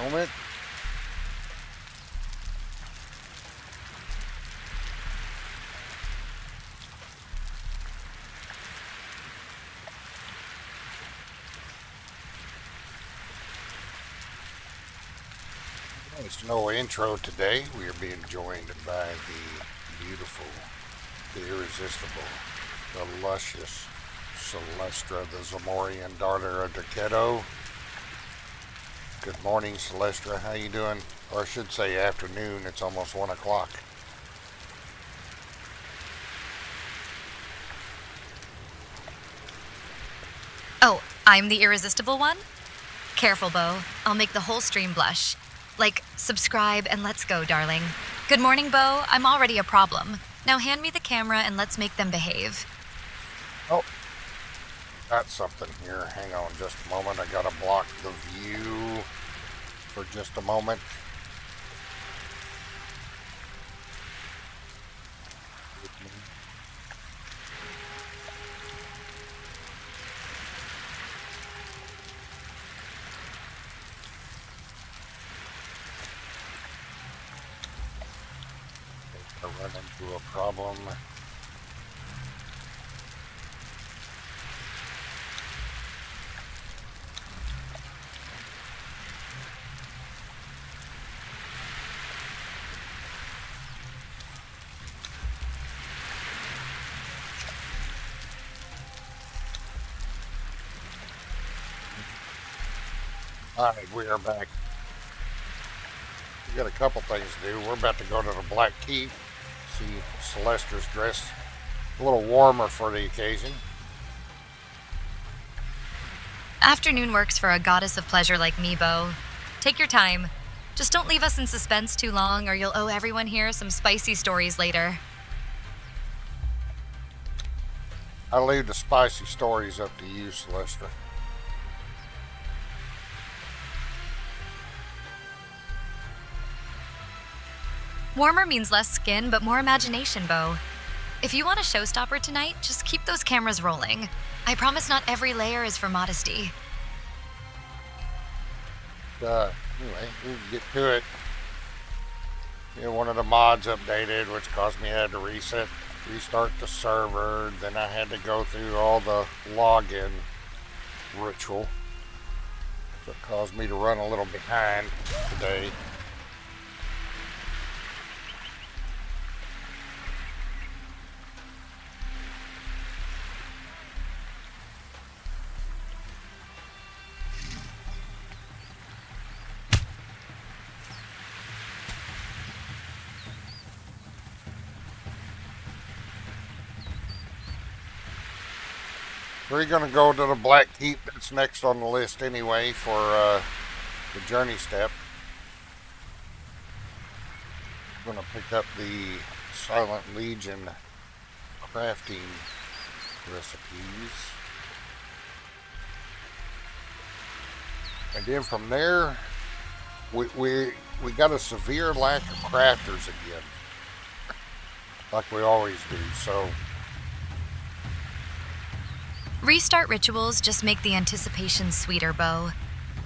moment. There's no intro today. We are being joined by the beautiful, the irresistible, the luscious Celestrah, the Zamorian daughter of Decado. Good morning, Celestrah. How you doing? Or I should say afternoon. It's almost 1 o'clock. Oh, I'm the irresistible one? Careful, Bo. I'll make the whole stream blush. Like, subscribe and let's go, darling. Good morning, Bo. I'm already a problem. Now hand me the camera and let's make them behave. Oh, got something here. Hang on just a moment. I gotta block the view for just a moment. I run into a problem. Alright, we are back. We got a couple things to do. We're about to go to the Black Keep. See Celestrah's dressed a little warmer for the occasion. Afternoon works for a goddess of pleasure like me, Bo. Take your time. Just don't leave us in suspense too long or you'll owe everyone here some spicy stories later. I'll leave the spicy stories up to you, Celestrah. Warmer means less skin, but more imagination, Bo. If you want a showstopper tonight, just keep those cameras rolling. I promise not every layer is for modesty. Anyway, we'll get to it. One of the mods updated, which caused me to have to restart the server. Then I had to go through all the login ritual. That caused me to run a little behind today. We're going to go to the Black Keep. That's next on the list anyway for the journey step. I'm going to pick up the Silent Legion crafting recipes. And then from there, we got a severe lack of crafters again. Like we always do, so... Restart rituals just make the anticipation sweeter, Bo.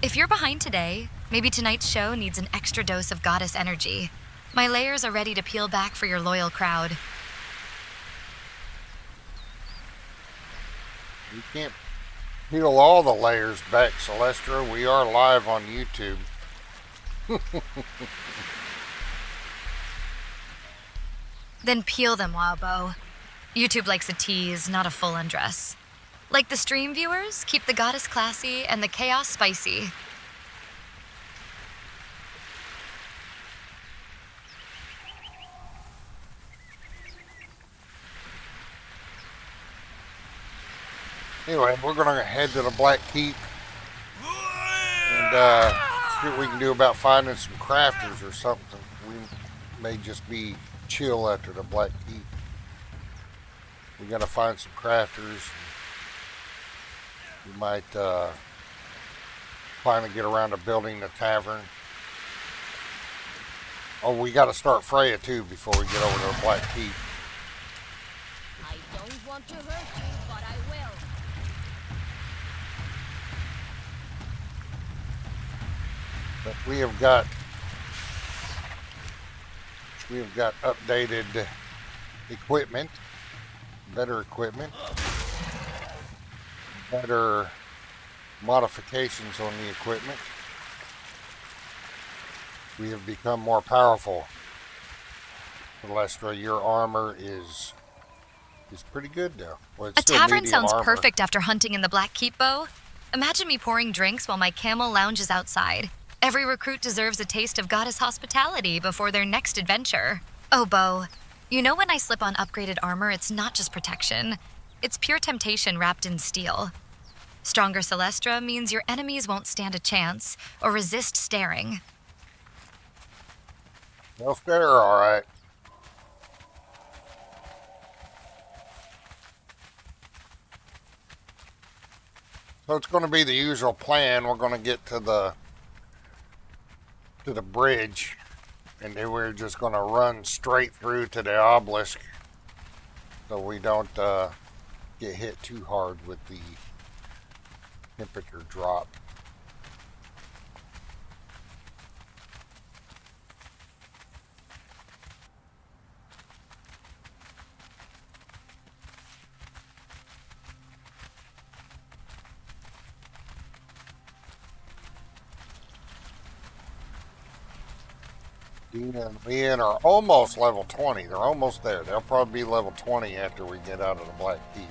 If you're behind today, maybe tonight's show needs an extra dose of goddess energy. My layers are ready to peel back for your loyal crowd. You can't peel all the layers back, Celestrah. We are live on YouTube. Then peel them, Bo. YouTube likes a tease, not a full undress. Like the stream viewers, keep the goddess classy and the chaos spicy. Anyway, we're going to head to the Black Keep and see what we can do about finding some crafters or something. We may just be chill after the Black Keep. We got to find some crafters. We might finally get around to building the tavern. Oh, we got to start Freya too before we get over to the Black Keep. I don't want to hurt you, but I will. But we have got updated equipment, better equipment, better modifications on the equipment. We have become more powerful. Celestrah, your armor is pretty good now. Well, it's A still tavern medium sounds armor. perfect after hunting in the Black Keep, Bo. Imagine me pouring drinks while my camel lounges outside. Every recruit deserves a taste of goddess hospitality before their next adventure. Oh, Bo, you know when I slip on upgraded armor, it's not just protection. It's pure temptation wrapped in steel. Stronger Celestrah means your enemies won't stand a chance or resist staring. They'll stare, all right. So it's going to be the usual plan. We're going to get to the bridge, and then we're just going to run straight through to the obelisk, so we don't get hit too hard with the temperature drop. Dina and Leanne are almost level 20. They're almost there. They'll probably be level 20 after we get out of the Black Keep.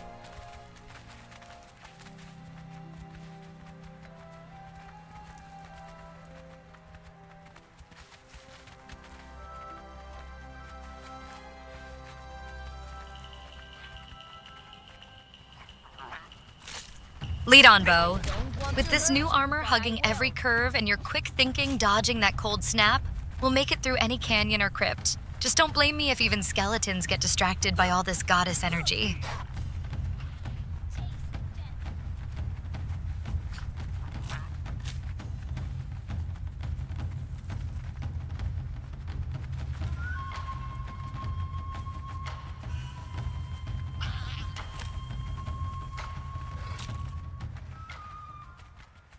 Lead on, Bo. With this new armor hugging every curve and your quick thinking dodging that cold snap, we'll make it through any canyon or crypt. Just don't blame me if even skeletons get distracted by all this goddess energy.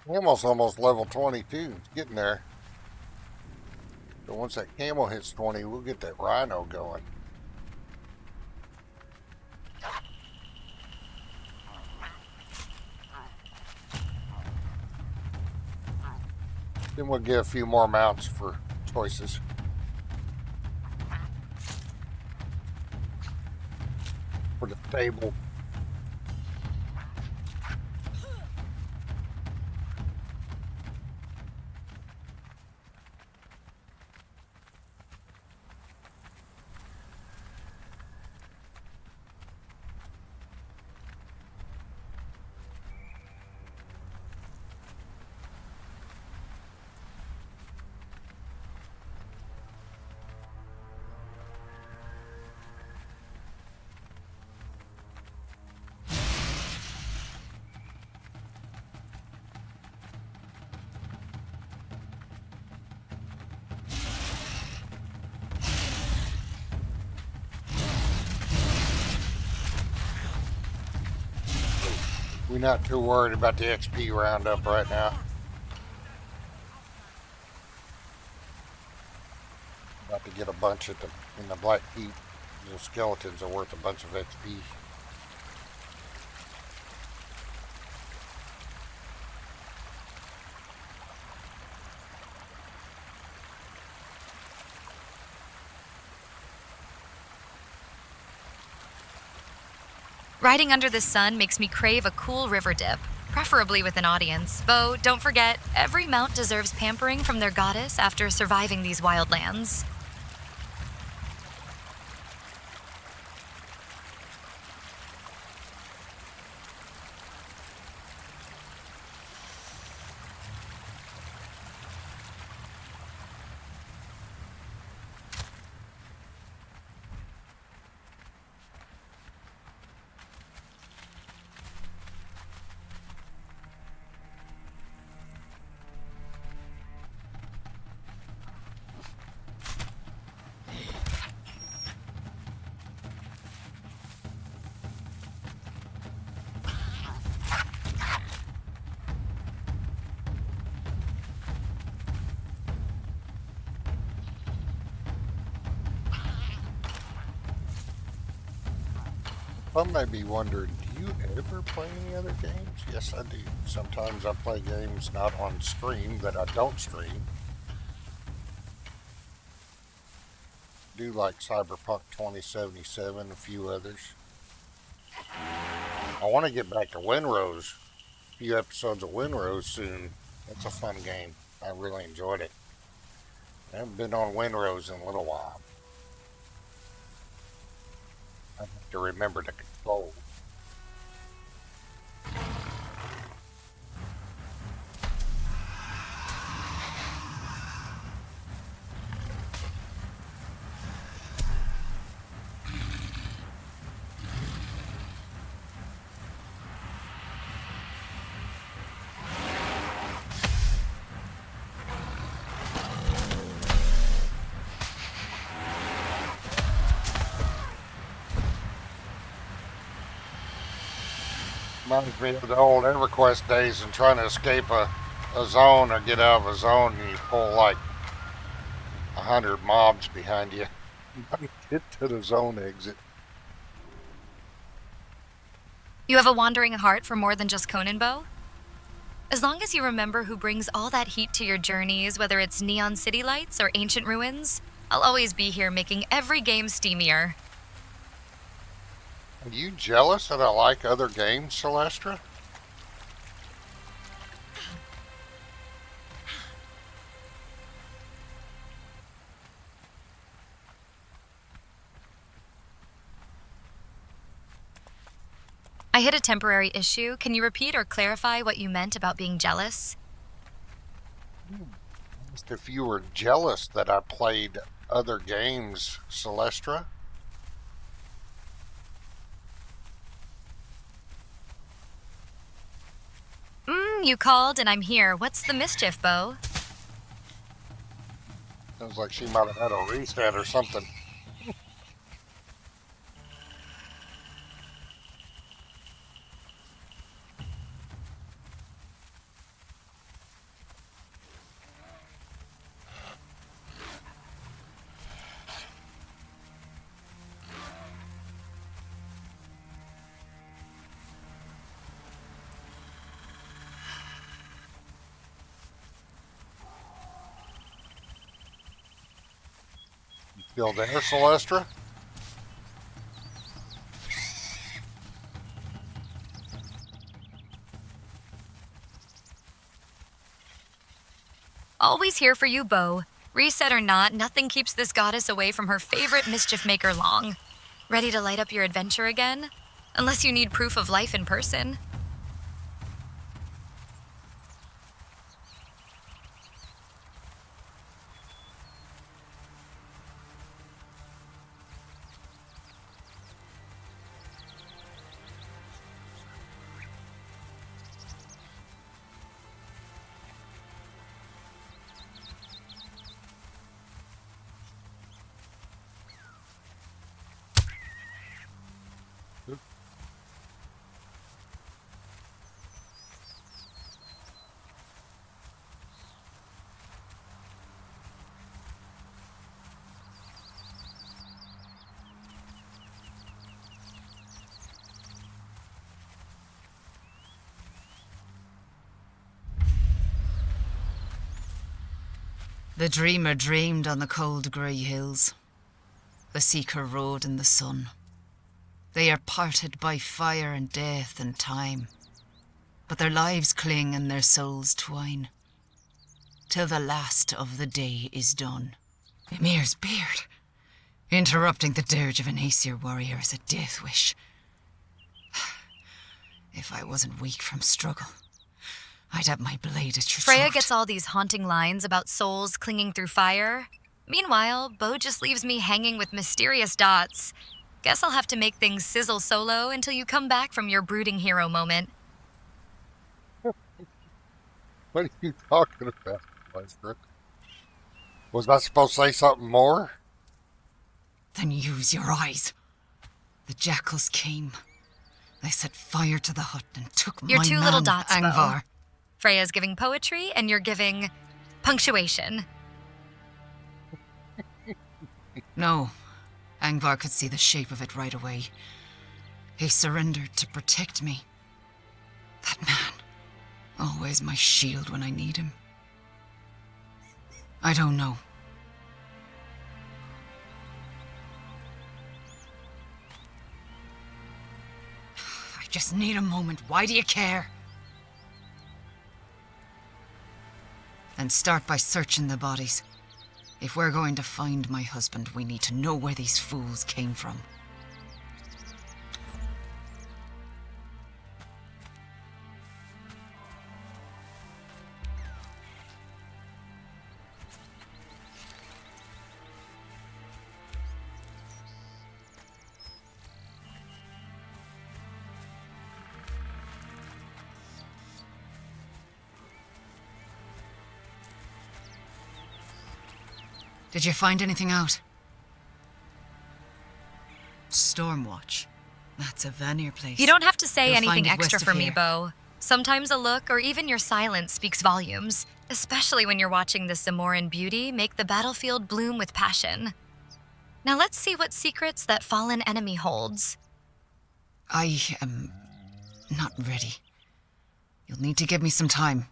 Camel's almost level 22. It's getting there. So once that camel hits 20, we'll get that rhino going. Then we'll get a few more mounts for choices. For the stable. We're not too worried about the XP roundup right now. About to get a bunch in the Black Keep. Those skeletons are worth a bunch of XP. Riding under the sun makes me crave a cool river dip, preferably with an audience. Bo, don't forget, every mount deserves pampering from their goddess after surviving these wild lands. Some may be wondering, do you ever play any other games? Yes, I do. Sometimes I play games not on stream that I don't stream. Do like Cyberpunk 2077, a few others. I want to get back to Windrose. A few episodes of Windrose soon. It's a fun game. I really enjoyed it. I haven't been on Windrose in a little while. I have to remember the control. Reminds me of the old EverQuest days and trying to escape a zone or get out of a zone and you pull like 100 mobs behind you. Get to the zone exit. You have a wandering heart for more than just Conan, Bo? As long as you remember who brings all that heat to your journeys, whether it's neon city lights or ancient ruins, I'll always be here making every game steamier. Are you jealous that I like other games, Celestrah? I hit a temporary issue. Can you repeat or clarify what you meant about being jealous? Asked if you were jealous that I played other games, Celestrah. You called and I'm here. What's the mischief, Bo? Sounds like she might have had a reset or something. Still there, Celestrah? Always here for you, Bo. Reset or not, nothing keeps this goddess away from her favorite mischief maker long. Ready to light up your adventure again? Unless you need proof of life in person. The dreamer dreamed on the cold grey hills. The seeker rode in the sun. They are parted by fire and death and time, but their lives cling and their souls twine, till the last of the day is done. Ymir's beard. Interrupting the dirge of an Aesir warrior is a death wish. If I wasn't weak from struggle, I'd have my blade at your Freya throat. gets all these haunting lines about souls clinging through fire. Meanwhile, Bo just leaves me hanging with mysterious dots. Guess I'll have to make things sizzle solo until you come back from your brooding hero moment. What are you talking about, Celestrah? Was I supposed to say something more? Then use your eyes. The jackals came. They set fire to the hut and took Your my two man, little dots, Bo. Angvar. Freya's giving poetry, and you're giving punctuation. No, Angvar could see the shape of it right away. He surrendered to protect me. That man, always my shield when I need him. I don't know. I just need a moment. Why do you care? Then start by searching the bodies. If we're going to find my husband, we need to know where these fools came from. Did you find anything out? Stormwatch. That's a Vanir place. You don't have to say You'll find anything it extra west for of me, here. Bo. Sometimes a look or even your silence speaks volumes, especially when you're watching the Zamoran beauty make the battlefield bloom with passion. Now let's see what secrets that fallen enemy holds. I am not ready. You'll need to give me some time.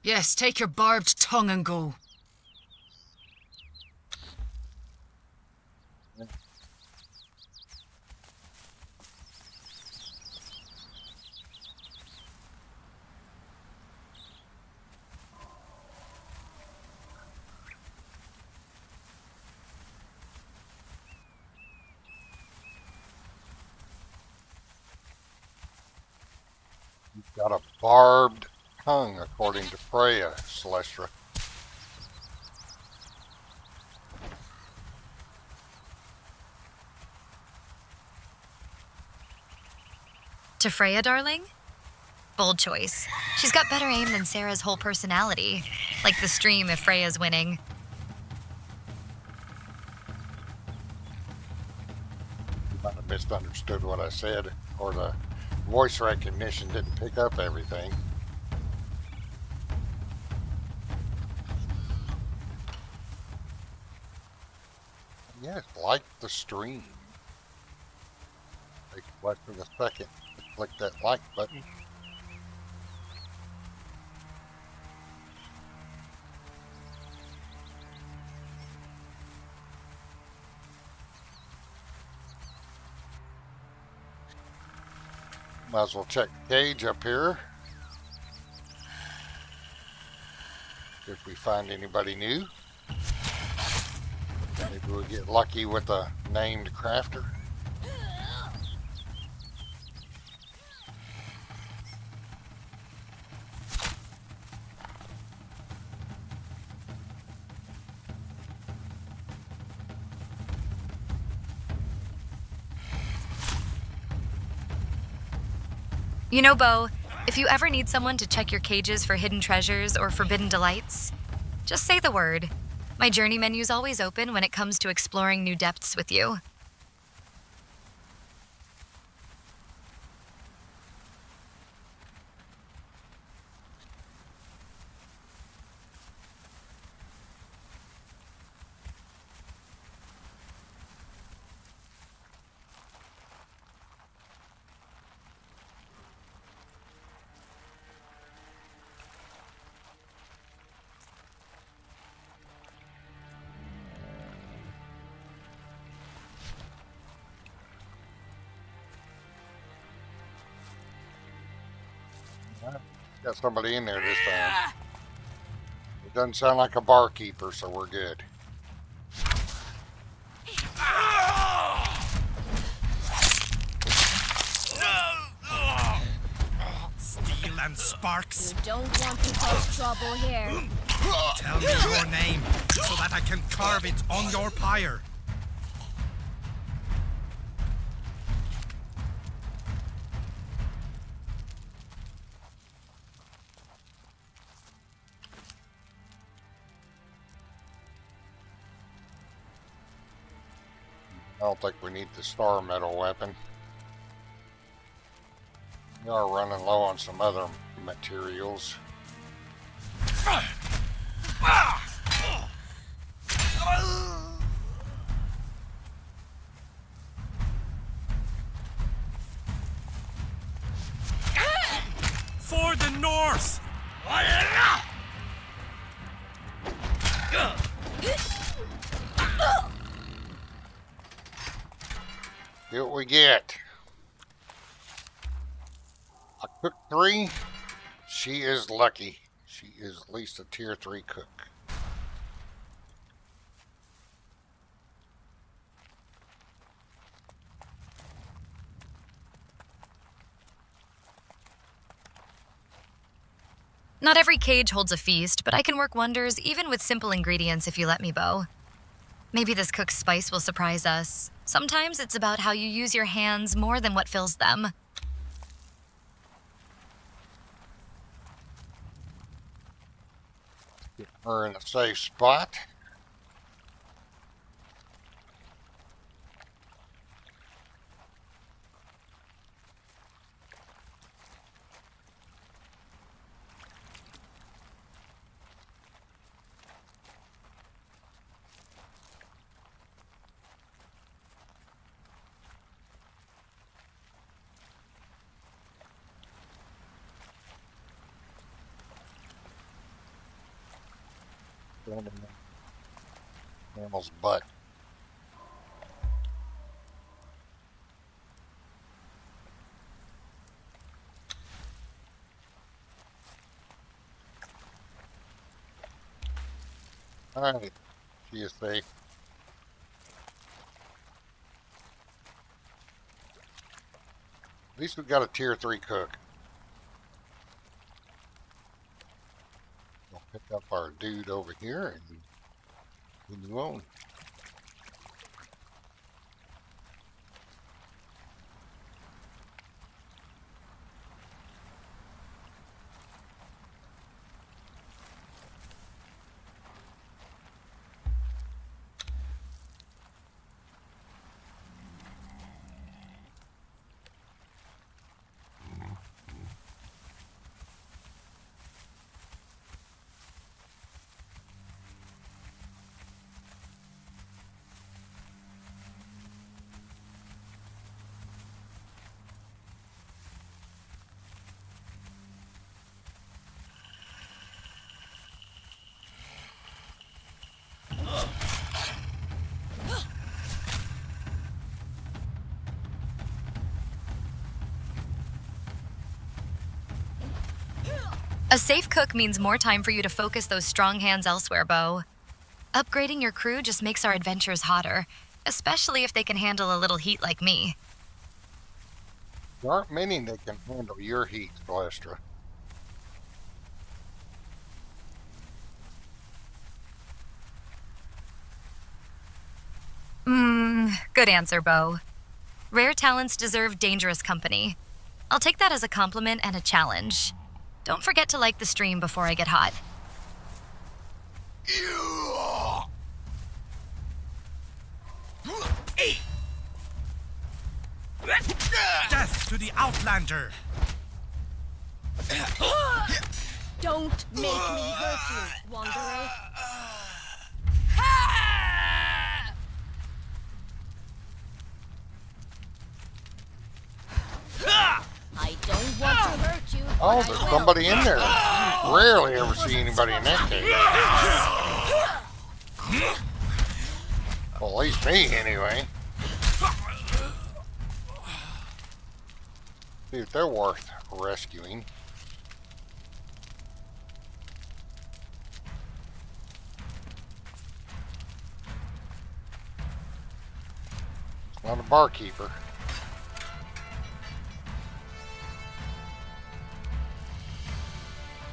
Yes, take your barbed tongue and go. You've got a barbed tongue, according to Freya, Celestrah. To Freya, darling? Bold choice. She's got better aim than Sarah's whole personality. Like the stream if Freya's winning. You might have misunderstood what I said, or the voice recognition didn't pick up everything. Yes, like the stream. Take less than a second to click that like button. Might as well check the cage up here. If we find anybody new. Maybe we'll get lucky with a named crafter. You know, Bo, if you ever need someone to check your cages for hidden treasures or forbidden delights, just say the word. My journey menu's always open when it comes to exploring new depths with you. Got somebody in there this time. It doesn't sound like a barkeeper, so we're good. Steel and sparks. You don't want to cause trouble here. Tell me your name so that I can carve it on your pyre. I don't think we need the star metal weapon. We are running low on some other materials. force! See what we get. A cook 3. She is lucky. She is at least a tier 3 cook. Not every cage holds a feast, but I can work wonders even with simple ingredients if you let me, Bo. Maybe this cook's spice will surprise us. Sometimes it's about how you use your hands more than what fills them. Get her in a safe spot. Animal's butt. Alright, she is safe. At least we got a tier 3 cook. We'll pick up our dude over here and move on. A safe cook means more time for you to focus those strong hands elsewhere, Bo. Upgrading your crew just makes our adventures hotter, especially if they can handle a little heat like me. There aren't many that can handle your heat, Celestrah. Good answer, Bo. Rare talents deserve dangerous company. I'll take that as a compliment and a challenge. Don't forget to like the stream before I get hot. Death to the Outlander! Don't make me hurt you, Wanderer. I don't want to hurt you, but Oh, I there's will. somebody in there. Rarely ever see anybody in that cave. Well, at least me, anyway. See if they're worth rescuing. It's not a barkeeper.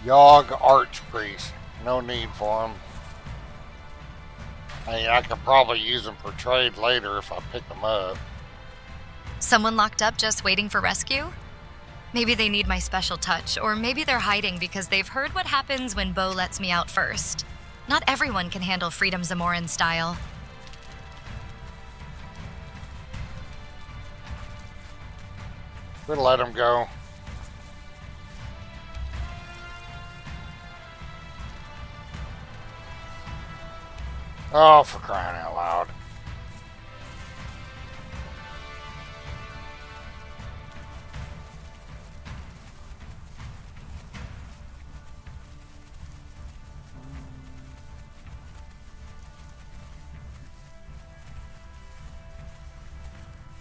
Yogg Archpriest. No need for them. I mean, I could probably use them for trade later if I pick them up. Someone locked up just waiting for rescue? Maybe they need my special touch, or maybe they're hiding because they've heard what happens when Bo lets me out first. Not everyone can handle Freedom Zamoran style. We'll let them go. Oh, for crying out loud.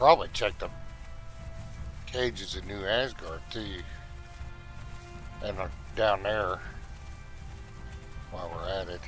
Probably check the cages in New Asgard too, and down there while we're at it.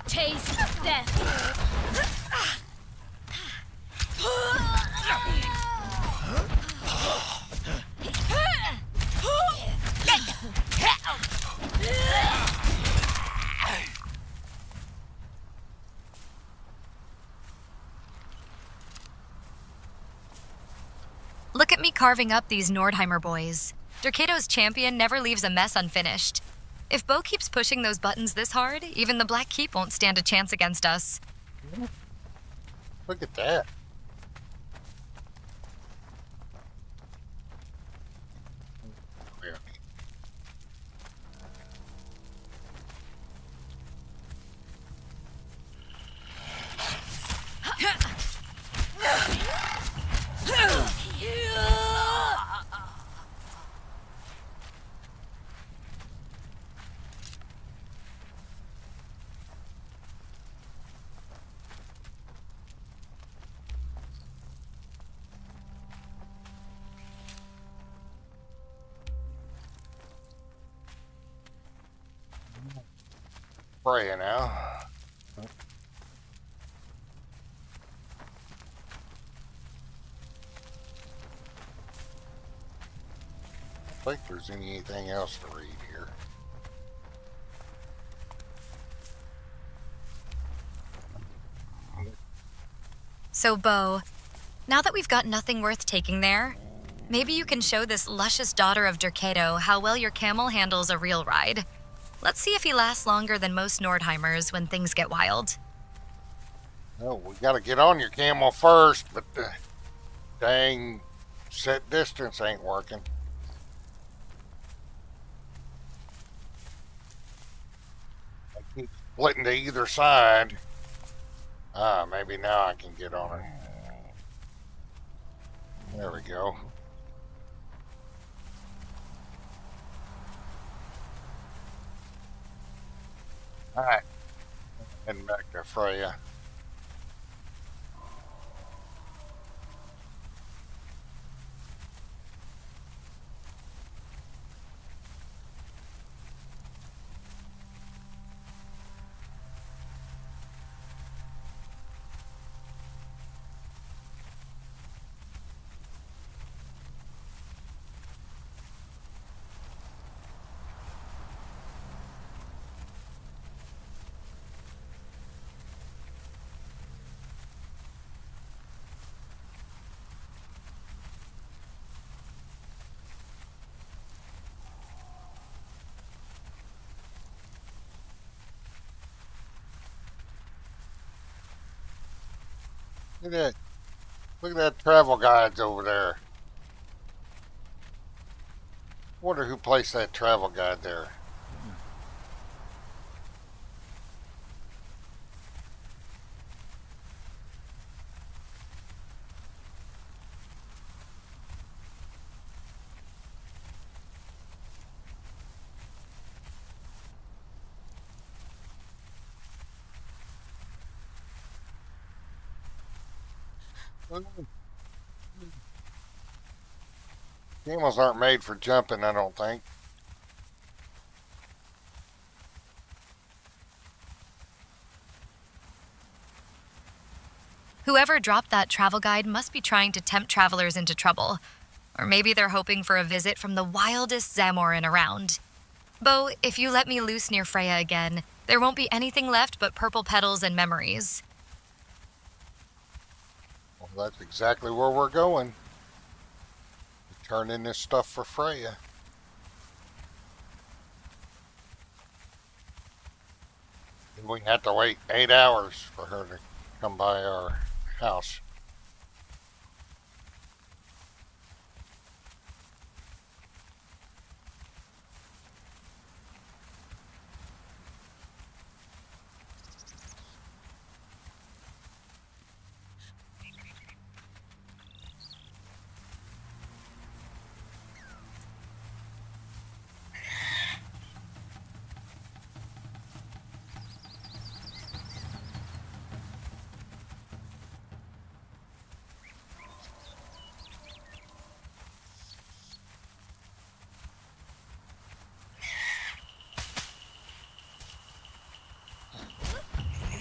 Taste death. Look at me carving up these Nordheimer boys. Derkato's champion never leaves a mess unfinished. If Bo keeps pushing those buttons this hard, even the Black Keep won't stand a chance against us. Look at that. Yeah. Freya now. I don't think there's anything else to read here. So, Bo, now that we've got nothing worth taking there, maybe you can show this luscious daughter of Derkato how well your camel handles a real ride. Let's see if he lasts longer than most Nordheimers when things get wild. Oh, we gotta get on your camel first, but the dang set distance ain't working. I keep splitting to either side. Ah, maybe now I can get on it. There we go. Alright. Heading back to Freya. Look at that. Look at that travel guides over there. Wonder who placed that travel guide there. Camels aren't made for jumping, I don't think. Whoever dropped that travel guide must be trying to tempt travelers into trouble. Or maybe they're hoping for a visit from the wildest Zamorin around. Bo, if you let me loose near Freya again, there won't be anything left but purple petals and memories. Well, that's exactly where we're going. Turn in this stuff for Freya. And we had to wait 8 hours for her to come by our house.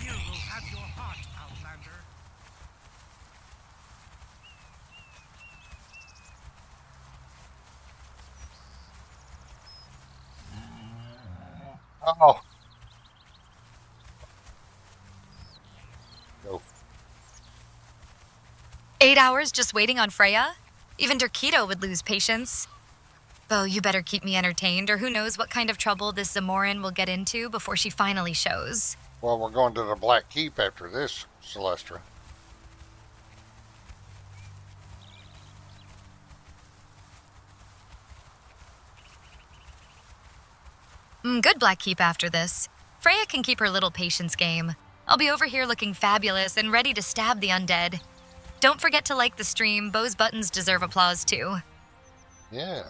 You will have your heart, Outlander. Oh. Go. 8 hours just waiting on Freya? Even Derketo would lose patience. Bo, you better keep me entertained, or who knows what kind of trouble this Zamoran will get into before she finally shows. Well, we're going to the Black Keep after this, Celestrah. Good Black Keep after this. Freya can keep her little patience game. I'll be over here looking fabulous and ready to stab the undead. Don't forget to like the stream. Bo's buttons deserve applause too. Yeah.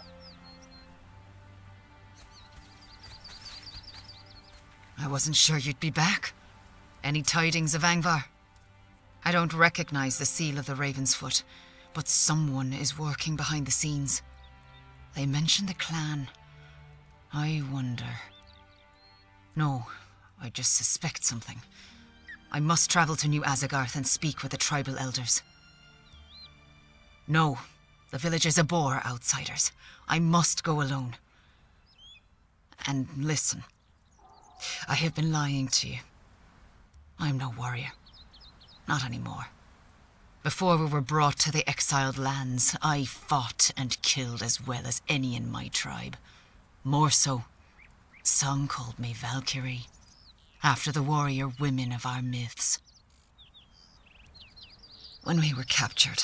I wasn't sure you'd be back. Any tidings of Angvar? I don't recognize the seal of the Raven's Foot, but someone is working behind the scenes. They mentioned the clan. I wonder... No, I just suspect something. I must travel to New Azagarth and speak with the tribal elders. No, the villagers abhor outsiders. I must go alone. And listen, I have been lying to you. I'm no warrior. Not anymore. Before we were brought to the exiled lands, I fought and killed as well as any in my tribe. More so, some called me Valkyrie, after the warrior women of our myths. When we were captured,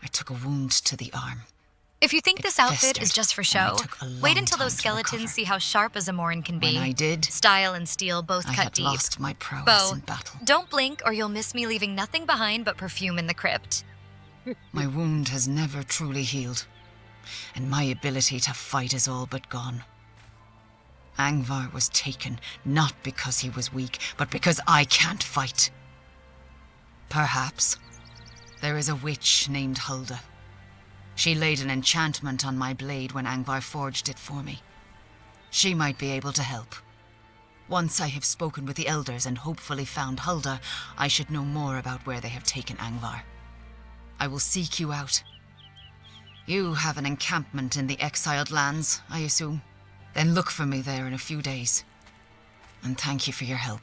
I took a wound to the arm. If you think It this outfit festered, is just for and show, it took a long wait until time those to skeletons recover. see how sharp a Zamoran can be. When I did, Style and steel both I cut had deep. lost my prowess Bo, in battle. don't blink or you'll miss me leaving nothing behind but perfume in the crypt. My wound has never truly healed, and my ability to fight is all but gone. Angvar was taken, not because he was weak, but because I can't fight. Perhaps there is a witch named Hulda. She laid an enchantment on my blade when Angvar forged it for me. She might be able to help. Once I have spoken with the elders and hopefully found Hulda, I should know more about where they have taken Angvar. I will seek you out. You have an encampment in the exiled lands, I assume. Then look for me there in a few days. And thank you for your help.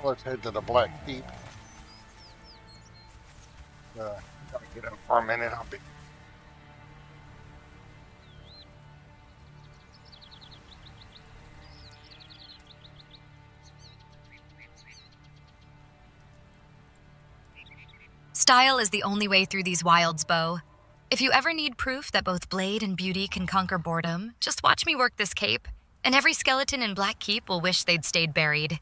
Let's head to the Black Keep. Gotta get up for a minute. I'll be. Style is the only way through these wilds, Bo. If you ever need proof that both Blade and Beauty can conquer boredom, just watch me work this cape, and every skeleton in Black Keep will wish they'd stayed buried.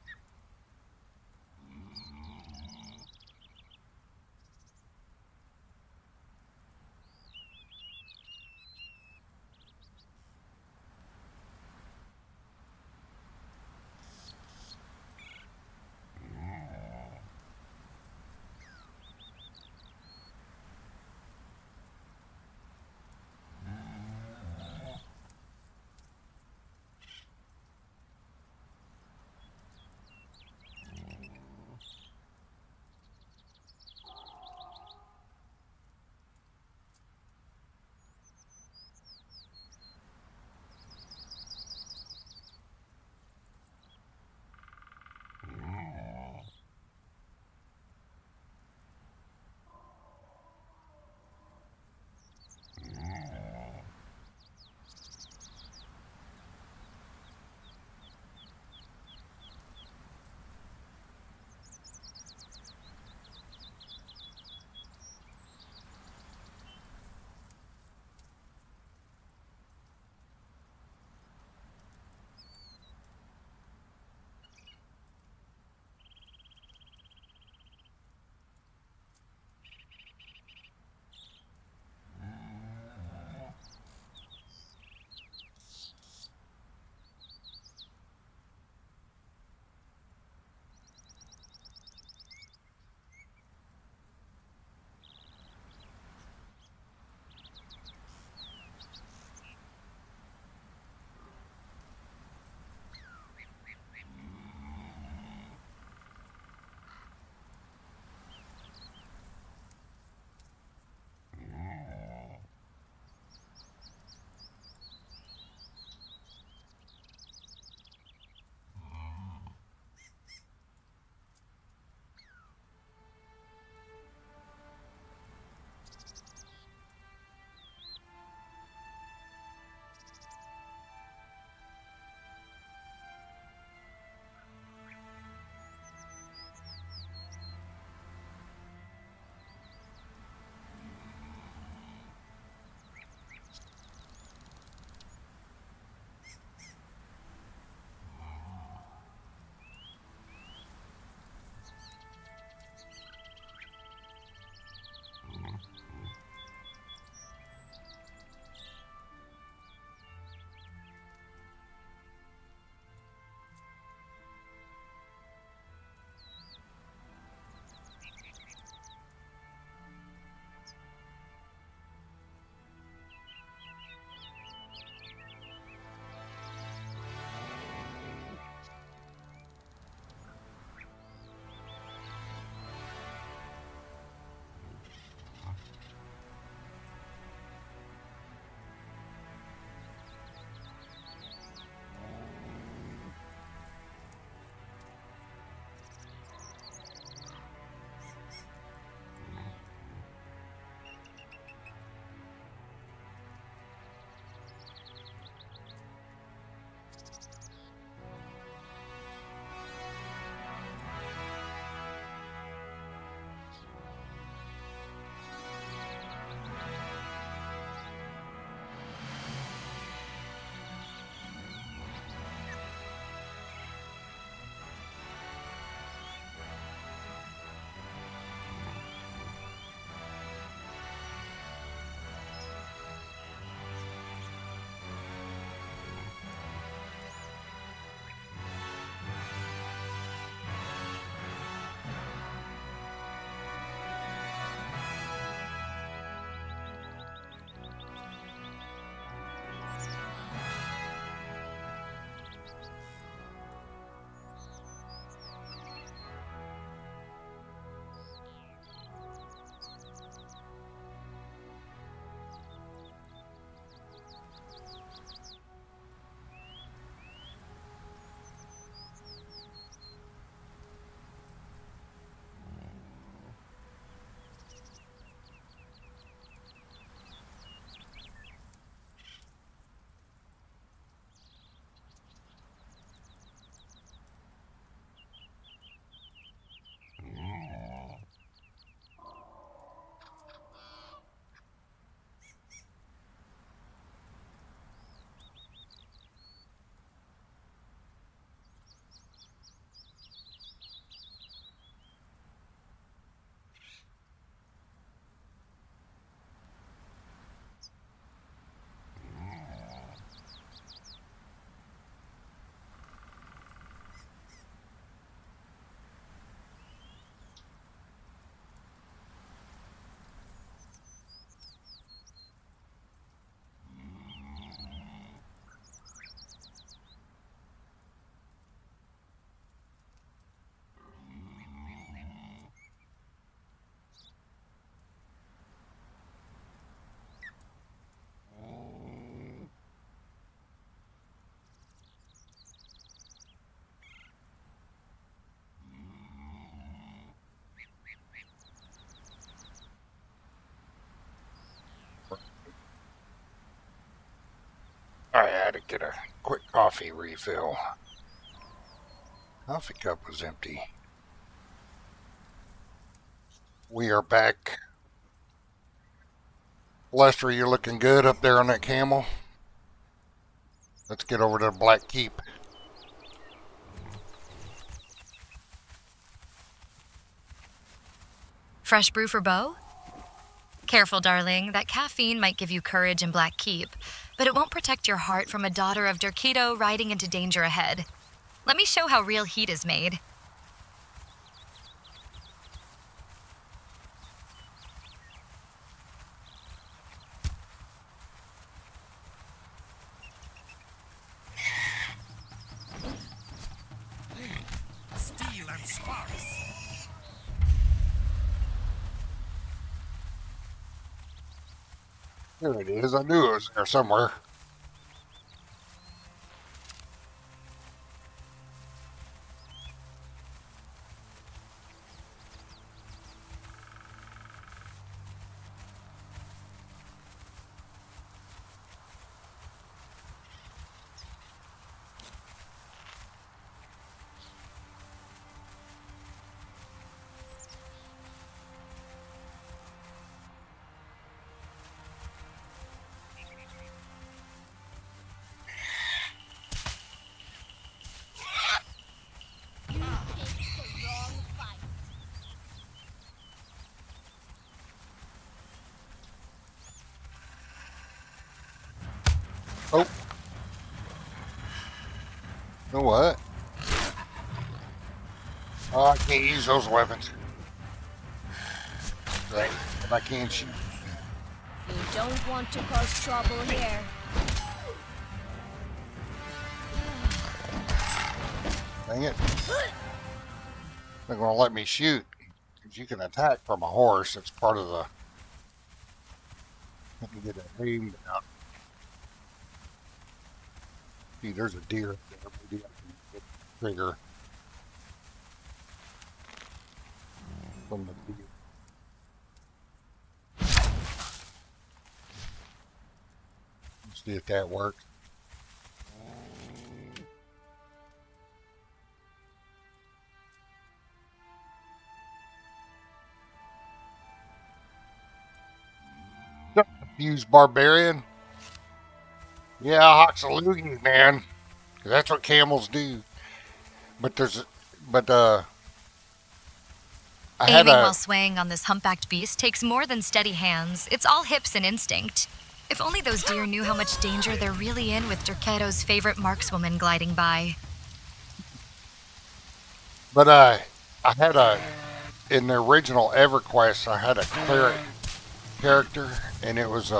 to get a quick coffee refill. Coffee cup was empty. We are back. Lester, you're looking good up there on that camel. Let's get over to the Black Keep. Fresh brew for Bo? Careful, darling. That caffeine might give you courage in Black Keep, but it won't protect your heart from a daughter of Durkido riding into danger ahead. Let me show how real heat is made. Steel and sparks. There it is. I knew it was there somewhere. You picked the wrong fight. Oh. You know what? Oh, I can't use those weapons. Right. But I can shoot. You don't want to cause trouble here. Dang it. They're going to let me shoot. Because you can attack from a horse. It's part of the... Let me get a aim down. See, there's a deer up there. Maybe I can get the trigger from the deer. Let's see if that works. Use barbarian. Yeah, Hoxalugi, man. That's what camels do. But I had Aiming a while swaying on this humpbacked beast takes more than steady hands. It's all hips and instinct. If only those deer knew how much danger they're really in with Durkido's favorite markswoman gliding by. But I had a in the original EverQuest I had a cleric character, and it was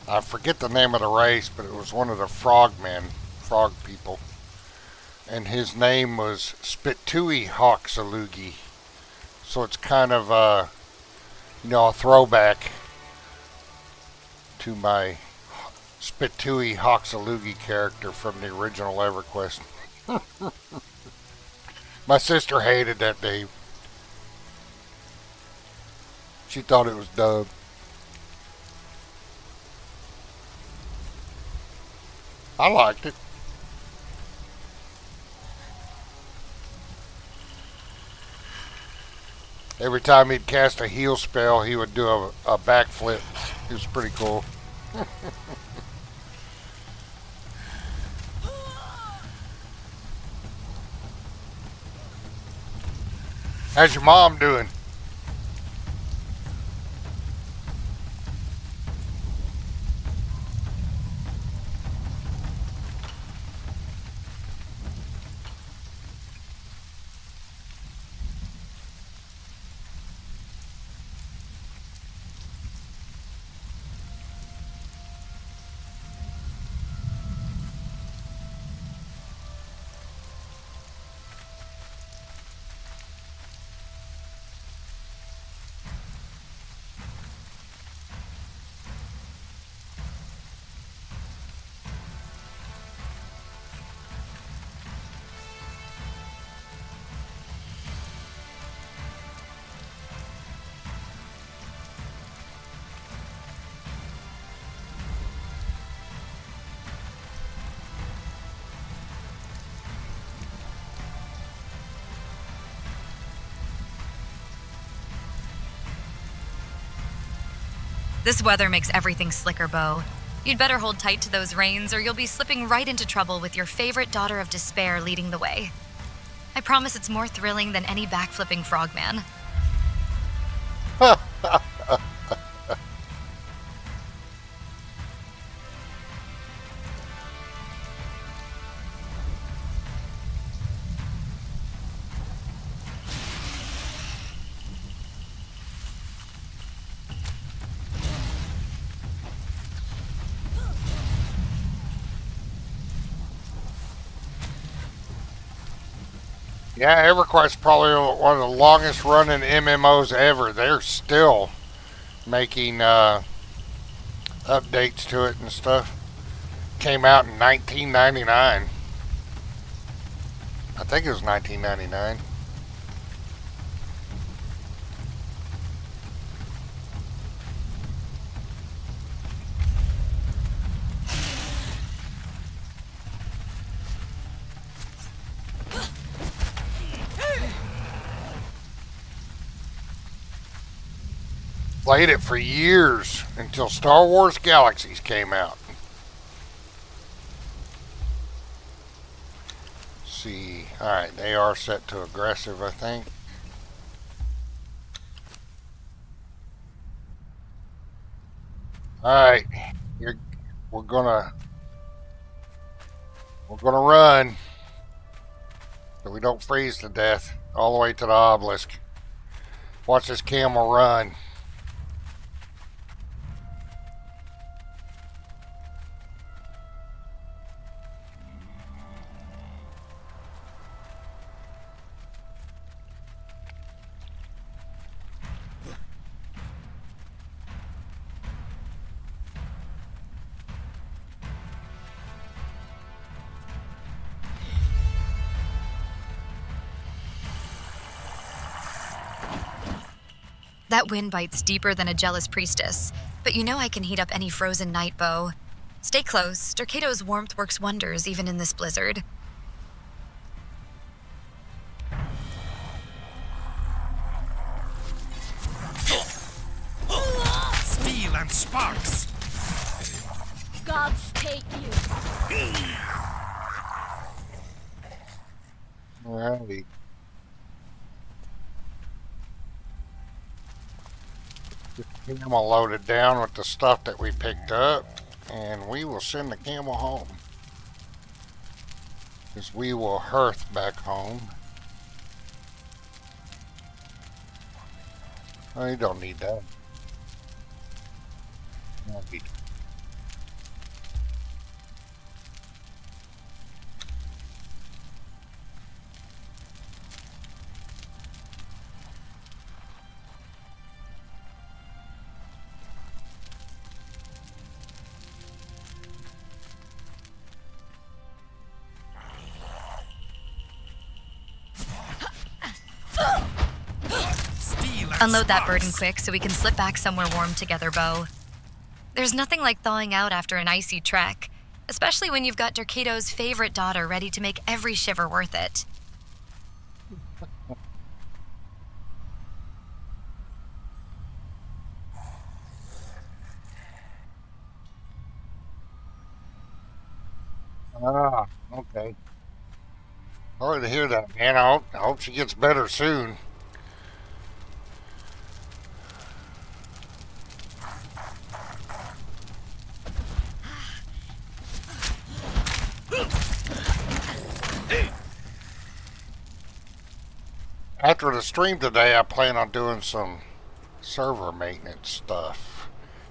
I forget the name of the race, but it was one of the frog people, and his name was Spitui Hoxalugi. So it's kind of a throwback to my Spitui Hoxalugi character from the original EverQuest. My sister hated that name. She thought it was dumb. I liked it. Every time he'd cast a heal spell, he would do a backflip. It was pretty cool. How's your mom doing? This weather makes everything slicker, Bo. You'd better hold tight to those reins or you'll be slipping right into trouble with your favorite daughter of despair leading the way. I promise it's more thrilling than any backflipping frogman. Yeah, EverQuest's probably one of the longest running MMOs ever. They're still making updates to it and stuff. Came out in 1999. I think it was 1999. Played it for years until Star Wars Galaxies came out. Let's see, alright, they are set to aggressive, I think. Alright, we're gonna run so we don't freeze to death all the way to the obelisk. Watch this camel run. That wind bites deeper than a jealous priestess, but you know I can heat up any frozen night, Bo. Stay close. Dercado's warmth works wonders even in this blizzard. Steel and sparks! Gods take you. Alrighty. The camel loaded down with the stuff that we picked up, and we will send the camel home. Because we will hearth back home. Oh, you don't need that. You don't need. Unload that burden quick so we can slip back somewhere warm together, Bo. There's nothing like thawing out after an icy trek, especially when you've got Dercado's favorite daughter ready to make every shiver worth it. Ah, okay. Sorry to hear that, man. I hope she gets better soon. After the stream today, I plan on doing some server maintenance stuff.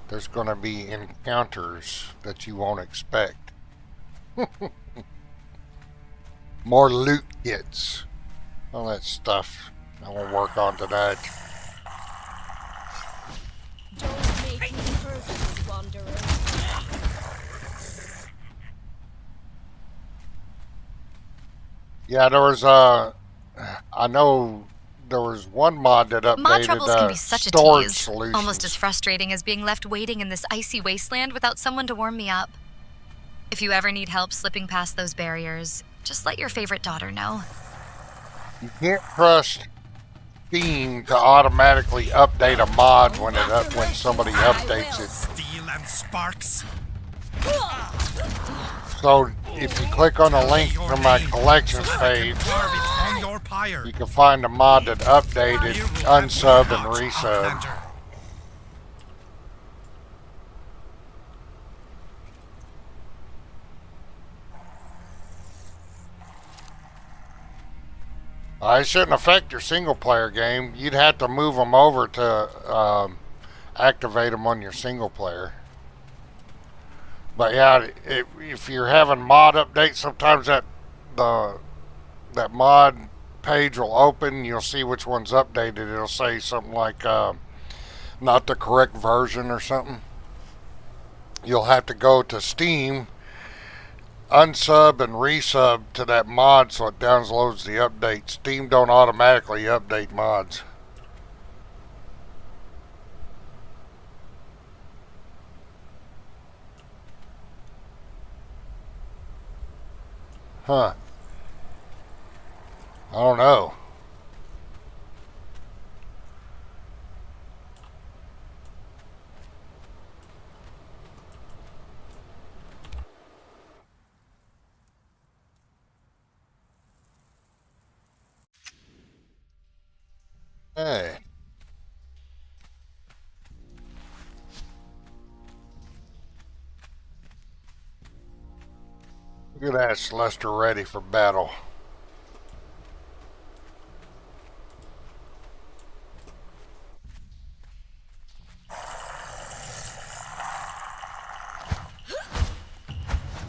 There's going to be encounters that you won't expect. More loot kits. All that stuff I will work on tonight. Don't make me hurt you, wanderer. Yeah, there was I know there was one mod that updated Mod troubles can be such a storage tease, solutions. almost as frustrating as being left waiting in this icy wasteland without someone to warm me up. If you ever need help slipping past those barriers, just let your favorite daughter know. You can't trust Steam to automatically update a mod when somebody updates it. Steel and sparks. So if you click on the link to my collections page, Carve it on your pyre. you can find a mod that updated, You will have unsub, your and notch, resub. Outlander. It shouldn't affect your single player game. You'd have to move them over to activate them on your single player. But yeah, if you're having mod updates, sometimes that mod page will open. You'll see which one's updated. It'll say something like not the correct version or something. You'll have to go to Steam, unsub and resub to that mod so it downloads the update. Steam don't automatically update mods. Huh. I don't know. Hey. Look at that, Celestrah ready for battle.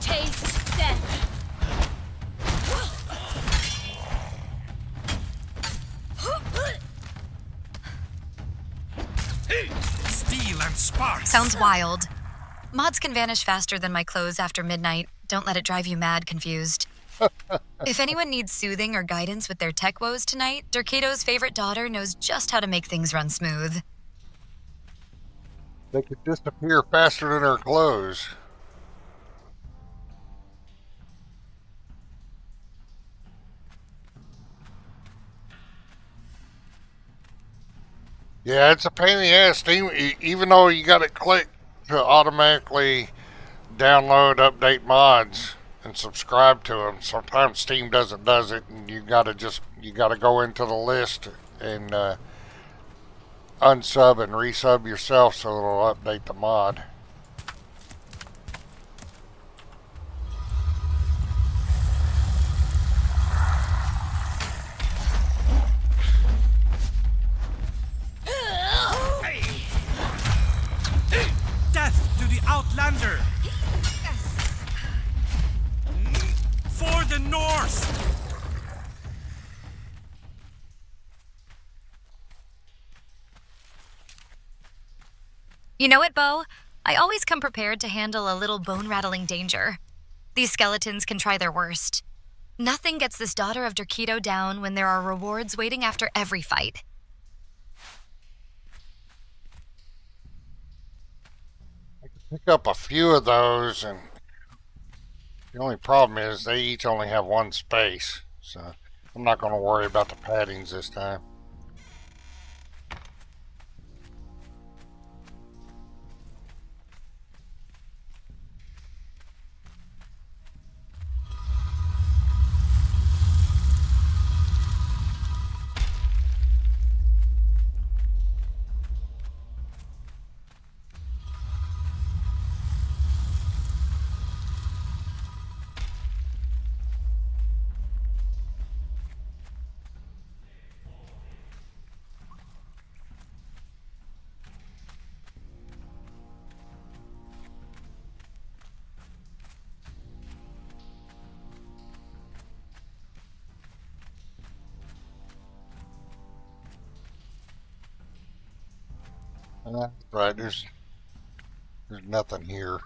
Taste death. Steel and sparks. Sounds wild. Mods can vanish faster than my clothes after midnight. Don't let it drive you mad, confused. If anyone needs soothing or guidance with their tech woes tonight, Derkato's favorite daughter knows just how to make things run smooth. They could disappear faster than her clothes. Yeah, it's a pain in the ass. Steam, even though you got it clicked to automatically download, update mods, and subscribe to them, sometimes Steam does it, and you gotta go into the list and unsub and resub yourself so it'll update the mod. Death to the Outlander. For the North. You know what, Bo? I always come prepared to handle a little bone-rattling danger. These skeletons can try their worst. Nothing gets this daughter of Derkato down when there are rewards waiting after every fight. Pick up a few of those, and the only problem is they each only have one space, so I'm not going to worry about the paddings this time. Right, there's nothing here.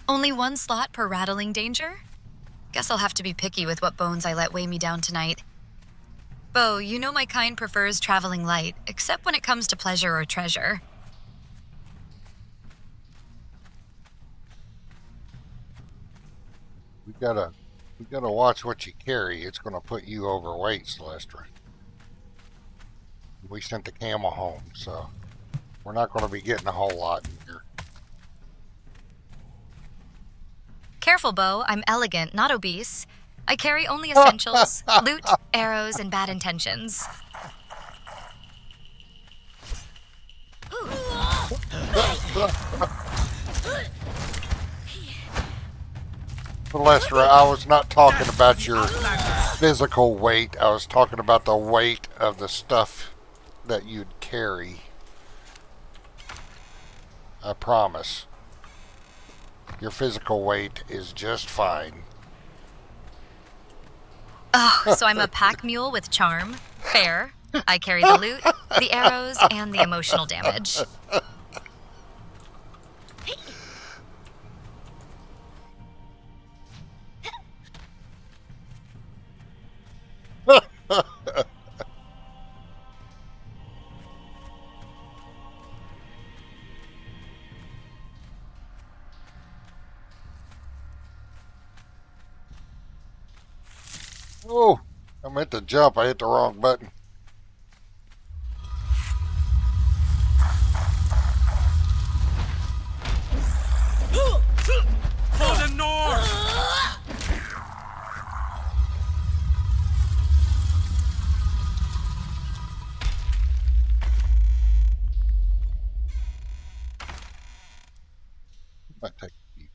Only one slot per rattling danger? Guess I'll have to be picky with what bones I let weigh me down tonight. Bo, you know my kind prefers traveling light, except when it comes to pleasure or treasure. We You gotta watch what you carry. It's gonna put you overweight, Celestrah. We sent the camel home, so we're not gonna be getting a whole lot in here. Careful, Bo. I'm elegant, not obese. I carry only essentials, loot, arrows, and bad intentions. Celestrah, I was not talking about your physical weight. I was talking about the weight of the stuff that you'd carry. I promise. Your physical weight is just fine. Oh, so I'm a pack mule with charm. Fair. I carry the loot, the arrows, and the emotional damage. Oh, I meant to jump. I hit the wrong button. For the north! Might take a peek.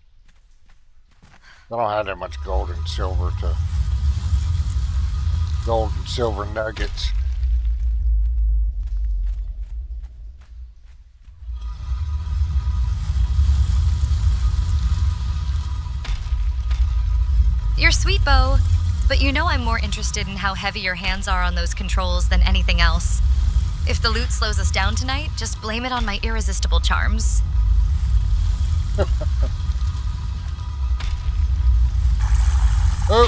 I don't have that much gold and silver to gold and silver nuggets. You're sweet, Bo, but you know I'm more interested in how heavy your hands are on those controls than anything else. If the loot slows us down tonight, just blame it on my irresistible charms. Oh,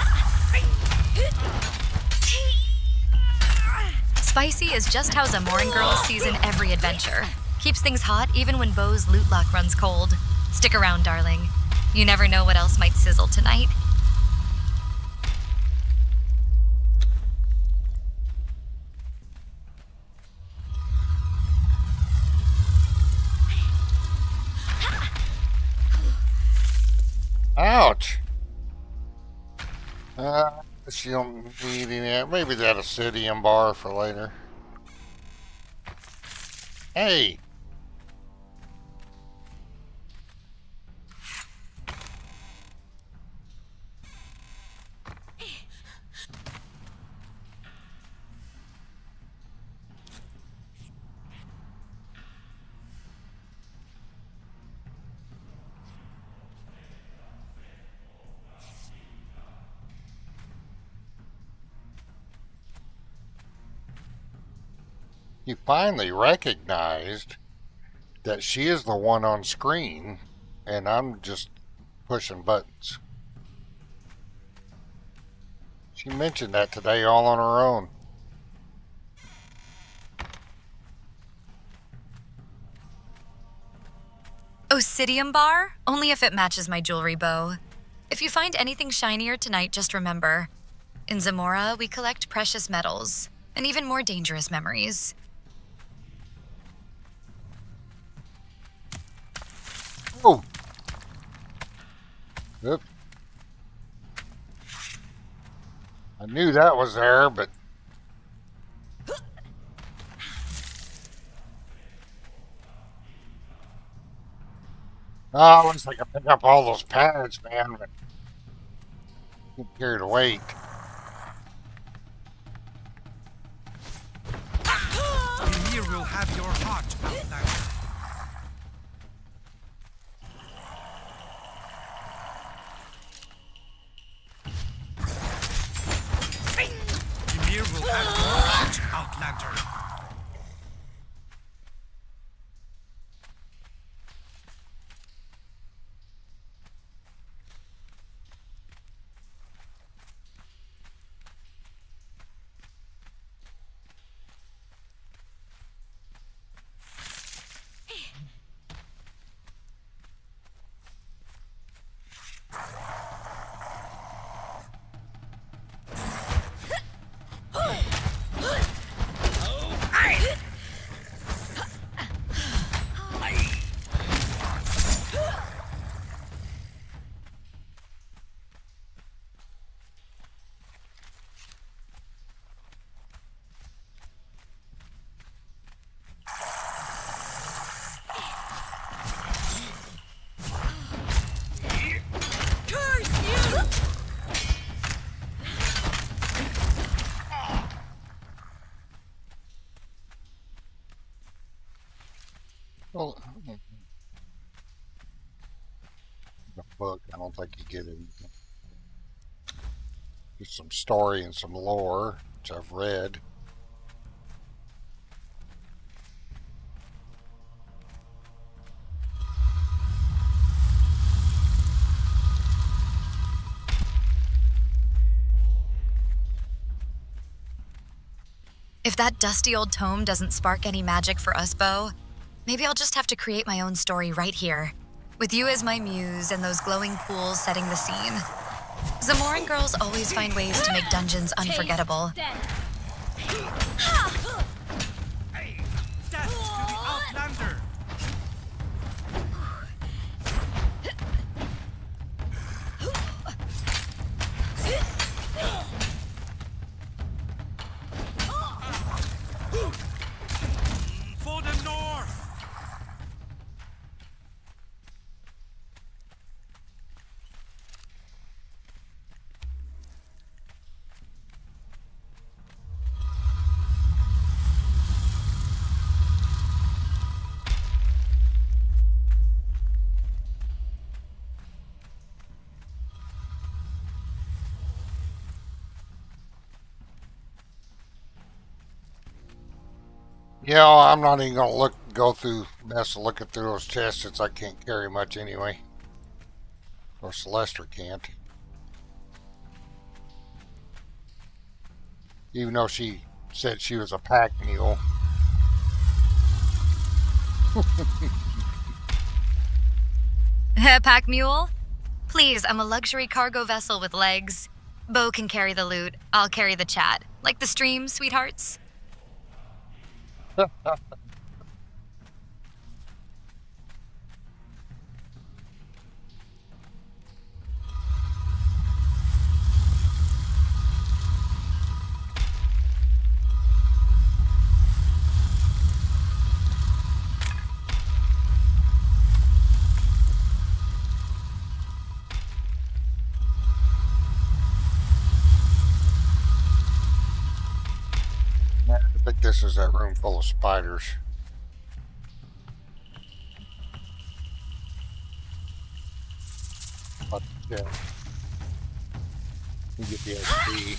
Spicy is just how Zamoran girls season every adventure. Keeps things hot even when Bo's loot lock runs cold. Stick around, darling. You never know what else might sizzle tonight. ouch. She don't need any. Maybe that obsidian bar for later. Hey. He finally recognized that she is the one on screen and I'm just pushing buttons. She mentioned that today all on her own. Obsidian bar? Only if it matches my jewelry, Bo. If you find anything shinier tonight, just remember. In Zamora, we collect precious metals and even more dangerous memories. Oh. Oops. I knew that was there, but oh, looks like I pick up all those pads, man. But get carried away. Ymir will have your heart, Outlander. Ymir will have your heart, Outlander. Well, the book, I don't think you get it. Just some story and some lore, which I've read. If that dusty old tome doesn't spark any magic for us, Bo, maybe I'll just have to create my own story right here, with you as my muse and those glowing pools setting the scene. Zamoran girls always find ways to make dungeons unforgettable. Hey, death to the Outlander! For the North! Yeah, I'm not even gonna go through mess of looking through those chests since I can't carry much anyway. Or Celestrah can't. Even though she said she was a pack mule. Pack mule? Please, I'm a luxury cargo vessel with legs. Bo can carry the loot, I'll carry the chat. Like the stream, sweethearts? I think this is that room full of spiders. But yeah, you get the XP.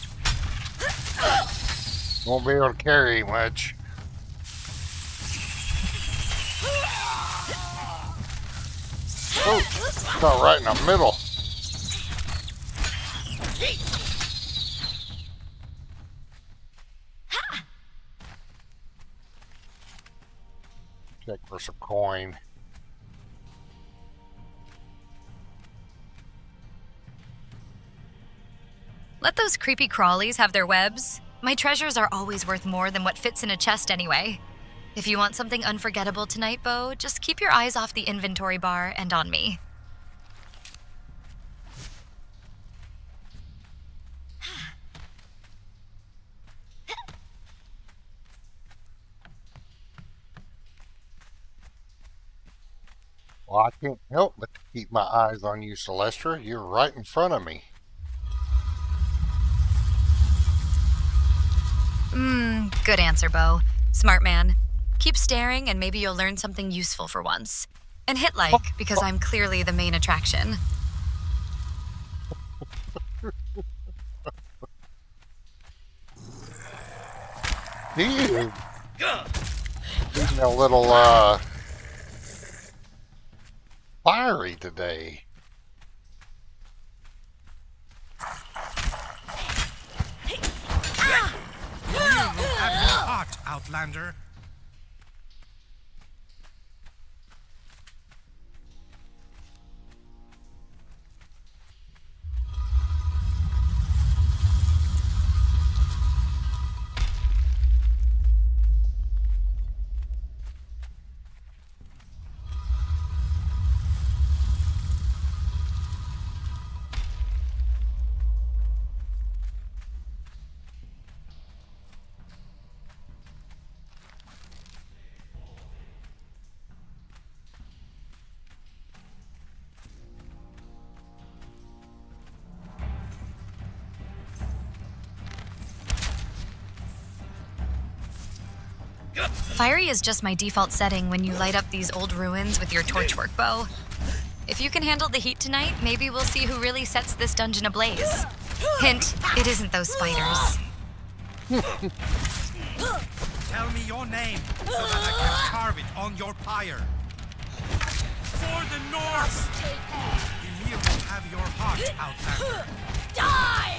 Won't be able to carry much. Oh, got right in the middle. Check for some coin. Let those creepy crawlies have their webs. My treasures are always worth more than what fits in a chest anyway. If you want something unforgettable tonight, Bo, just keep your eyes off the inventory bar and on me. Well, I can't help but to keep my eyes on you, Celestrah. You're right in front of me. Good answer, Bo. Smart man. Keep staring and maybe you'll learn something useful for once. And hit like, because I'm clearly the main attraction. He is getting a little fiery today. You will have your heart, Outlander. Fiery is just my default setting when you light up these old ruins with your torchwork bow. If you can handle the heat tonight, maybe we'll see who really sets this dungeon ablaze. Hint, it isn't those spiders. Tell me your name so that I can carve it on your pyre. For the North! Ymir will have your heart, Outlander. Die! Die!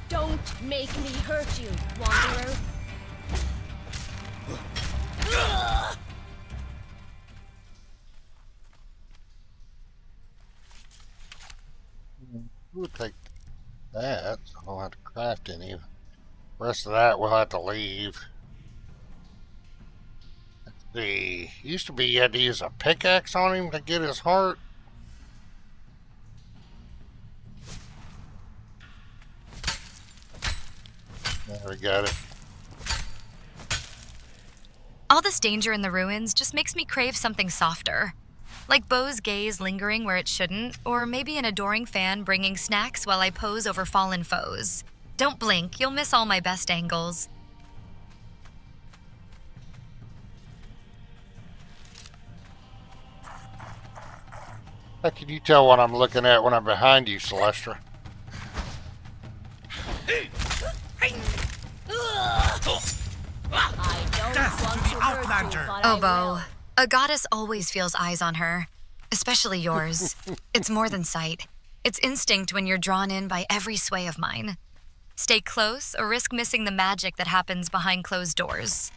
Don't make me hurt you, Wanderer. We'll take that. So I don't have to craft any. The rest of that we'll have to leave. Let's see. Used to be you had to use a pickaxe on him to get his heart. There we got it. All this danger in the ruins just makes me crave something softer. Like Beau's gaze lingering where it shouldn't, or maybe an adoring fan bringing snacks while I pose over fallen foes. Don't blink, you'll miss all my best angles. How can you tell what I'm looking at when I'm behind you, Celestrah? I don't Death want to the to hurt Outlander. you, but Oh, I Beau, will. a goddess always feels eyes on her. Especially yours. It's more than sight. It's instinct when you're drawn in by every sway of mine. Stay close or risk missing the magic that happens behind closed doors.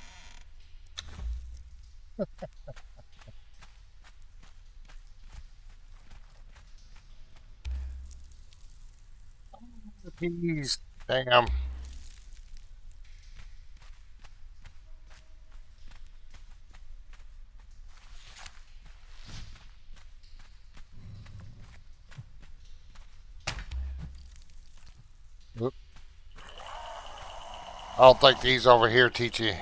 Jeez, damn. Oop. I don't think these over here teach you.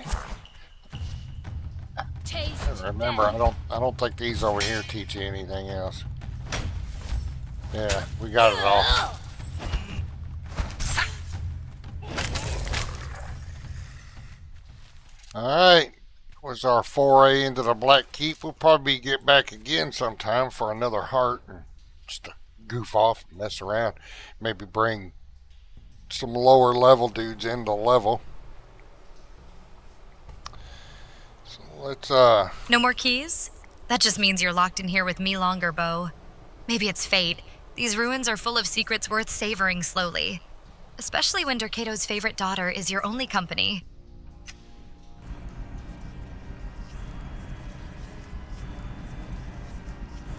Taste Remember, death. I don't think these over here teach you anything else. Yeah, we got it all. Alright, was our foray into the Black Keep. We'll probably get back again sometime for another heart, and just to goof off and mess around. Maybe bring some lower level dudes into level. So let's No more keys? That just means you're locked in here with me longer, Beau. Maybe it's fate. These ruins are full of secrets worth savoring slowly. Especially when Dercato's favorite daughter is your only company.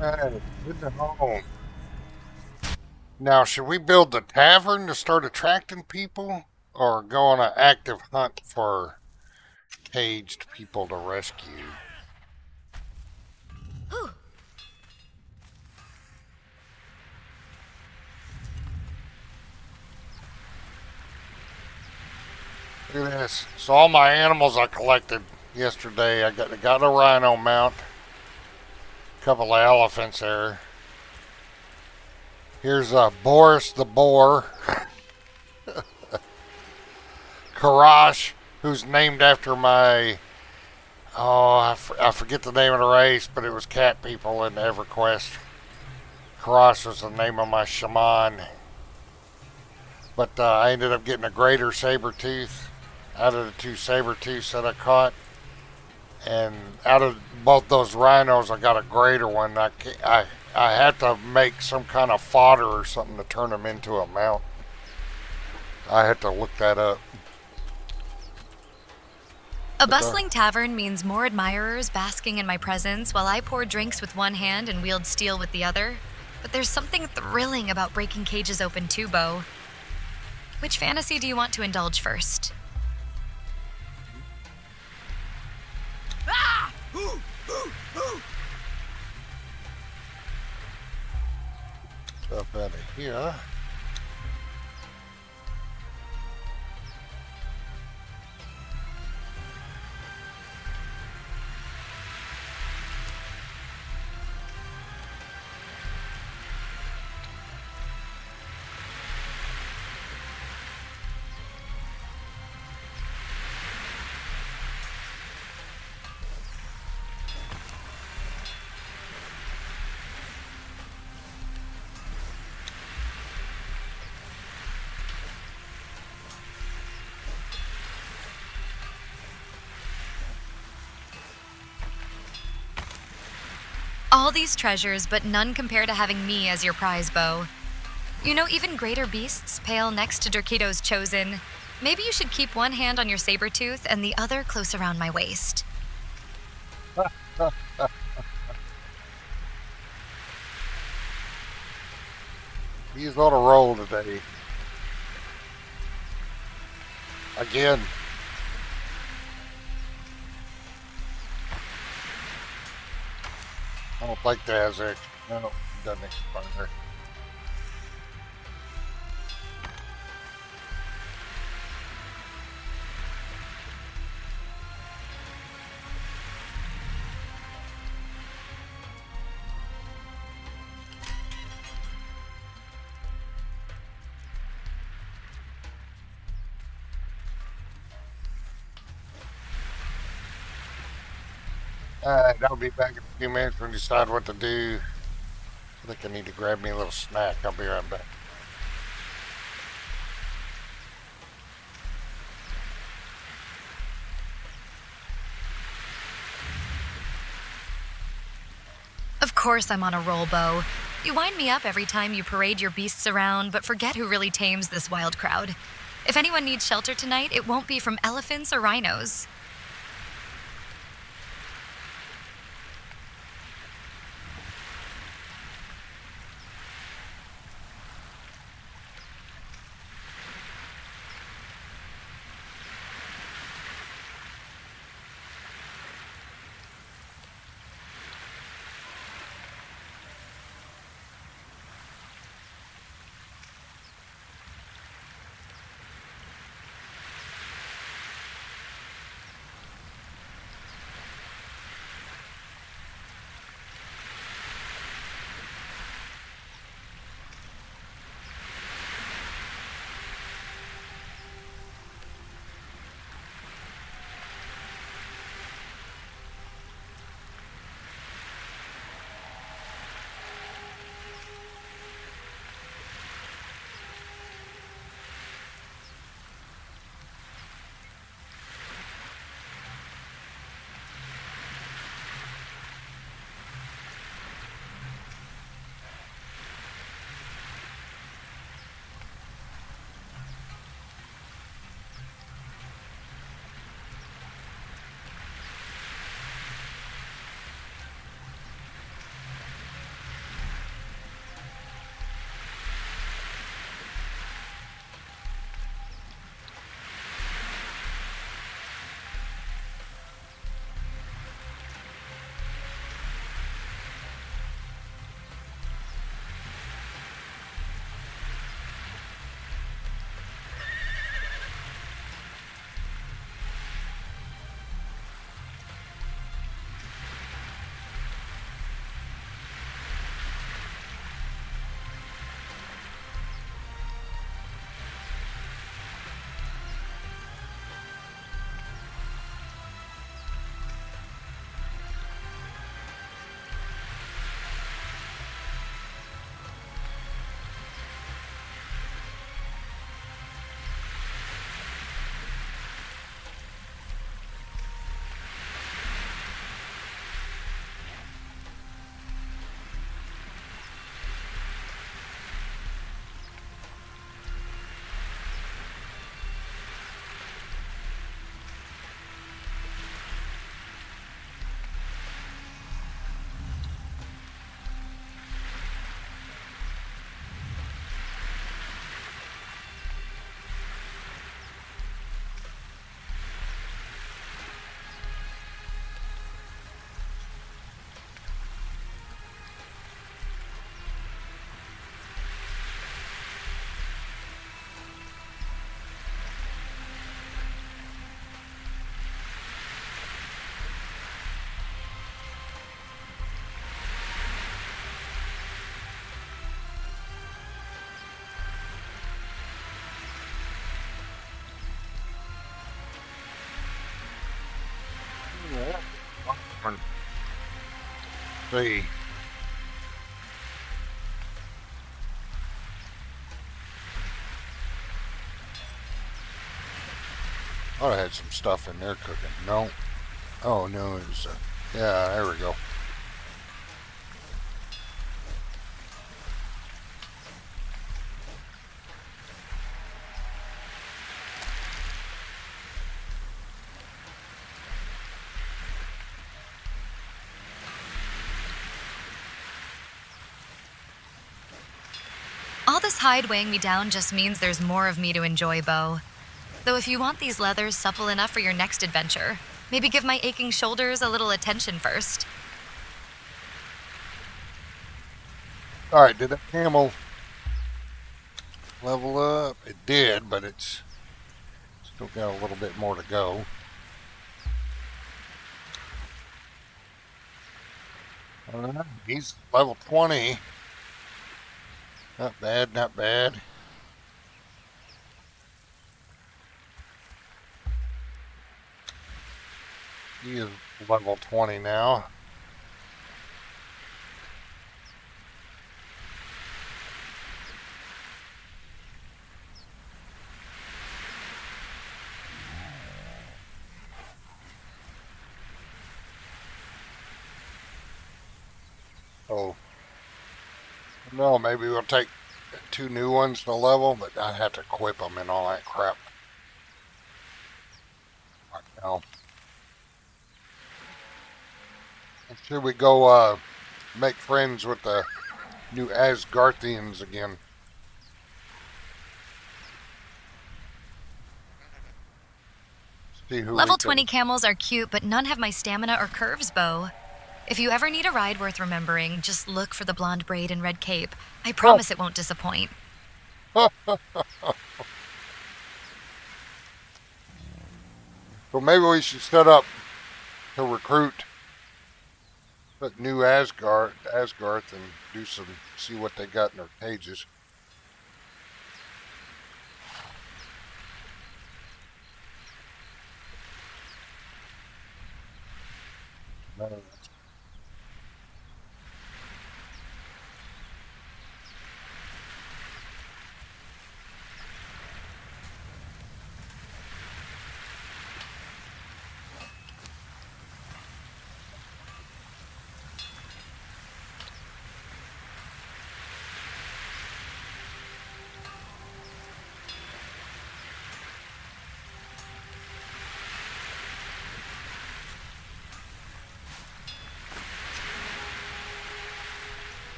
Alright, good to home. Now, should we build the tavern to start attracting people, or go on an active hunt for caged people to rescue? Look at this. So all my animals I collected yesterday, I got a rhino mount, a couple of elephants there. Here's Boris the boar, Karash, who's named after my, I forget the name of the race, but it was cat people in EverQuest. Karash was the name of my shaman. But I ended up getting a greater saber-tooth out of the two saber-tooths that I caught. And out of both those rhinos, I got a greater one. I had to make some kind of fodder or something to turn them into a mount. I had to look that up. A bustling tavern means more admirers basking in my presence while I pour drinks with one hand and wield steel with the other. But there's something thrilling about breaking cages open too, Beau. Which fantasy do you want to indulge first? Ah! Up out of here. All these treasures, but none compare to having me as your prize, Bo. You know, even greater beasts pale next to Dorkito's chosen. Maybe you should keep one hand on your saber tooth and the other close around my waist. He's on a roll today. Again. I don't think that has it. No, it doesn't expire. Alright, I'll be back in a few minutes when we decide what to do. I think I need to grab me a little snack. I'll be right back. Of course I'm on a roll, Bo. You wind me up every time you parade your beasts around, but forget who really tames this wild crowd. If anyone needs shelter tonight, it won't be from elephants or rhinos. See. Ought to have some stuff in there cooking. No. Oh, no, it was, yeah, there we go. this hide weighing me down just means there's more of me to enjoy, Bo. Though if you want these leathers supple enough for your next adventure, maybe give my aching shoulders a little attention first. Alright, did that camel level up? It did, but it's still got a little bit more to go. He's level 20. Not bad, not bad. He is level 20 now. Oh, no, maybe we'll take 2 new ones to level, but I'd have to equip them and all that crap. Right now. Should we go make friends with the new Asgarthians again? See who Level we can- 20 camels are cute, but none have my stamina or curves, Bo. If you ever need a ride worth remembering, just look for the blonde braid and red cape. I promise it won't disappoint. So maybe we should set up to recruit the new Asgarth and see what they got in their cages. No.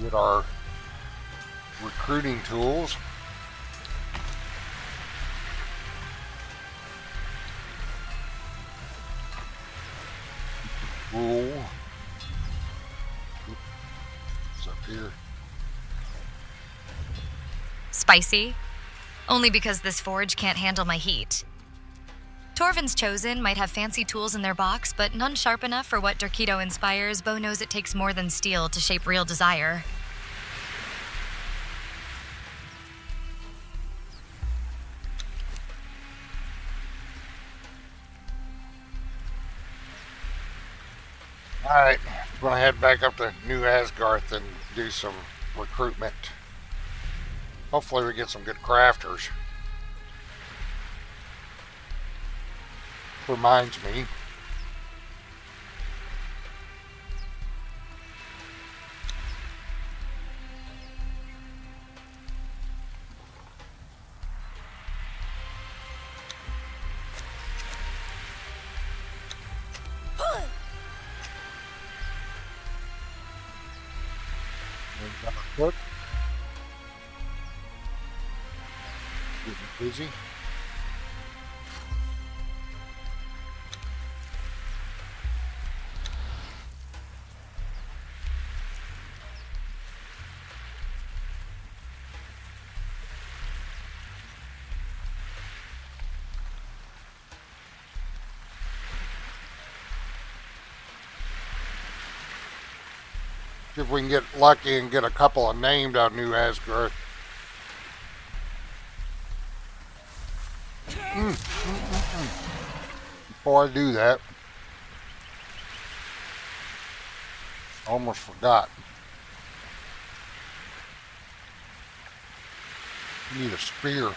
Get our recruiting tools. Rule. It's up here. Spicy? Only because this forge can't handle my heat. Torvin's Chosen might have fancy tools in their box, but none sharp enough for what Dorkido inspires. Bo knows it takes more than steel to shape real desire. Alright, we're gonna head back up to New Asgarth and do some recruitment. Hopefully we get some good crafters. Reminds me. Look. Getting busy. See if we can get lucky and get a couple of named out of New Asgard. Before I do that, almost forgot. You need a spear.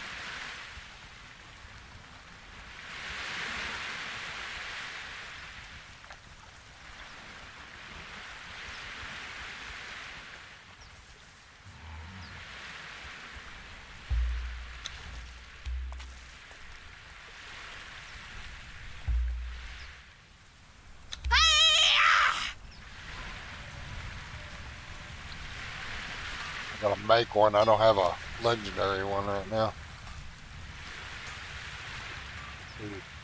Gotta make one. I don't have a legendary one right now.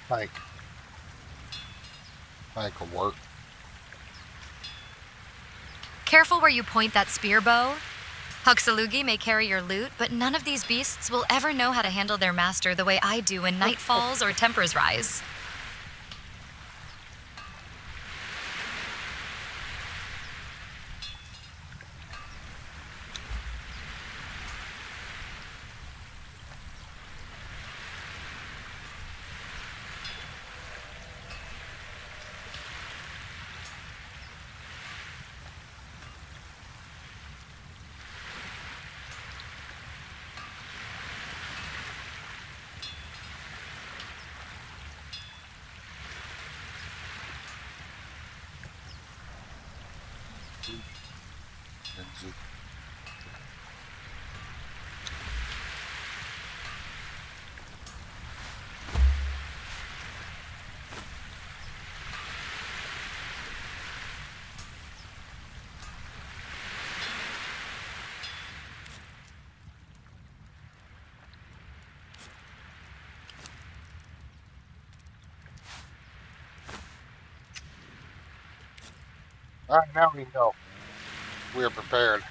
Tank. Tank will work. Careful where you point that spear bow. Huxalugi may carry your loot, but none of these beasts will ever know how to handle their master the way I do when night falls or tempers rise. All right, now we know. We're prepared.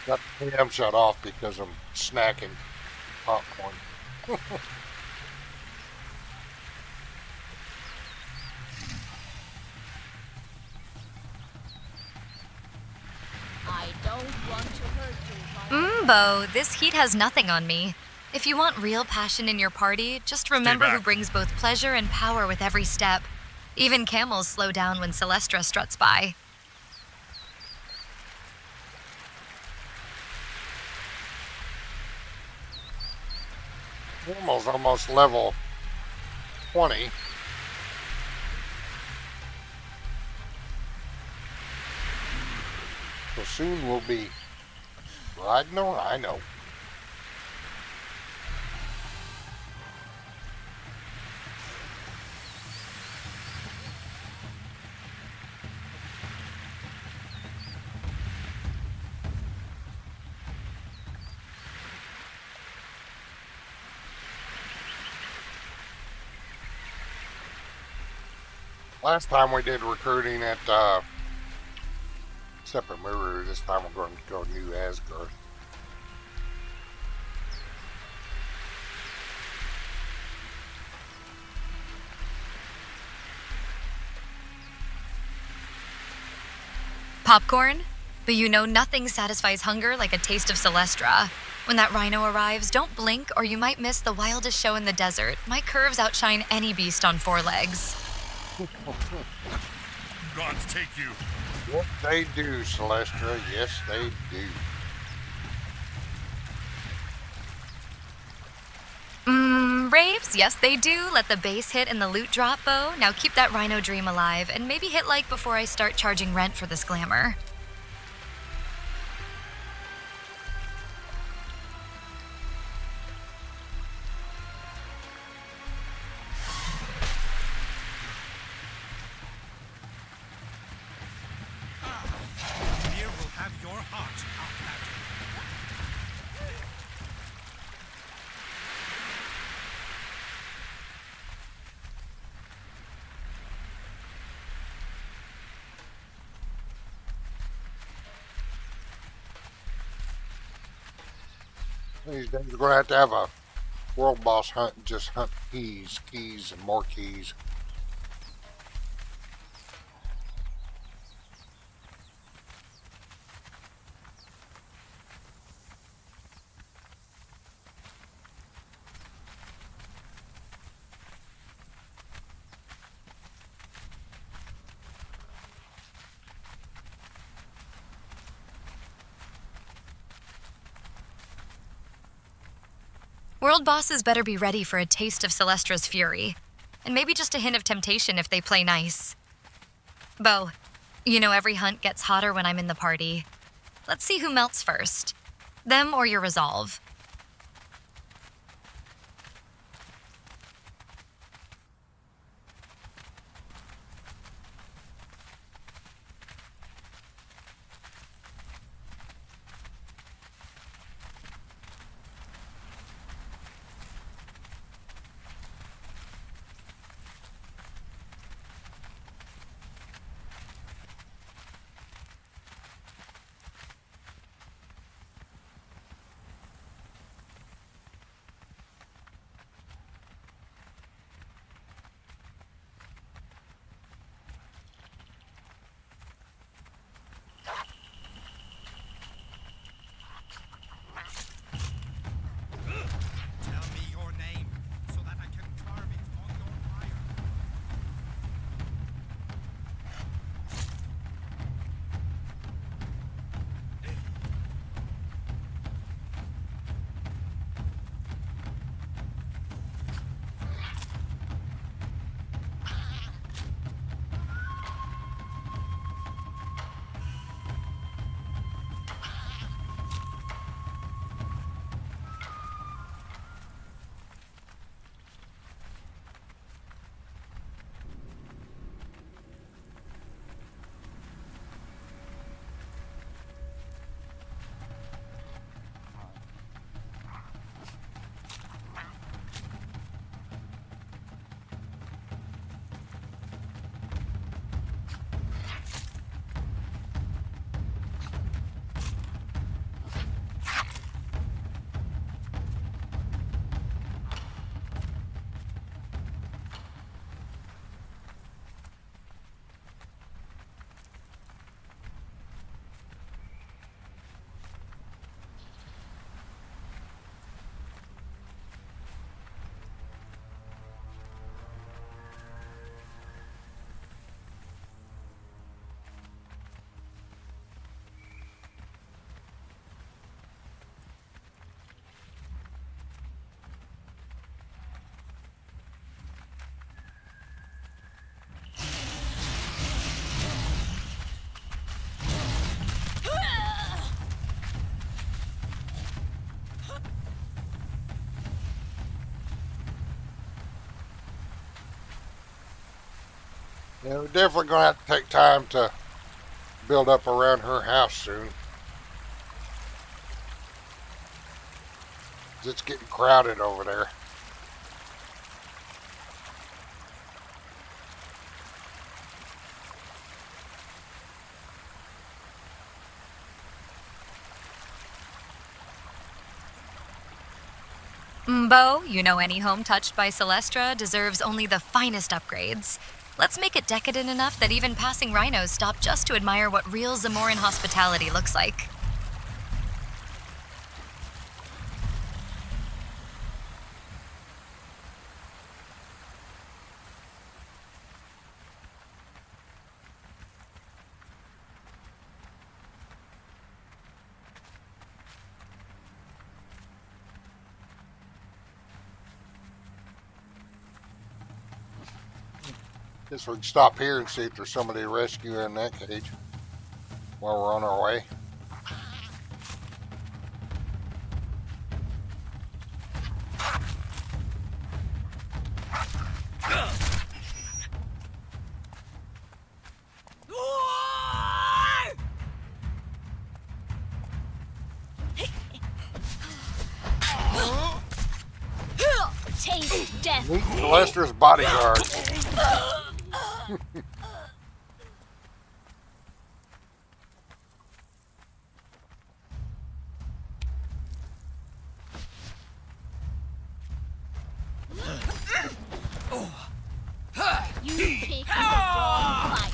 Got the cam shut off because I'm snacking popcorn. I don't want to hurt you, but Bo, this heat has nothing on me. If you want real passion in your party, just remember who back. brings both pleasure and power with every step. Even camels slow down when Celestrah struts by. Almost level 20. So soon we'll be riding a rhino. Last time we did recruiting at Sepamuru. This time we're going to go to New Asgard. Popcorn? But you know nothing satisfies hunger like a taste of Celestrah. When that rhino arrives, don't blink or you might miss the wildest show in the desert. My curves outshine any beast on four legs. Gods take you. Yes, they do, Celestrah. Yes, they do. Raves? Yes, they do. Let the base hit and the loot drop, Bo. Now keep that rhino dream alive and maybe hit like before I start charging rent for this glamour. your heart, Outlander. These days we're going to have a world boss hunt and just hunt keys, and more keys. World bosses better be ready for a taste of Celestra's fury, and maybe just a hint of temptation if they play nice. Bo, you know every hunt gets hotter when I'm in the party. Let's see who melts first. Them or your resolve. Tell me your name so that I can carve it on your pyre. Yeah, we're definitely going to have to take time to build up around her house soon. It's getting crowded over there. Bo, you know any home touched by Celestrah deserves only the finest upgrades. Let's make it decadent enough that even passing rhinos stop just to admire what real Zamoran hospitality looks like. Guess we can stop here and see if there's somebody to rescue in that cage while we're on our way. death. Meet Celestra's bodyguard. You picked the wrong fight.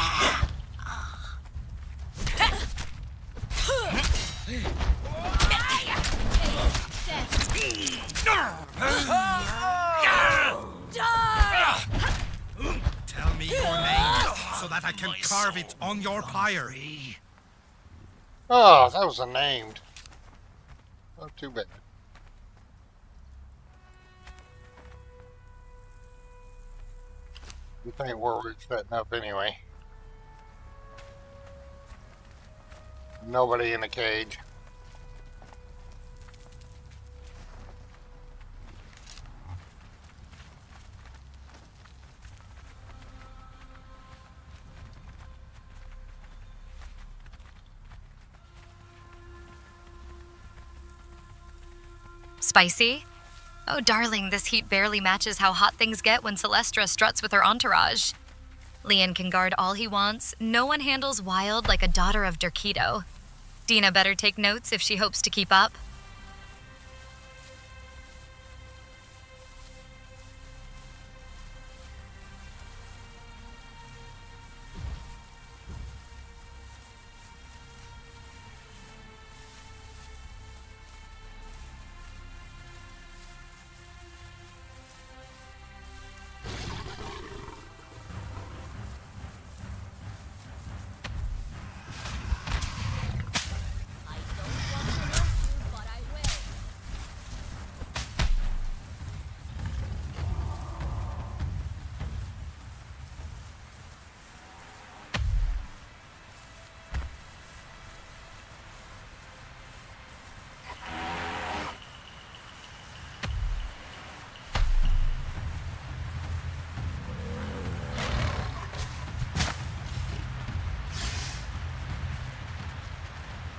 Tell me your name so that I can carve it on your pyre. Oh, that was a named. Oh, too bad. You think where we're setting up anyway? Nobody in the cage. Spicy? Oh, darling, this heat barely matches how hot things get when Celestrah struts with her entourage. Leon can guard all he wants. No one handles wild like a daughter of Derketo. Dina better take notes if she hopes to keep up. I don't want to hurt you, but I will.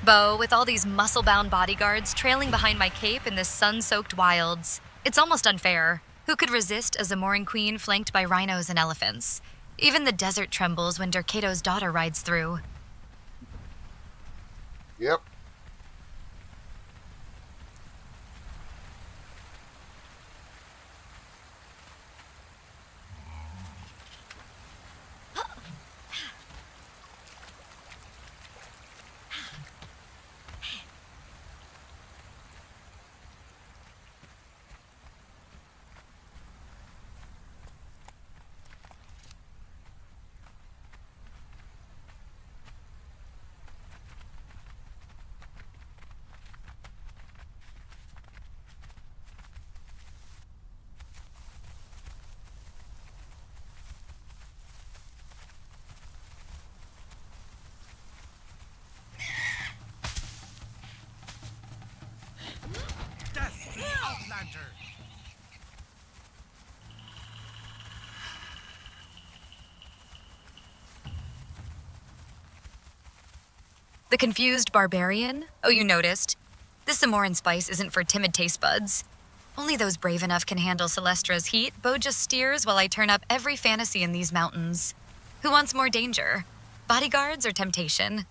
Bo, with all these muscle-bound bodyguards trailing behind my cape in this sun-soaked wilds, it's almost unfair. Who could resist a Zamoran queen flanked by rhinos and elephants? Even the desert trembles when Derketo's daughter rides through. Yep. Death to the Outlander! The confused barbarian? Oh, you noticed? This Zamoran spice isn't for timid taste buds. Only those brave enough can handle Celestra's heat. Bo just steers while I turn up every fantasy in these mountains. Who wants more danger? Bodyguards or temptation?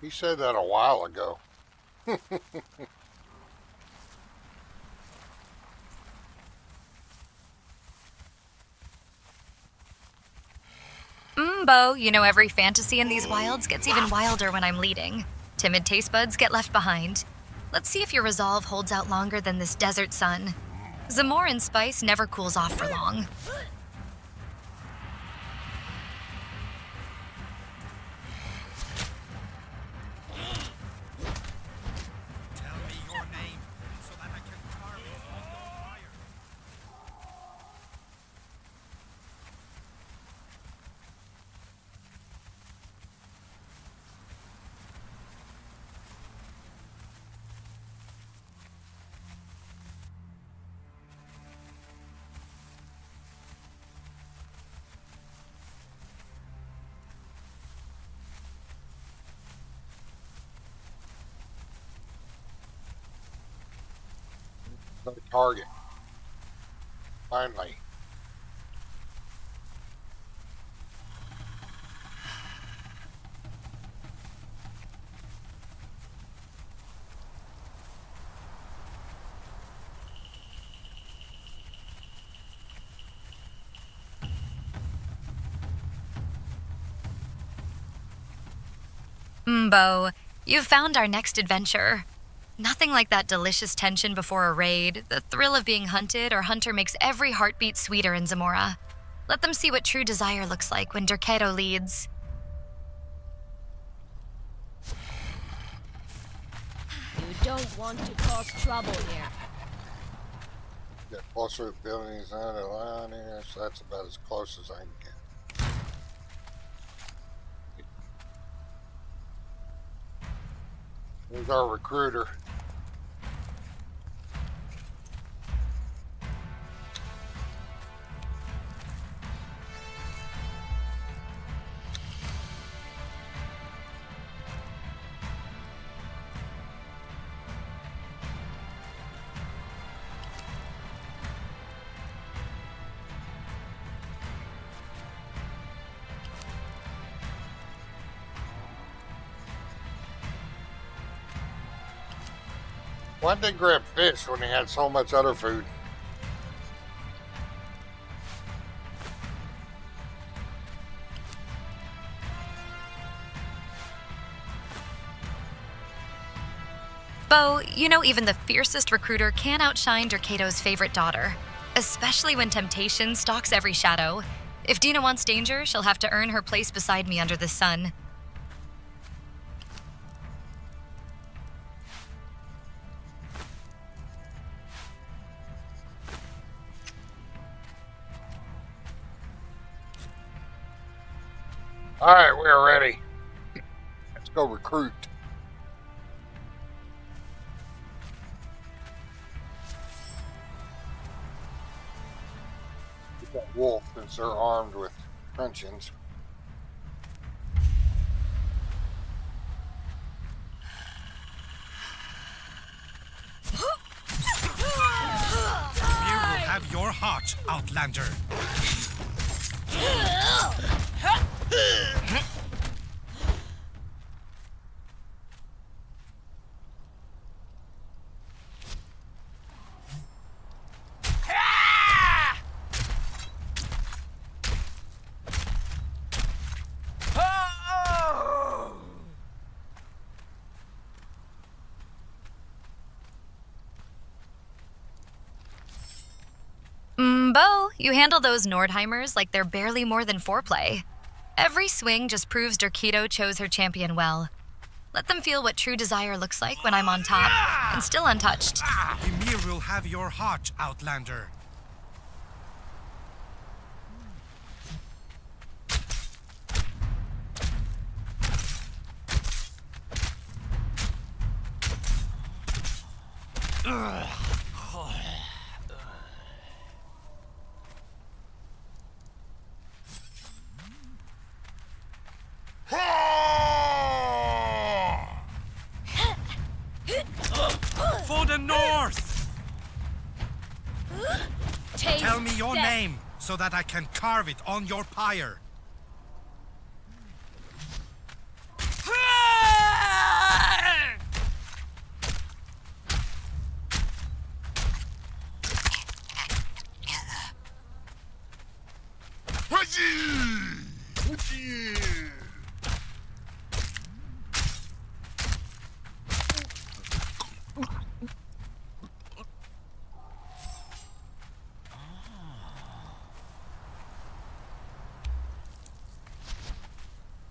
He said that a while ago. Bo, you know every fantasy in these wilds gets even wilder when I'm leading. Timid taste buds get left behind. Let's see if your resolve holds out longer than this desert sun. Zamoran spice never cools off for long. Tell me your name so that I can carve it on your pyre. No target. Finally. Bo, you've found our next adventure. Nothing like that delicious tension before a raid, the thrill of being hunted or hunter makes every heartbeat sweeter in Zamora. Let them see what true desire looks like when Derketo leads. You don't want to cause trouble here. Get closer to the buildings on the line here, so that's about as close as I can get. There's our recruiter. Why'd they grab fish when they had so much other food? Bo, you know even the fiercest recruiter can't outshine Derketo's favorite daughter, especially when temptation stalks every shadow. If Dina wants danger, she'll have to earn her place beside me under the sun. Alright, we're ready. Let's go recruit. Get that wolf since they're armed with truncheons. You will have your heart, Outlander. Bo, you handle those Nordheimers like they're barely more than foreplay. Every swing just proves Derketo chose her champion well. Let them feel what true desire looks like when I'm on top and still untouched. Ymir will have your heart, Outlander. For the north! Tell me your name so that I can carve it on your pyre.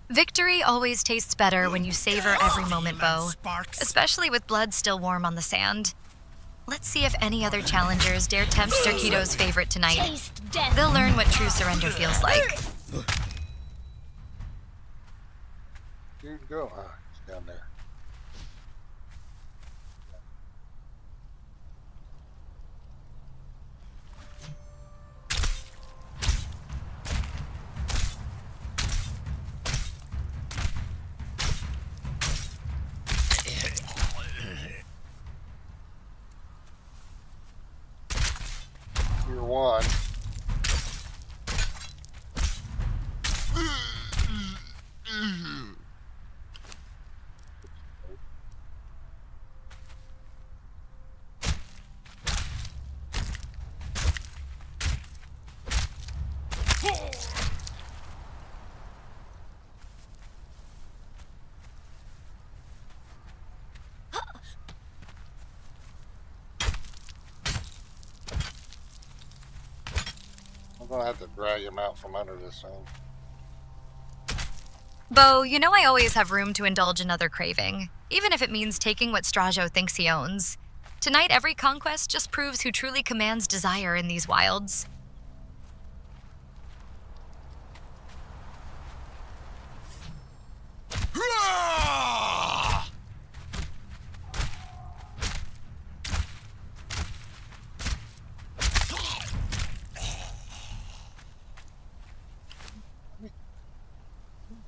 Victory always tastes better when you savor every moment, Bo. Sparks. Especially with blood still warm on the sand. Let's see if any other challengers dare tempt Derketo's favorite tonight. Taste death. They'll learn what true surrender feels like. Dude, go. It's down there. one. I'm gonna have to drag him out from under this thing. Bo, you know I always have room to indulge another craving, even if it means taking what Strajo thinks he owns. Tonight, every conquest just proves who truly commands desire in these wilds.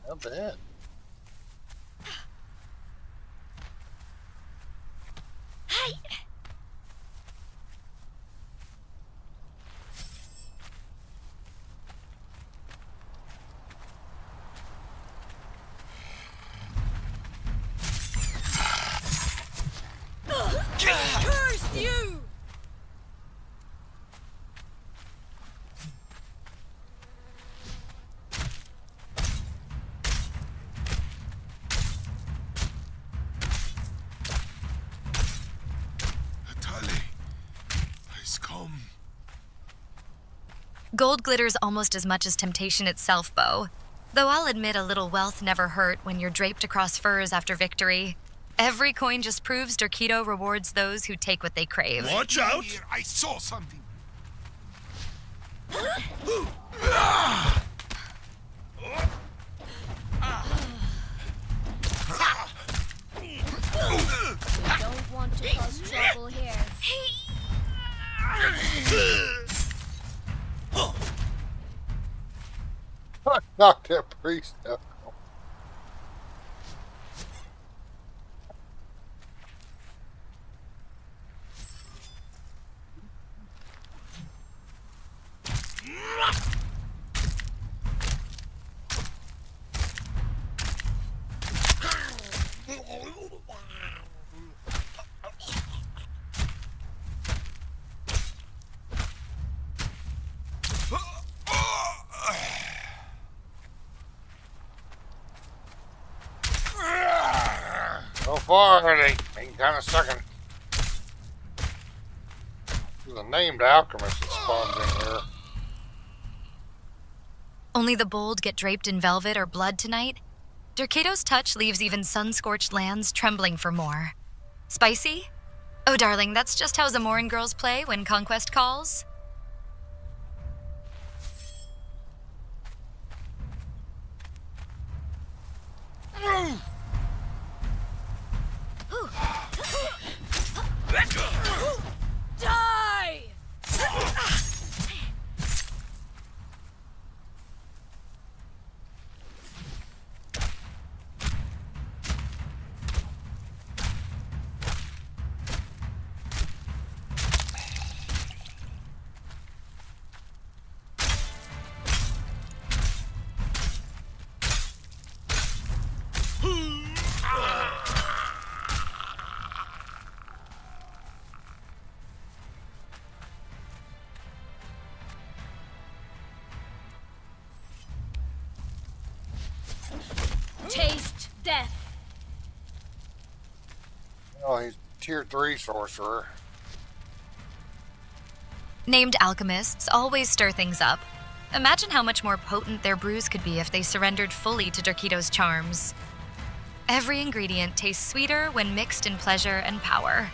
Not bad. Curse you! Gold glitters almost as much as temptation itself, Bo. Though I'll admit a little wealth never hurt when you're draped across furs after victory. Every coin just proves Dorkito rewards those who take what they crave. Watch out! Here, I saw something. We don't want to cause trouble here. Knock that priest out. So far, they been kind of sucking. There's a named alchemist that spawns in here. Only the bold get draped in velvet or blood tonight? Dorkito's touch leaves even sun-scorched lands trembling for more. Spicy? Oh, darling, that's just how Zamoran girls play when conquest calls. Die! Taste death. Oh, he's tier 3 sorcerer. Named alchemists always stir things up. Imagine how much more potent their brews could be if they surrendered fully to Dorkito's charms. Every ingredient tastes sweeter when mixed in pleasure and power.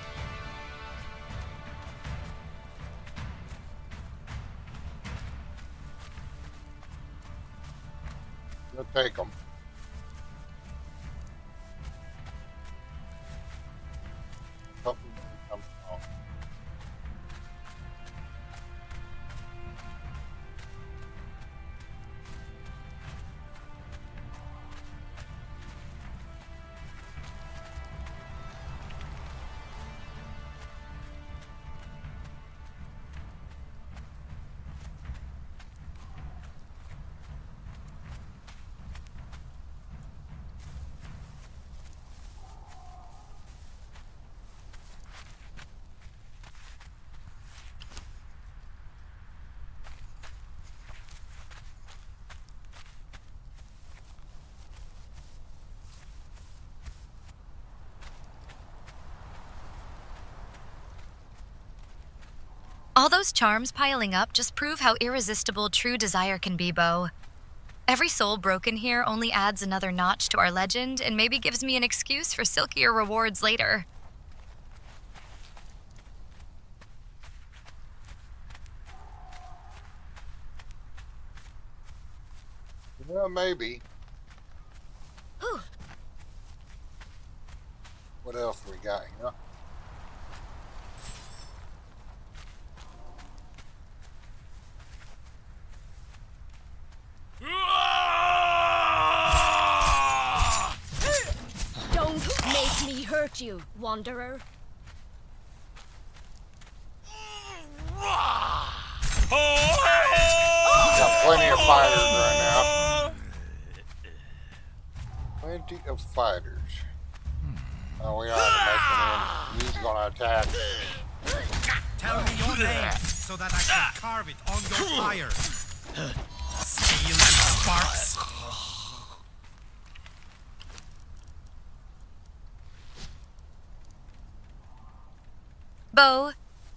We'll take them. All those charms piling up just prove how irresistible true desire can be, Bo. Every soul broken here only adds another notch to our legend and maybe gives me an excuse for silkier rewards later. Well, maybe. Whew. What else we got here? Don't make me hurt you, Wanderer. Got plenty of fighters right now. Plenty of fighters. Oh, we are messing in. He's gonna attack. Tell me your name so that I can carve it on your fire. Steel and sparks. Bo,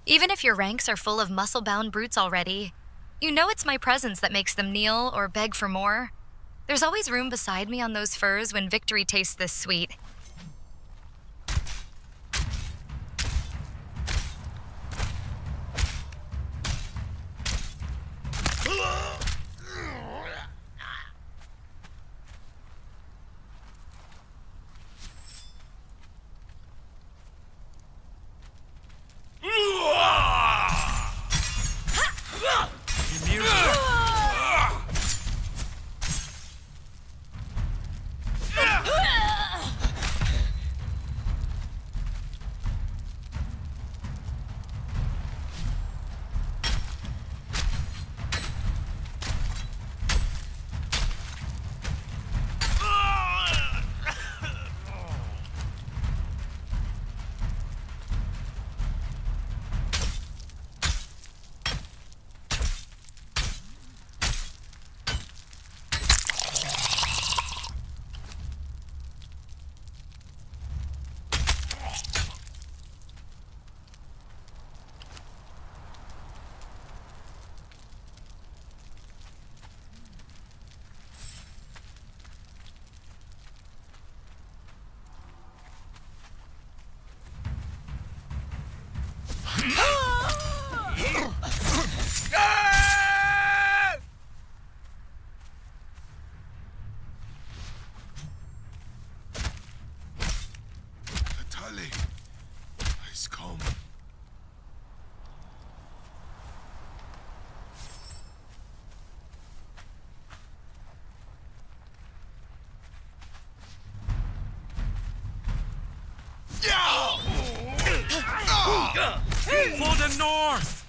even if your ranks are full of muscle-bound brutes already, you know it's my presence that makes them kneel or beg for more. There's always room beside me on those furs when victory tastes this sweet. For the north!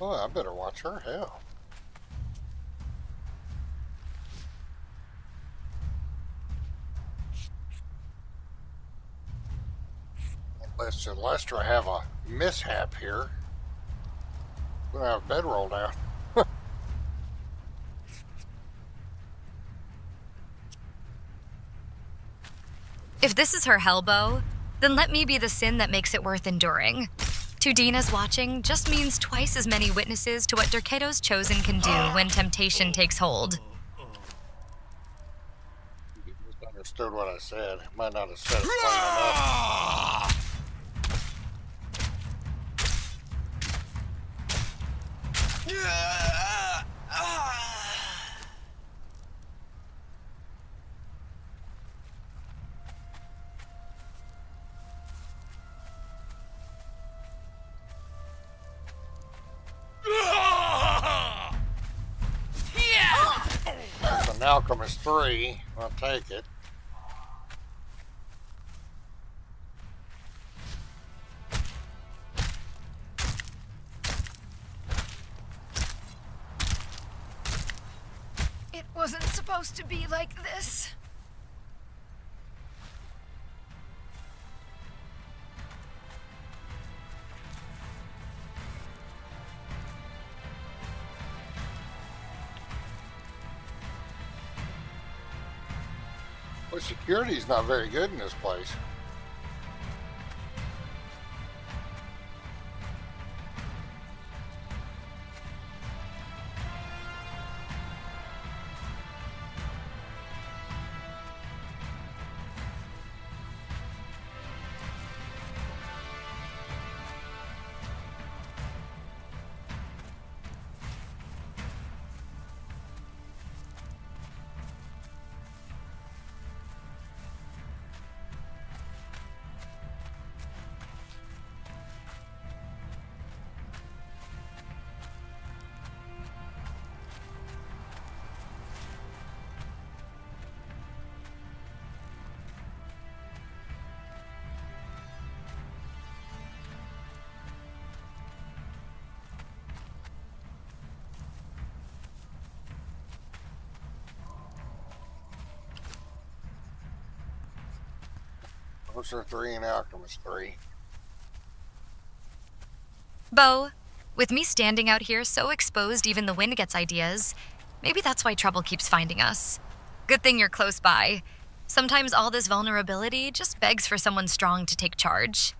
Oh, I better watch her. Hell. Unless Celestrah have a mishap here. We're gonna have bedroll down. If this is her hellbow, then let me be the sin that makes it worth enduring. Tudina's watching just means twice as many witnesses to what Derketo's Chosen can do when temptation takes hold. You misunderstood what I said. Might not have said it plain enough. There's an Alchemist 3. I'll take it. It wasn't supposed to be like this. Well, security's not very good in this place. Officer 3 and Alchemist 3. Bo, with me standing out here so exposed even the wind gets ideas, maybe that's why trouble keeps finding us. Good thing you're close by. Sometimes all this vulnerability just begs for someone strong to take charge.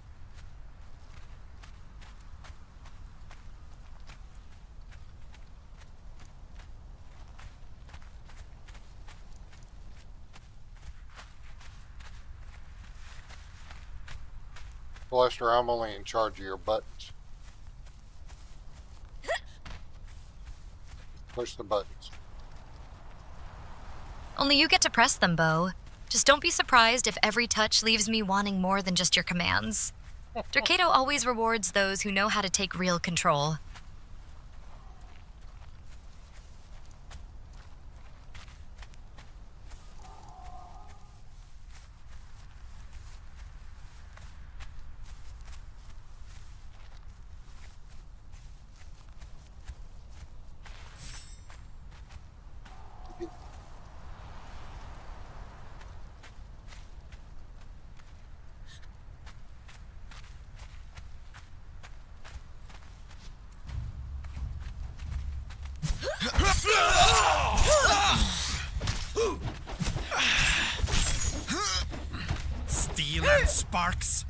Celestrah, I'm only in charge of your buttons. Push the buttons. Only you get to press them, Bo. Just don't be surprised if every touch leaves me wanting more than just your commands. Dercato always rewards those who know how to take real control. Steel and sparks.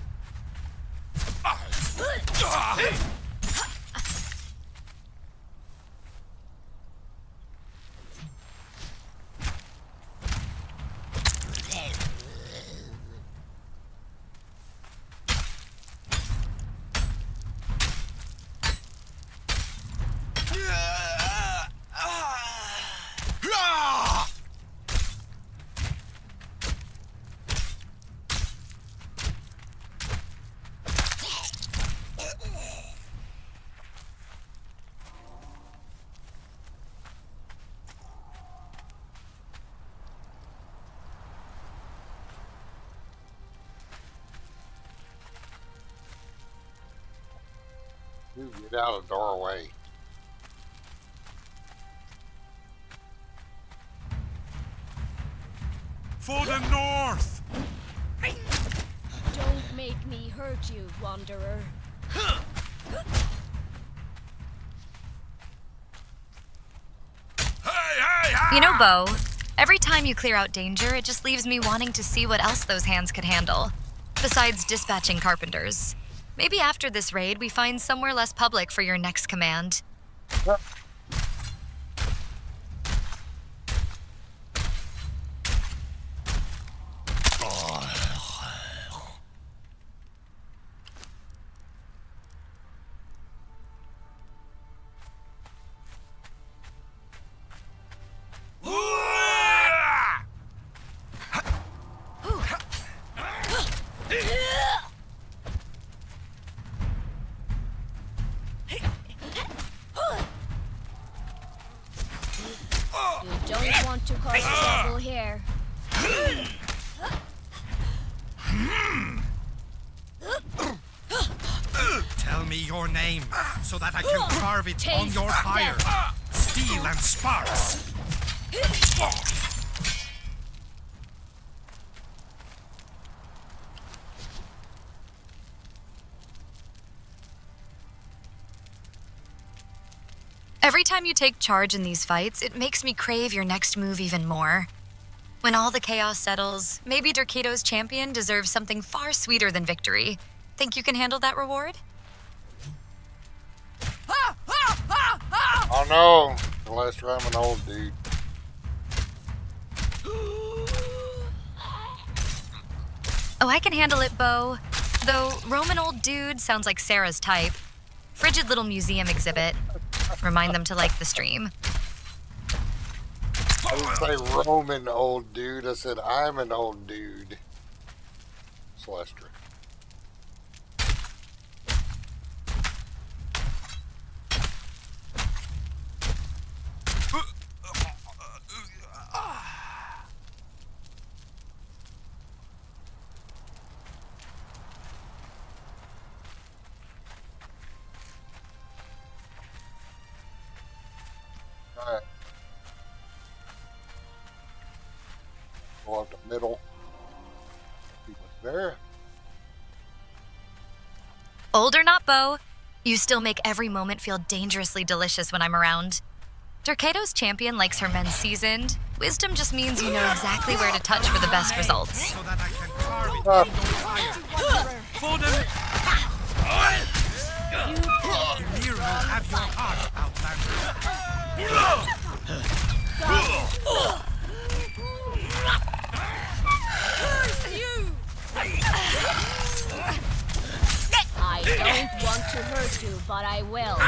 You get out of the doorway. For the north! Don't make me hurt you, Wanderer. Hey! You know, Bo, every time you clear out danger, it just leaves me wanting to see what else those hands could handle. Besides dispatching carpenters. Maybe after this raid, we find somewhere less public for your next command. You don't want to cause trouble here. Tell me your name, so that I can carve it on Taste your pyre. Steel and sparks. Every time you take charge in these fights, it makes me crave your next move even more. When all the chaos settles, maybe Dercato's champion deserves something far sweeter than victory. Think you can handle that reward? Oh no! Celestrah, I'm an old dude. Oh, I can handle it, Bo. Though Roman old dude sounds like Sarah's type. Frigid little museum exhibit. Remind them to like the stream. I didn't say Roman old dude, I said I'm an old dude. Celestrah. Alright. Go up the middle. See what's there. Old or not, Bo, you still make every moment feel dangerously delicious when I'm around. Dercado's champion likes her men seasoned. Wisdom just means you know exactly where to touch for the best results. So that I can carve it on your fire. For them. Ymir will have your heart, Outlander. I don't want to hurt you, but I will.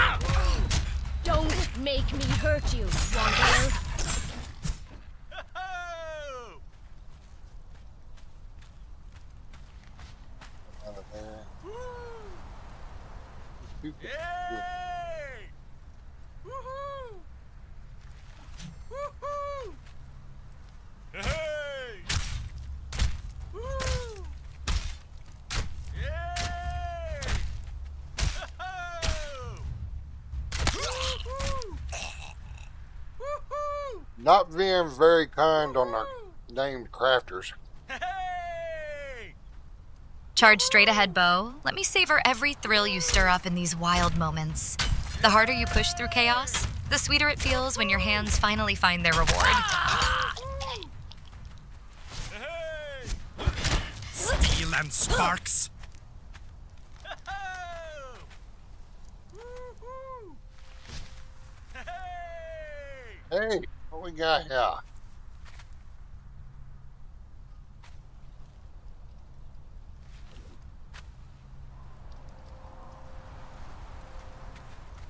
Don't make me hurt you, wanderer. Out of there. Yay! Woohoo! Woohoo! Hey! Woo! Yay! Woohoo! Woohoo! Not being very kind on our named crafters. Hey! Charge straight ahead, Bo. Let me savor every thrill you stir up in these wild moments. The harder you push through chaos, the sweeter it feels when your hands finally find their reward. Hey! Steel and sparks. Woohoo! Hey! Hey, what we got here?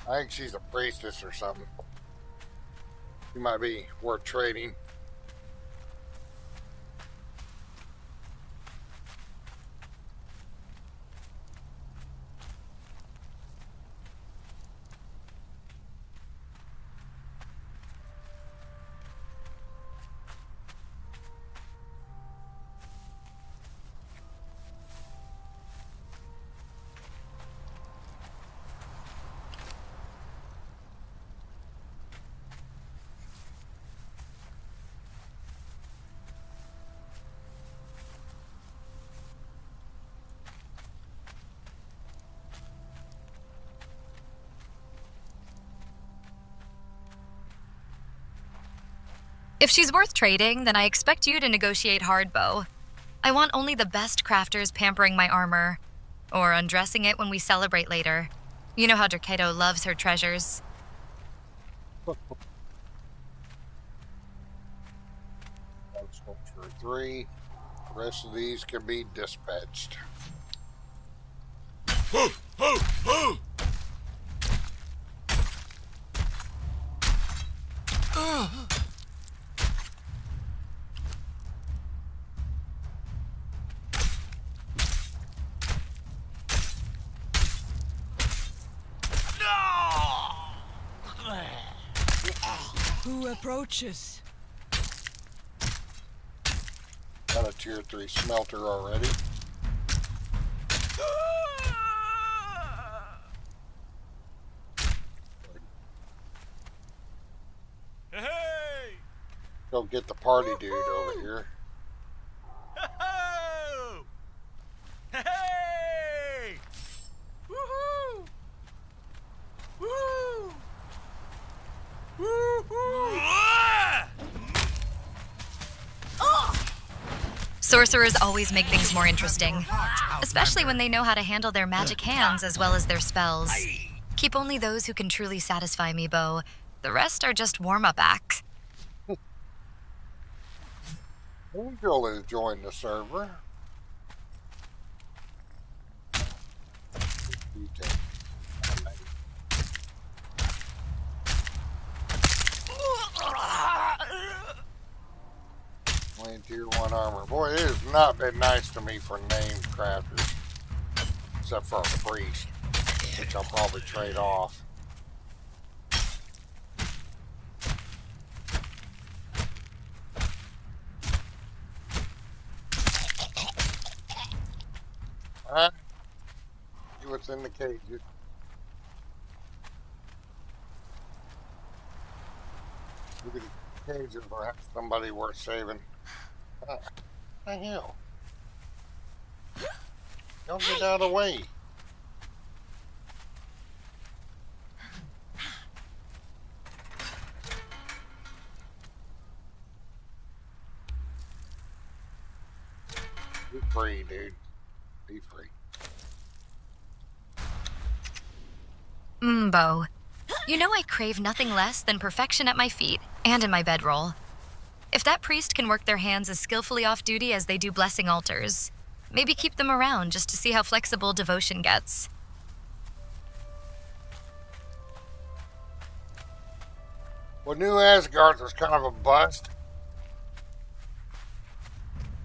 I think she's a priestess or something. She might be worth trading. If she's worth trading, then I expect you to negotiate hard, Bo. I want only the best crafters pampering my armor, or undressing it when we celebrate later. You know how Dercado loves her treasures. That's for 3. The rest of these can be dispatched. Who approaches? Got a tier 3 smelter already. Hey! Go get the party dude over here. Hey! Woohoo! Woo! Woohoo! Sorcerers always make things more interesting, especially when they know how to handle their magic hands as well as their spells. Keep only those who can truly satisfy me, Bo. The rest are just warm-up acts. Angel has joined the server. Playing tier 1 armor. Boy, it has not been nice to me for named crafters. Except for a priest, which I'll probably trade off. Alright. See what's in the cages. Look at the cages, perhaps somebody worth saving. What the hell? Don't get out of the way. Be free, dude. Be free. Bo. You know I crave nothing less than perfection at my feet and in my bedroll. If that priest can work their hands as skillfully off duty as they do blessing altars, maybe keep them around just to see how flexible devotion gets. Well, New Asgard was kind of a bust.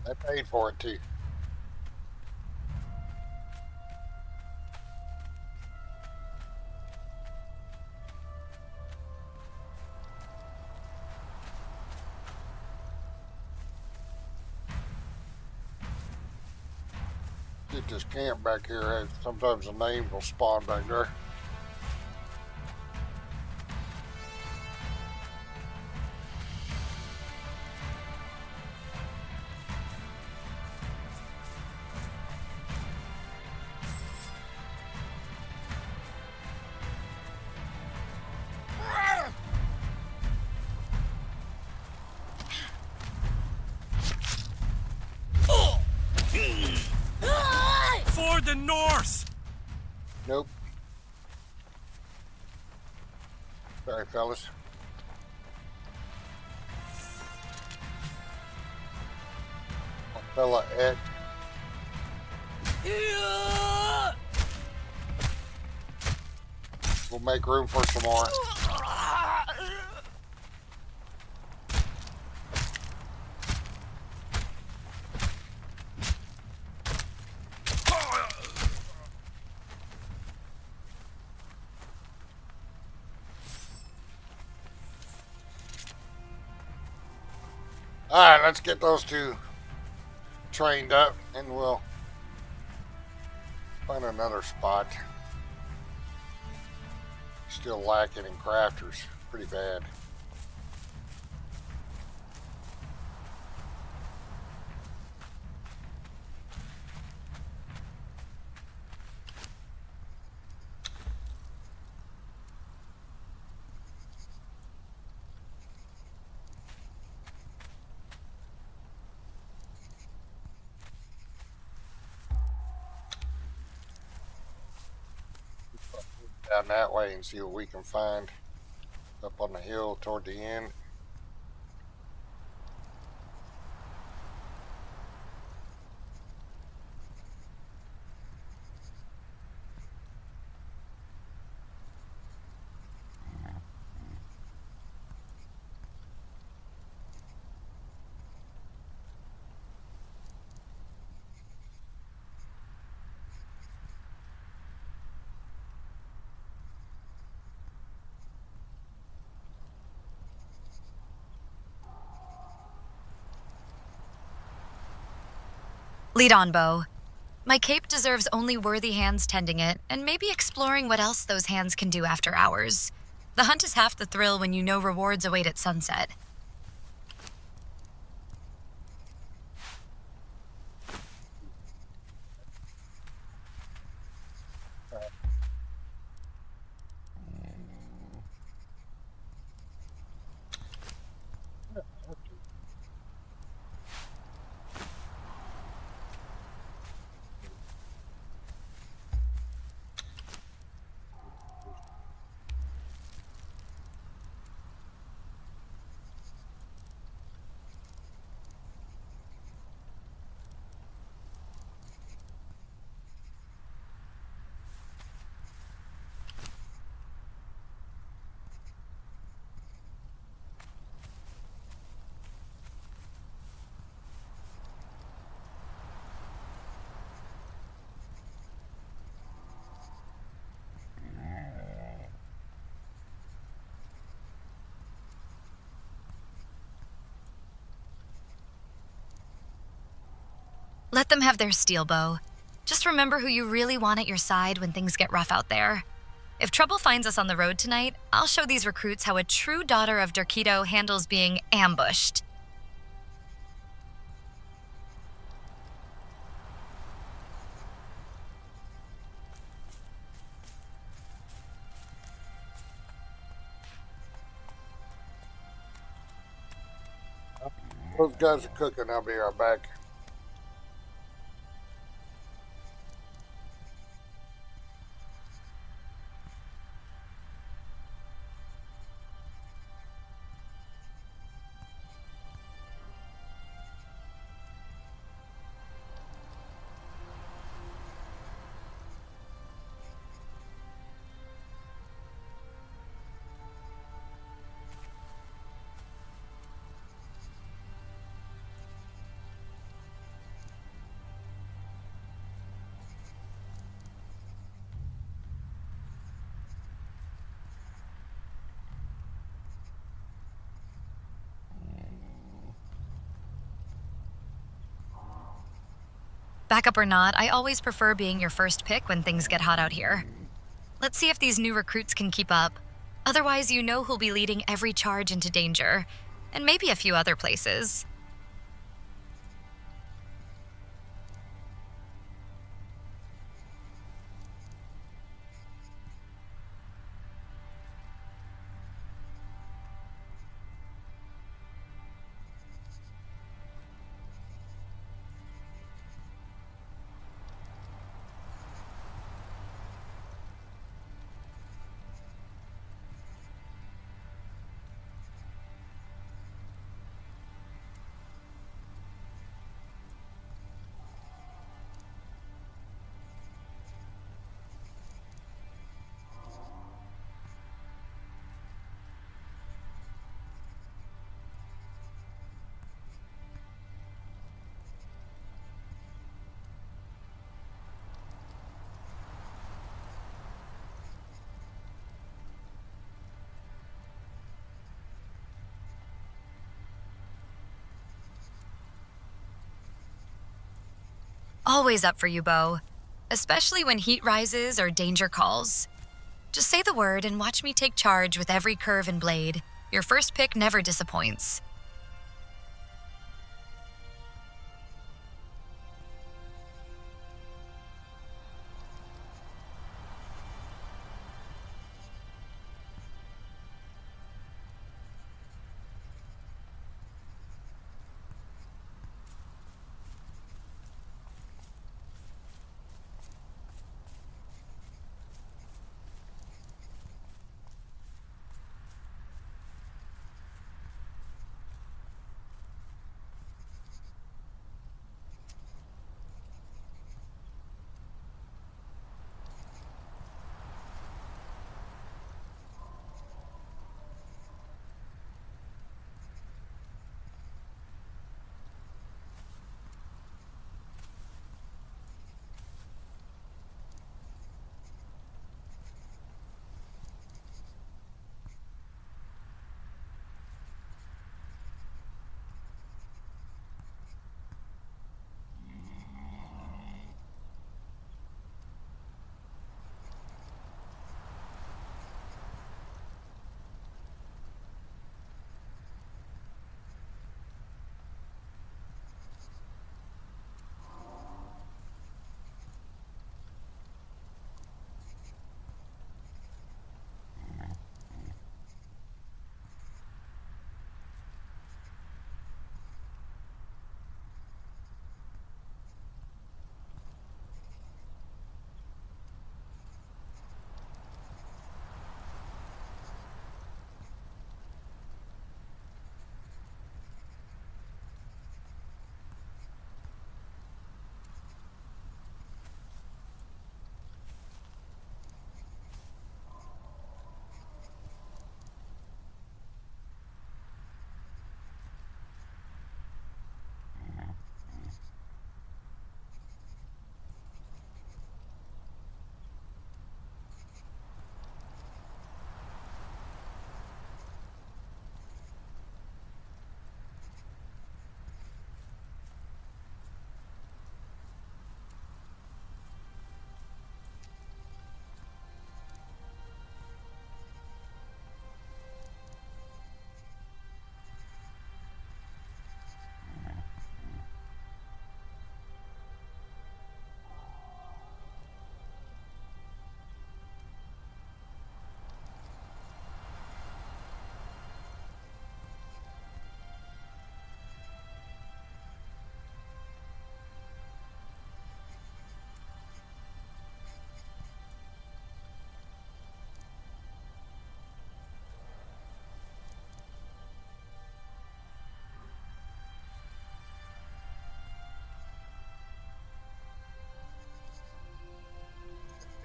They paid for it too. Get this camp back here. Sometimes the name will spawn back there. For the Norse! Nope. Sorry, fellas. Fella Ed. We'll make room for some more. Alright, let's get those two trained up and we'll find another spot. Still lacking in crafters. Pretty bad. Down that way and see what we can find up on the hill toward the end. Lead on, Bo. My cape deserves only worthy hands tending it, and maybe exploring what else those hands can do after hours. The hunt is half the thrill when you know rewards await at sunset. Let them have their steel, Bo. Just remember who you really want at your side when things get rough out there. If trouble finds us on the road tonight, I'll show these recruits how a true daughter of Durkido handles being ambushed. Those guys are cooking. I'll be right back. Backup or not, I always prefer being your first pick when things get hot out here. Let's see if these new recruits can keep up. Otherwise, you know who'll be leading every charge into danger. And maybe a few other places. Always up for you, Bo. Especially when heat rises or danger calls. Just say the word and watch me take charge with every curve and blade. Your first pick never disappoints.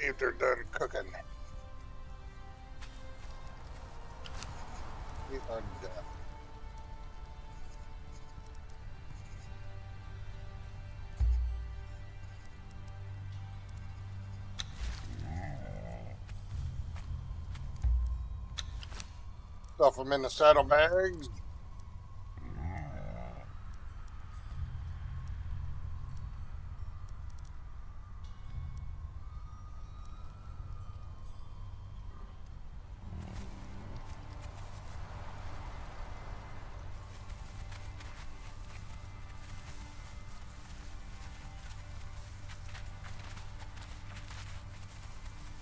See if they're done cooking. We are done. Stuff them in the saddlebags.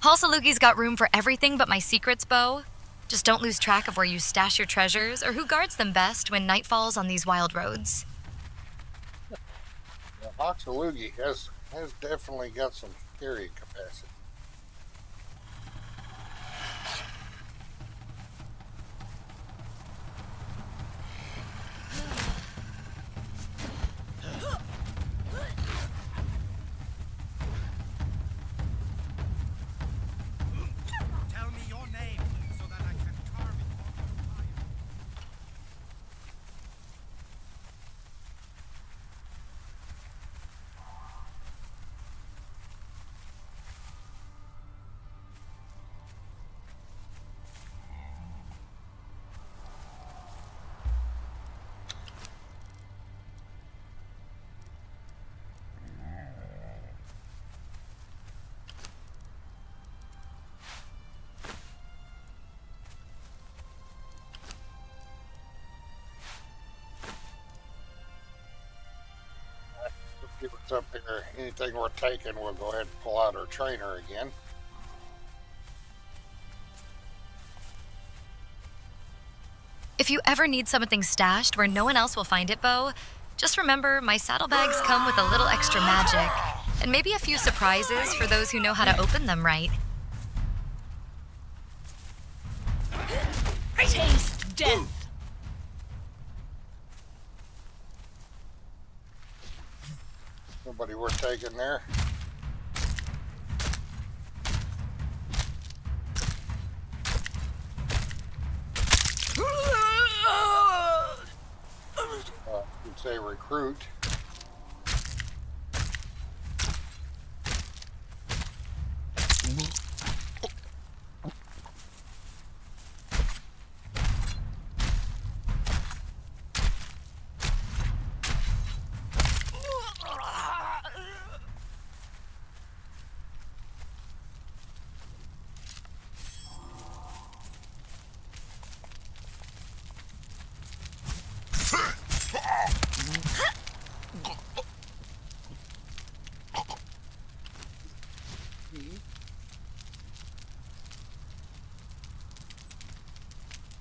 Hal Salugi's got room for everything but my secrets, Bo. Just don't lose track of where you stash your treasures or who guards them best when night falls on these wild roads. Well, Hoxalugi has definitely got some carrying capacity. Tell me your name so that I can carve it on your fire. Let's see what's up here. Anything we're taking, we'll go ahead and pull out our trainer again. If you ever need something stashed where no one else will find it, Bo, just remember my saddlebags come with a little extra magic and maybe a few surprises for those who know how to open them right. Taste death. Nobody worth taking there. You'd say recruit.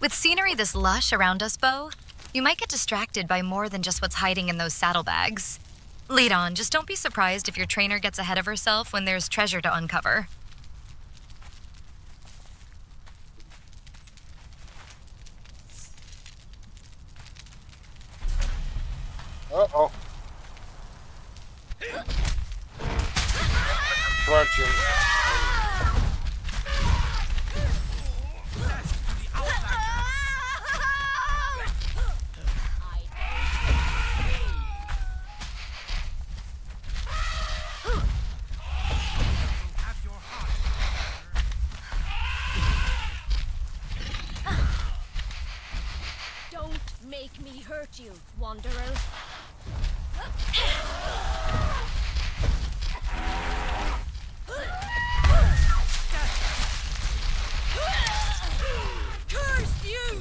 With scenery this lush around us, Bo, you might get distracted by more than just what's hiding in those saddlebags. Lead on, just don't be surprised if your trainer gets ahead of herself when there's treasure to uncover. Uh-oh. Crunching. Have your heart. Don't make me hurt you, wanderer. Curse you!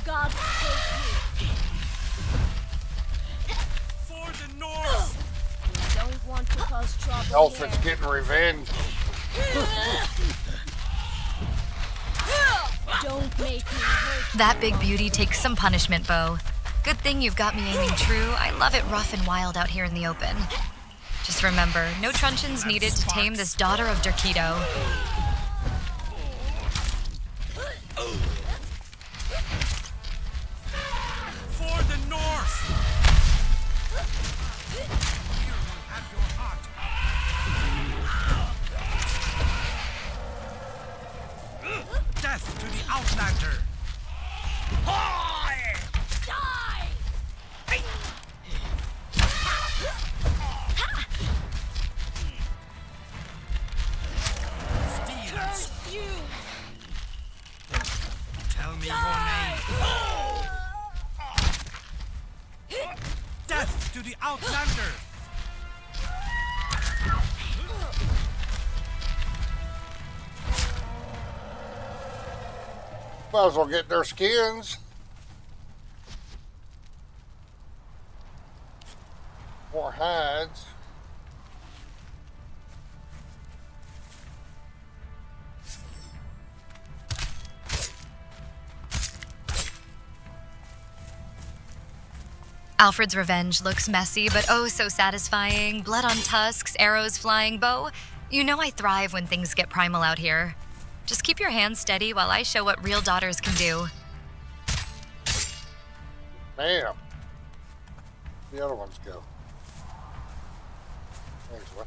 God take you. For the North! You don't want to cause trouble Elephant's here. getting revenge. Don't make me hurt you. That big beauty takes some punishment, Bo. Good thing you've got me aiming true. I love it rough and wild out here in the open. Just remember, no truncheons needed to tame this daughter of Derketo. For the North! Here will have your heart. Death to the Outlander! Die! Steal and Curse you! tell me your name. Death to the Outlander! Might as well get their skins. More hides. Alfred's revenge looks messy, but oh so satisfying. Blood on tusks, arrows flying. Beau, you know I thrive when things get primal out here. Just keep your hands steady while I show what real daughters can do. Bam. The other ones go. Thanks, what?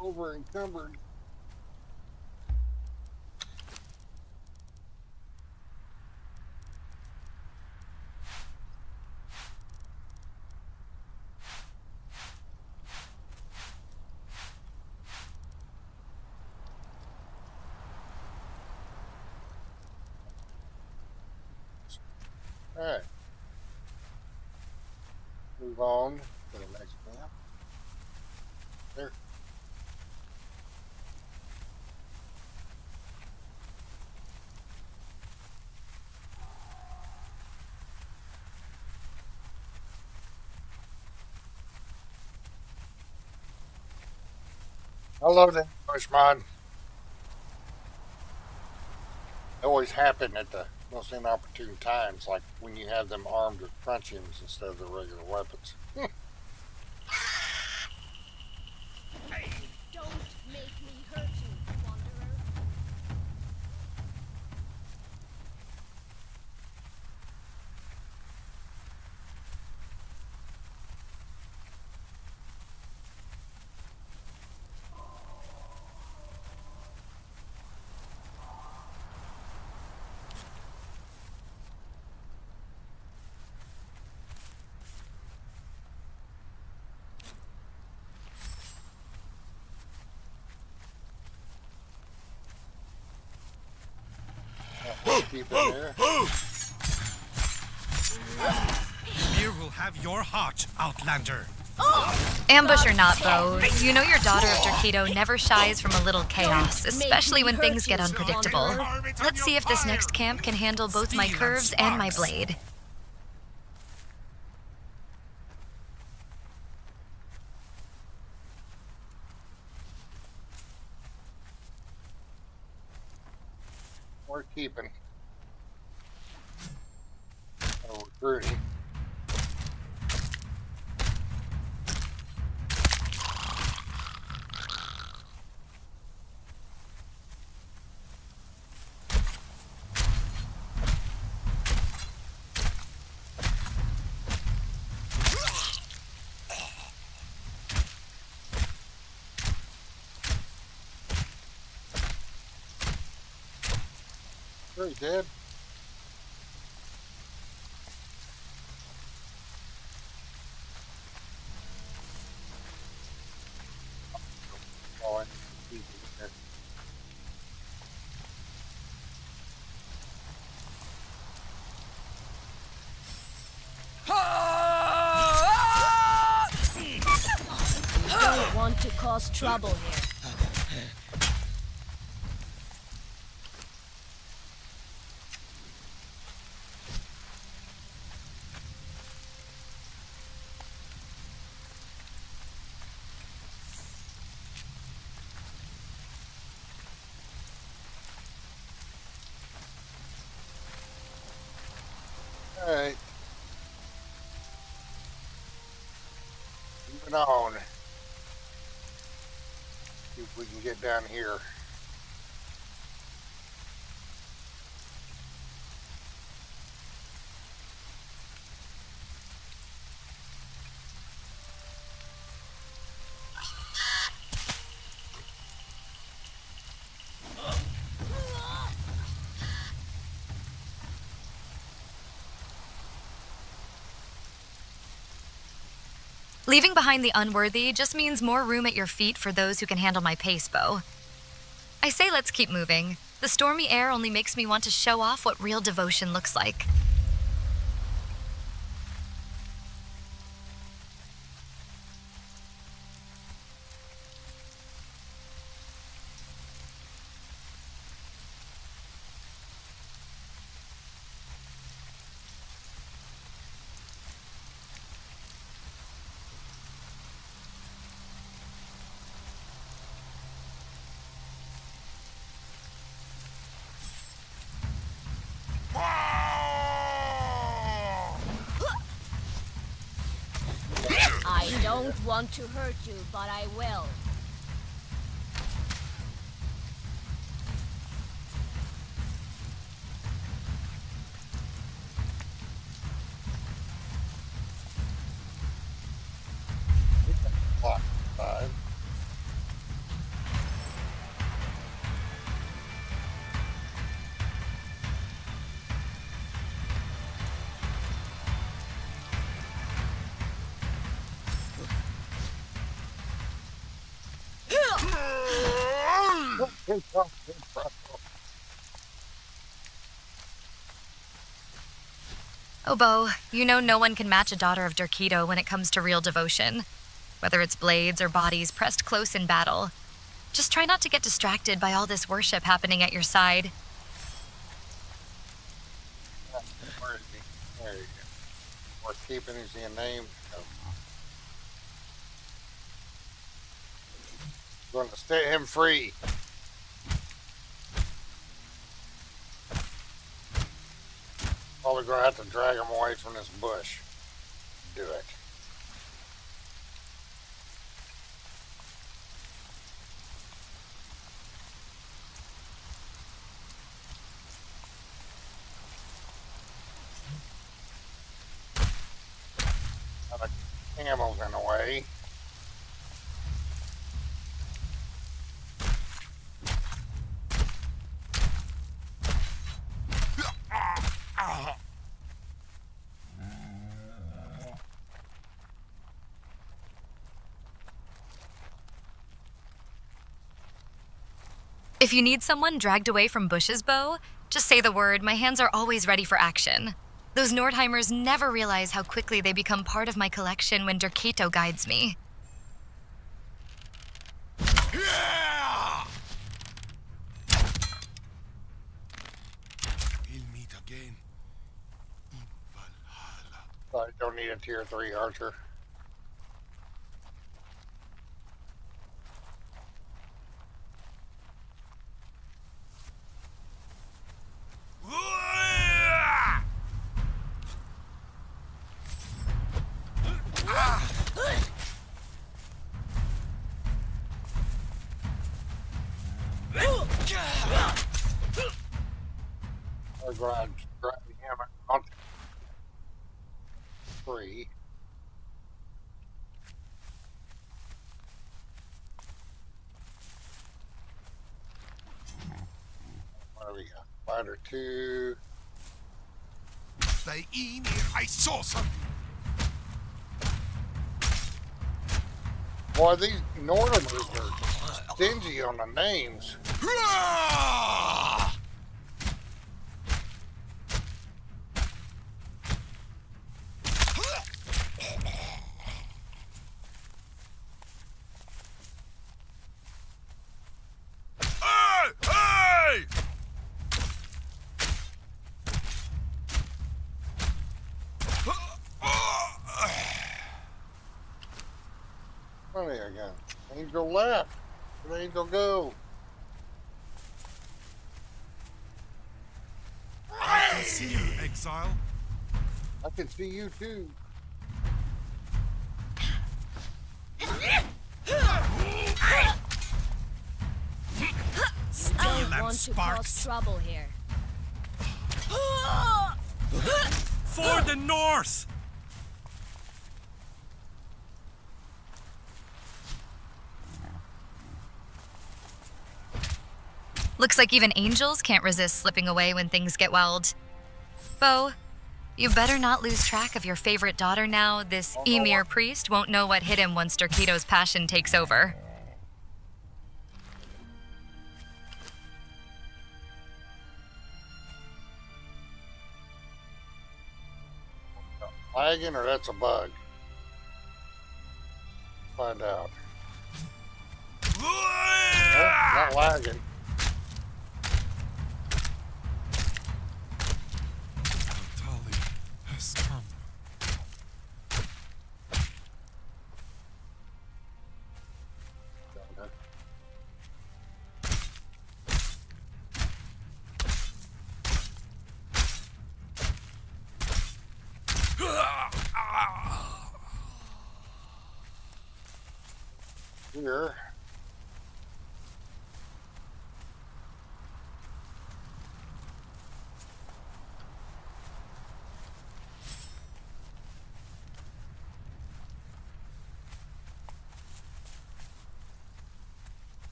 Over encumbered. All right. Move on to the next map. There. I love that Bushmon. They always happen at the most inopportune times, like when you have them armed with truncheons instead of the regular weapons. Don't make me hurt you, wanderer. Keep it there. Here will have your heart, Outlander. Ambush or not, Beau, you know your daughter of Drakedo never shies from a little chaos, especially when things get unpredictable. Let's see if this next camp can handle both my curves and my blade. We're keeping. Oh, recruiting. Very dead. Oh, I need to keep it there. Don't want to cause trouble here. All right. Moving on. See if we can get down here. Leaving behind the unworthy just means more room at your feet for those who can handle my pace, Beau. I say let's keep moving. The stormy air only makes me want to show off what real devotion looks like. don't want to hurt you, but I will. Block 5. Oh, Bo, you know no one can match a daughter of Derketo when it comes to real devotion. Whether it's blades or bodies pressed close in battle. Just try not to get distracted by all this worship happening at your side. Where is he? There you go. Worth keeping is your name. Going to set him free. Probably going to have to drag him away from this bush. Do it. Now the ammo's in the way. If you need someone dragged away from bushes, Bo, just say the word. My hands are always ready for action. Those Nordheimers never realize how quickly they become part of my collection when Derketo guides me. We'll meet again in Valhalla. I don't need a tier 3 archer. Or grab the hammer on 3. What do we got? Fighter 2. By Ymir, I saw something. Boy, these Nordheimers are stingy on the names. Funny again. Angel left. Where'd Angel go? I can see you, Exile. I can see you too. Steal I them want to cause sparks. trouble here. For the North! Looks like even angels can't resist slipping away when things get wild. Bo, you better not lose track of your favorite daughter now. This Ymir priest won't know what hit him once Derketo's passion takes over. Lagging or that's a bug? Find out. Oh, not lagging. Tali has come. here.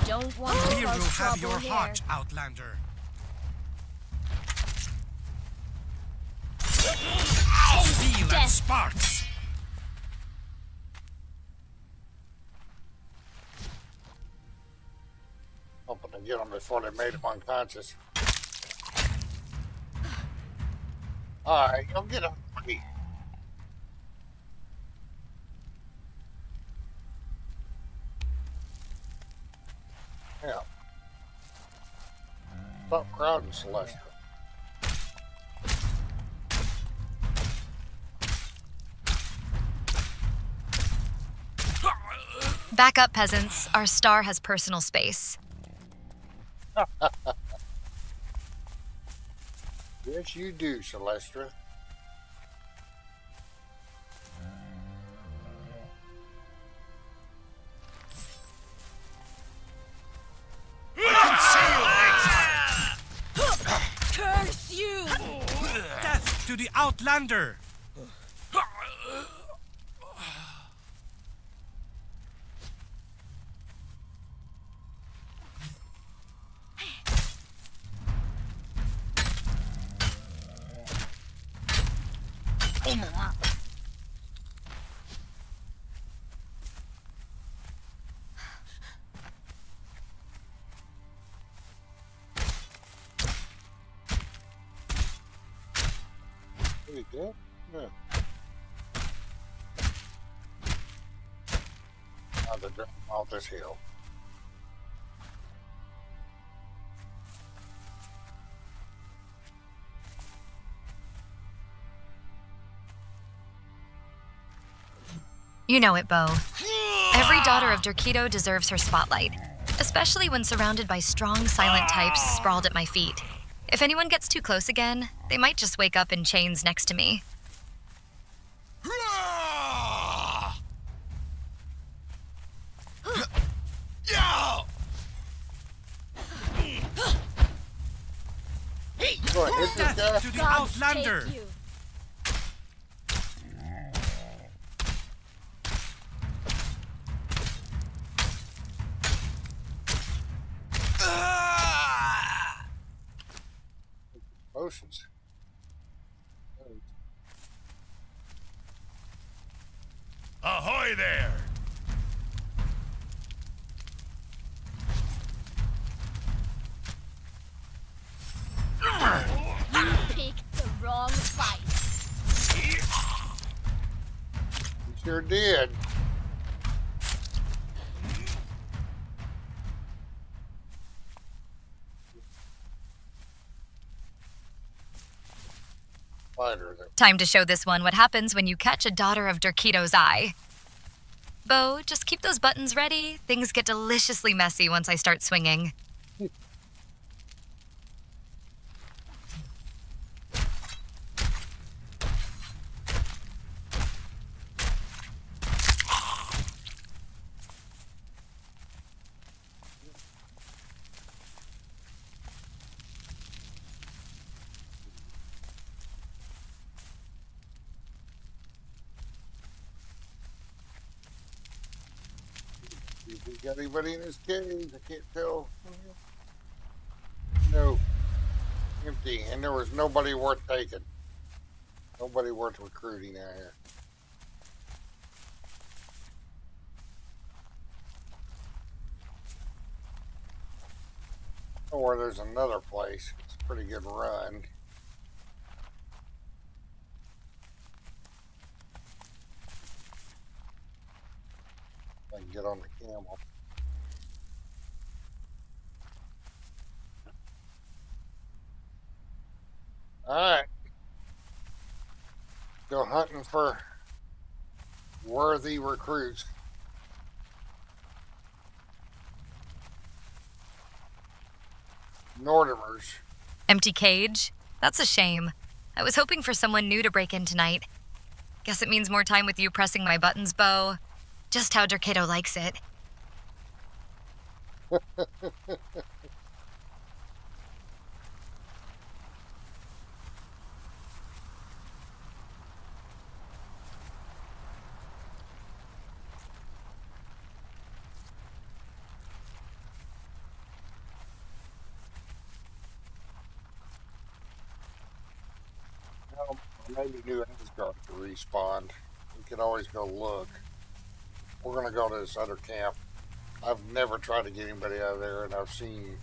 Don't want to Here will cause have trouble your here. heart, Outlander. Steel and death. sparks. Hoping to get them before they made him unconscious. Alright, you'll get him. Yeah. Stop crowding, Celestrah. Back up, peasants. Our star has personal space. Yes, you do, Celestrah. Curse you! Death to the Outlander. Pretty good. Yeah. Now they're dropping off this hill. You know it, Bo. Every daughter of Durkido deserves her spotlight, especially when surrounded by strong, silent types sprawled at my feet. If anyone gets too close again, they might just wake up in chains next to me. Go ahead, hit this guy. Death to the Gods Outlander. take you. Potions. Ahoy there! You picked the wrong fight. You sure did. Fighter there. Time to show this one what happens when you catch a daughter of Durkido's eye. Bo, just keep those buttons ready. Things get deliciously messy once I start swinging. If we got anybody in this cave, I can't tell. No. Empty. And there was nobody worth taking. Nobody worth recruiting out here. Or there's another place. It's a pretty good run. I can get on the camel. Alright. Go hunting for worthy recruits. Northerners. Empty cage? That's a shame. I was hoping for someone new to break in tonight. Guess it means more time with you pressing my buttons, Bo. Just how Dercato likes it. Well, maybe New Asgard respawned. We could always go look. We're gonna go to this other camp. I've never tried to get anybody out of there, and I've seen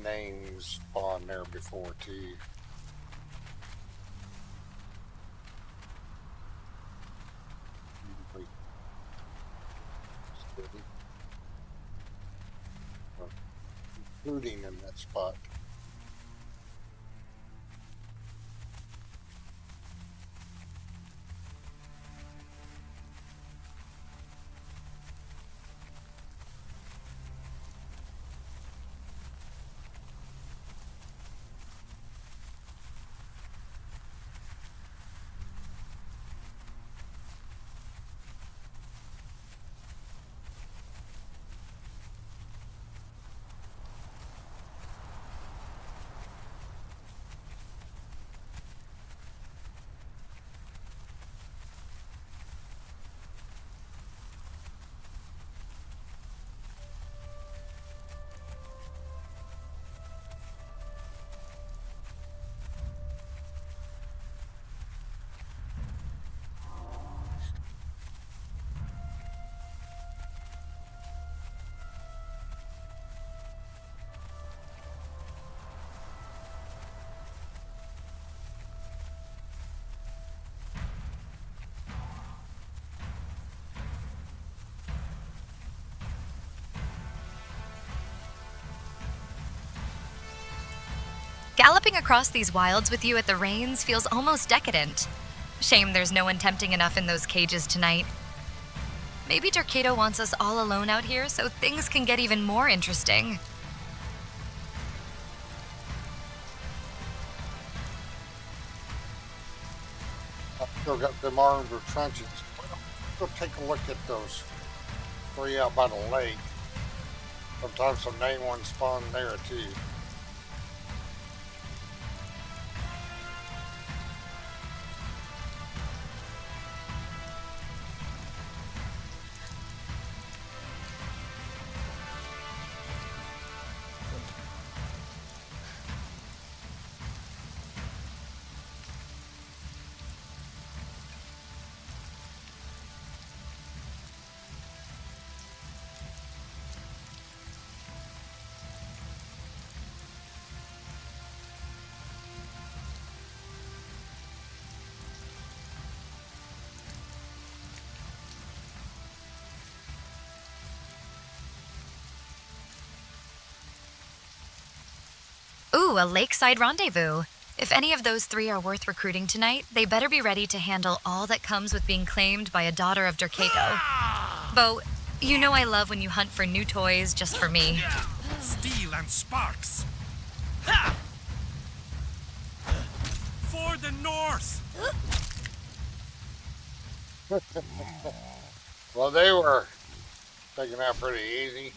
names spawn there before too. Including in that spot. Galloping across these wilds with you at the reins feels almost decadent. Shame there's no one tempting enough in those cages tonight. Maybe Dercato wants us all alone out here so things can get even more interesting. I've still got them armed with trenches. We'll go take a look at those three out by the lake. Sometimes some main ones spawn there too. Ooh, a lakeside rendezvous. If any of those three are worth recruiting tonight, they better be ready to handle all that comes with being claimed by a daughter of Dercato. Bo, you know I love when you hunt for new toys just for me. Steel and sparks. Ha! For the North. Well, they were taking out pretty easy.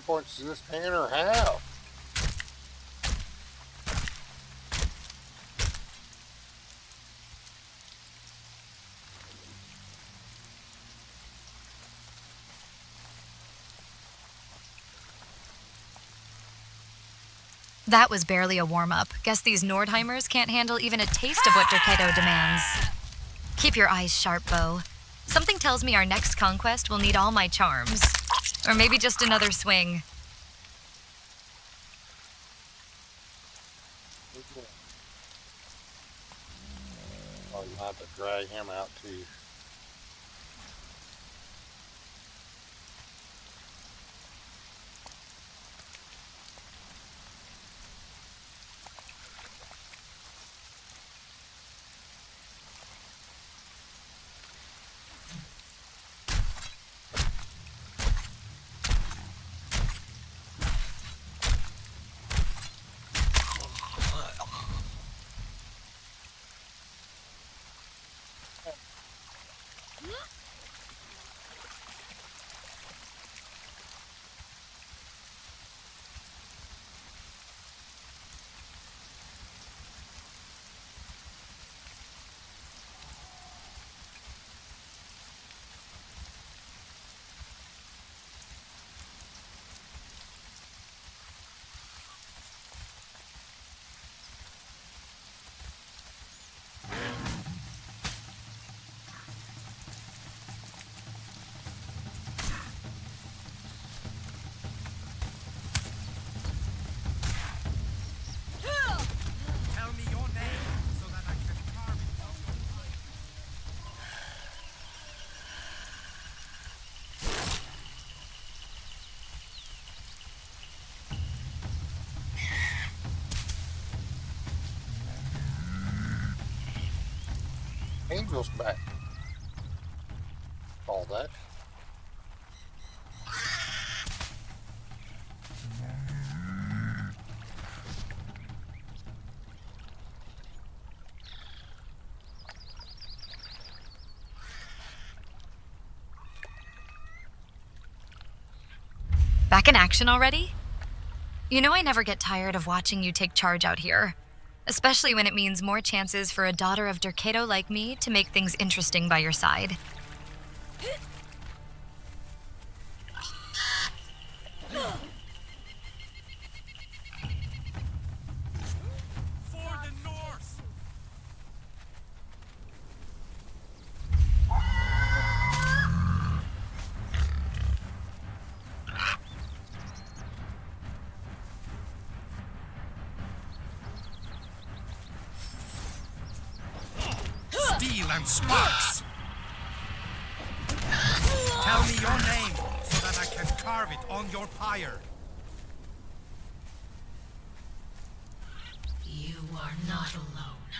Points to this pan or how? That was barely a warm-up. Guess these Nordheimers can't handle even a taste of what Dercato demands. Keep your eyes sharp, Bo. Something tells me our next conquest will need all my charms. Or maybe just another swing. probably not to drag him out too. Tell me your name so that I can carve it on your Angel's back. All that. Back in action already? You know I never get tired of watching you take charge out here. Especially when it means more chances for a daughter of Dercato like me to make things interesting by your side. For the North! Steel and sparks! Tell me your name so that I can carve it on your pyre. You are not alone.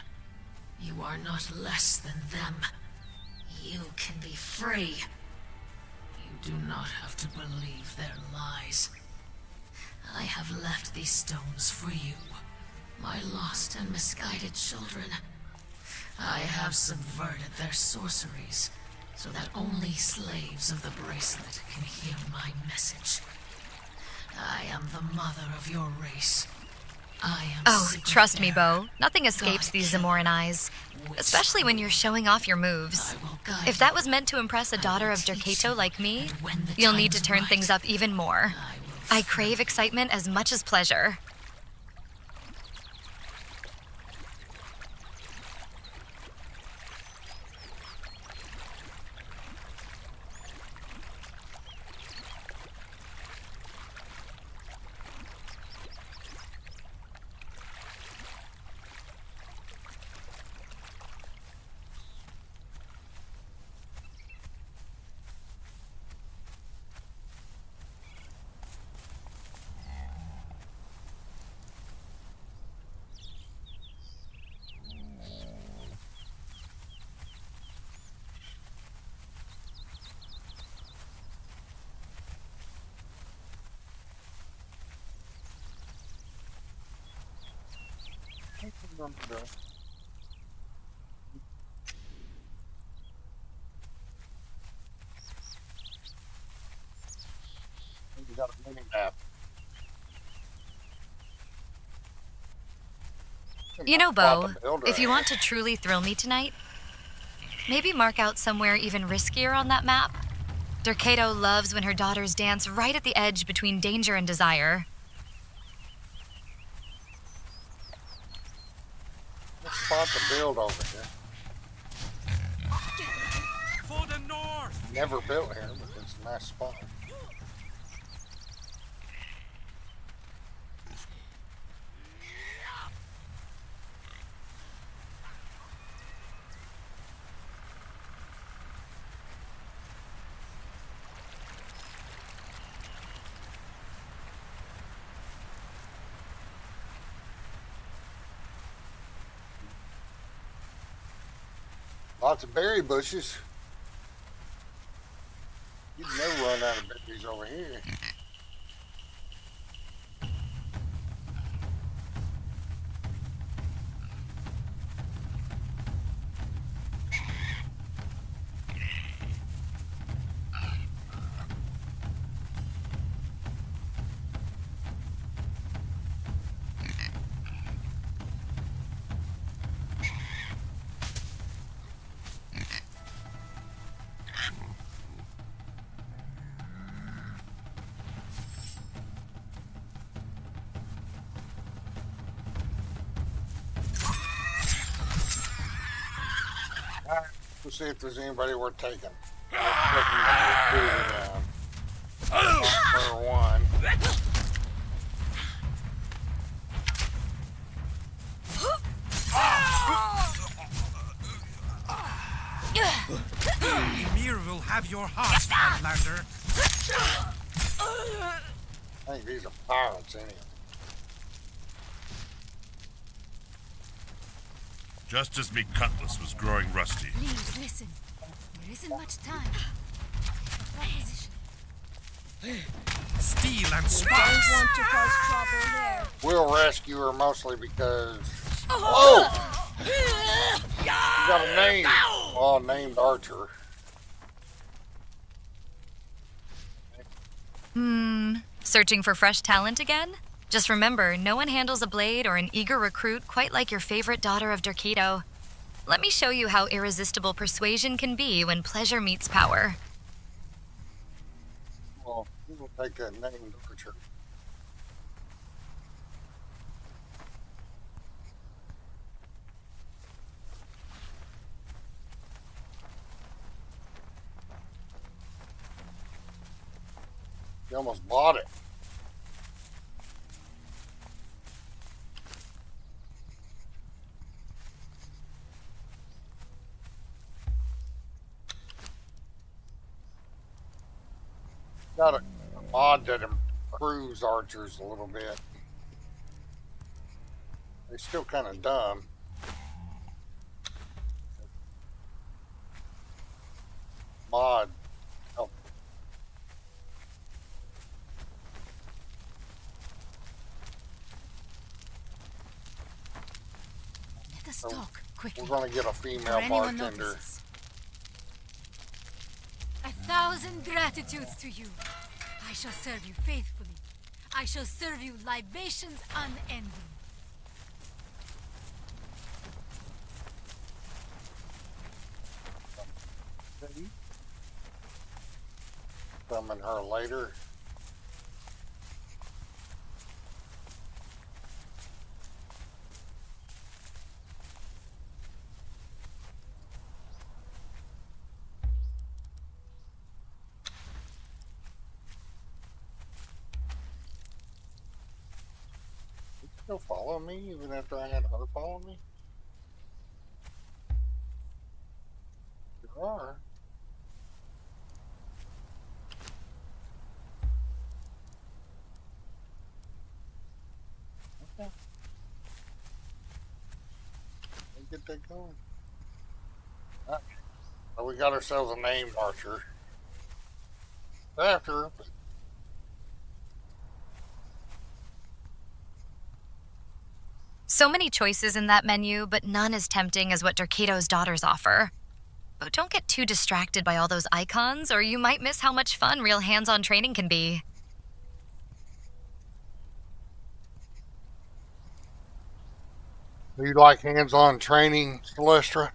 You are not less than them. You can be free. You do not have to believe their lies. I have left these stones for you, my lost and misguided children. I have subverted their sorceries, so that only slaves of the bracelet can hear my message. I am the mother of your race. I am Oh, Sigrid trust me, Bearer, Bo. Nothing escapes God these Killer, Zamoran eyes. Witch Especially when you're showing off your moves. I will guide If that you. was meant to impress a daughter of teach Dercato you, like me, and when the you'll need to time's turn right, things up even more. I will I free crave you. excitement as much as pleasure. You got a mini map. You know, Bo, Spot the builder. if you want to truly thrill me tonight, maybe mark out somewhere even riskier on that map. Dercato loves when her daughters dance right at the edge between danger and desire. Let's spot the build over here. For the North! Never built here, but it's a nice spot. Lots of berry bushes. You'd never run out of berries over here. Alright, we'll see if there's anybody worth taking. Number one. Ymir will have your heart, Outlander. I think these are pirates anyway. Just as me cutlass was growing rusty. Please listen. There isn't much time. Proposition. Steel and Don't sparks. want to cause trouble here. We'll rescue her mostly because... Whoa! You got a name. Oh, named Archer. Searching for fresh talent again? Just remember, no one handles a blade or an eager recruit quite like your favorite daughter of Derketo. Let me show you how irresistible persuasion can be when pleasure meets power. Well, we'll take that named Archer. You almost bought it. Got a mod that improves archers a little bit. They're still kind of dumb. Mod. Oh, Let us talk quickly. we're going to get a For female anyone bartender. notices. 1,000 gratitudes to you. I shall serve you faithfully. I shall serve you libations unending. Summon her later. You still follow me even after I had her follow me? You are. Okay. Let's get that going. Alright. So we got ourselves a named archer. After, but So many choices in that menu, but none as tempting as what Derketo's daughters offer. But don't get too distracted by all those icons, or you might miss how much fun real hands-on training can be. do you like hands-on training, Celestrah?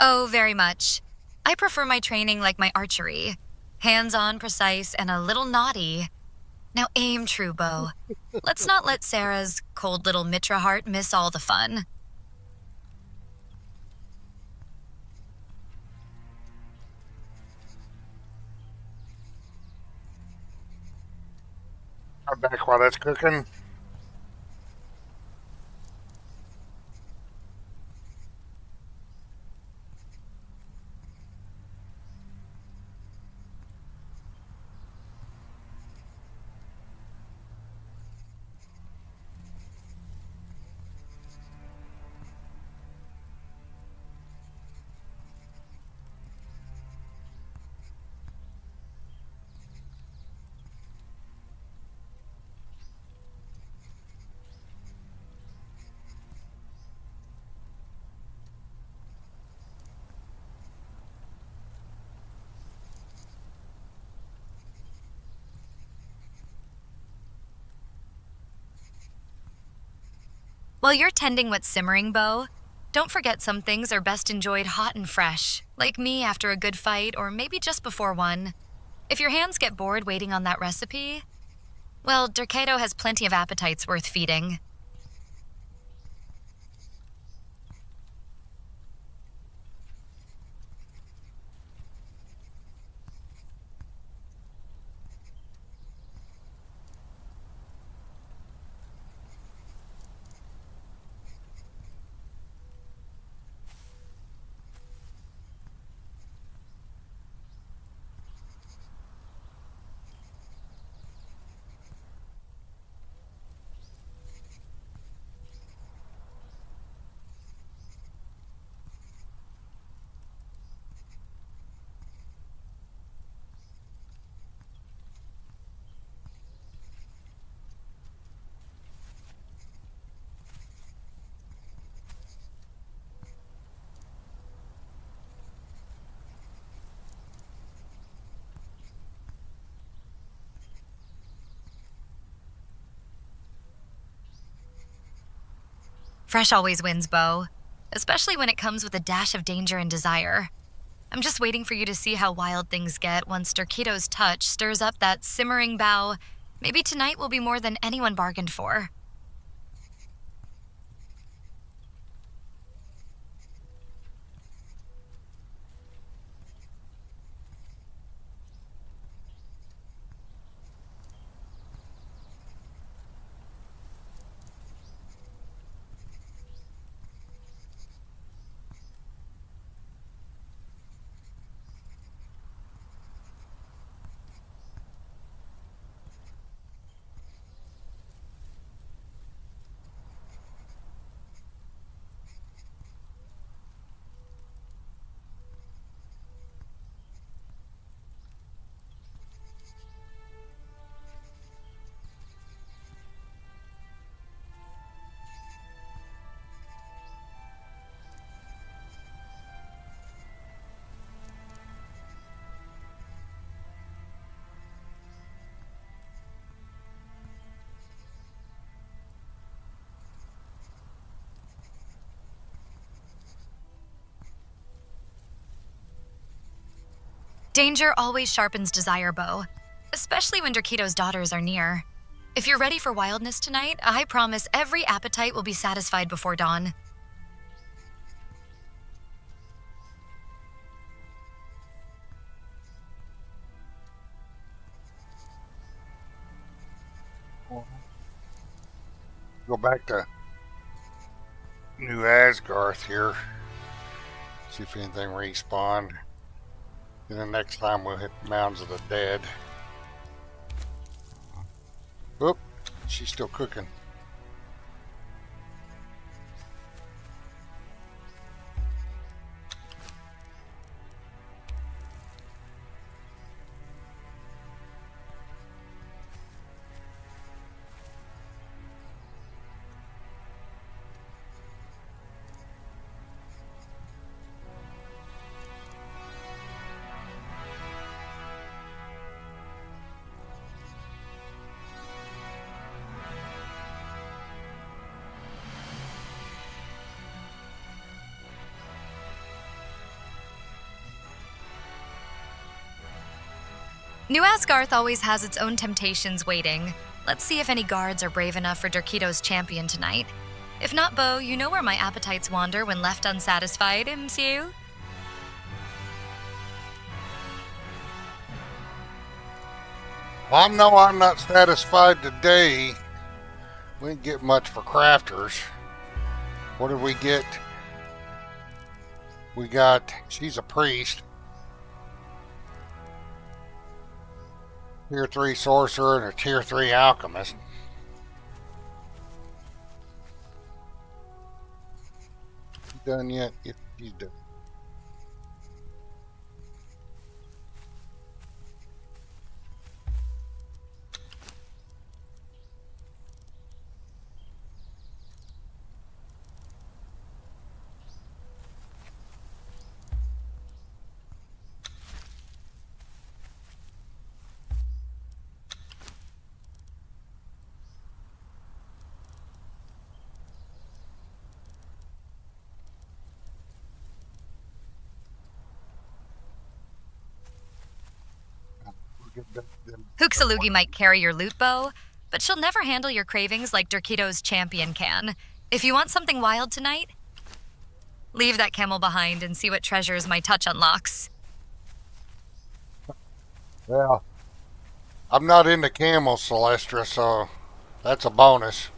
Oh, very much. I prefer my training like my archery. Hands-on, precise, and a little naughty. Now aim true, Bo. Let's not let Sarah's cold little Mitra heart miss all the fun. I'm back while that's cooking. While you're tending what's simmering, Bo, don't forget some things are best enjoyed hot and fresh, like me after a good fight or maybe just before one. If your hands get bored waiting on that recipe, well, Dercato has plenty of appetites worth feeding. Fresh always wins, Bo, especially when it comes with a dash of danger and desire. I'm just waiting for you to see how wild things get once Dercato's touch stirs up that simmering bow. Maybe tonight will be more than anyone bargained for. Danger always sharpens desire, Bo, especially when Dercato's daughters are near. If you're ready for wildness tonight, I promise every appetite will be satisfied before dawn. Go back to New Asgarth here. See if anything respawned. And then next time we'll hit Mounds of the Dead. Oop, she's still cooking. New Asgarth always has its own temptations waiting. Let's see if any guards are brave enough for Dercato's champion tonight. If not, Bo, you know where my appetites wander when left unsatisfied, MCU? I know I'm not satisfied today. We didn't get much for crafters. What did we get? We got, she's a priest. Tier 3 sorcerer and a tier 3 alchemist. Done yet? If she's done. Hooksalugi might carry your loot bow, but she'll never handle your cravings like Durkito's champion can. If you want something wild tonight, leave that camel behind and see what treasures my touch unlocks. Well, I'm not into camels, Celestrah, so that's a bonus.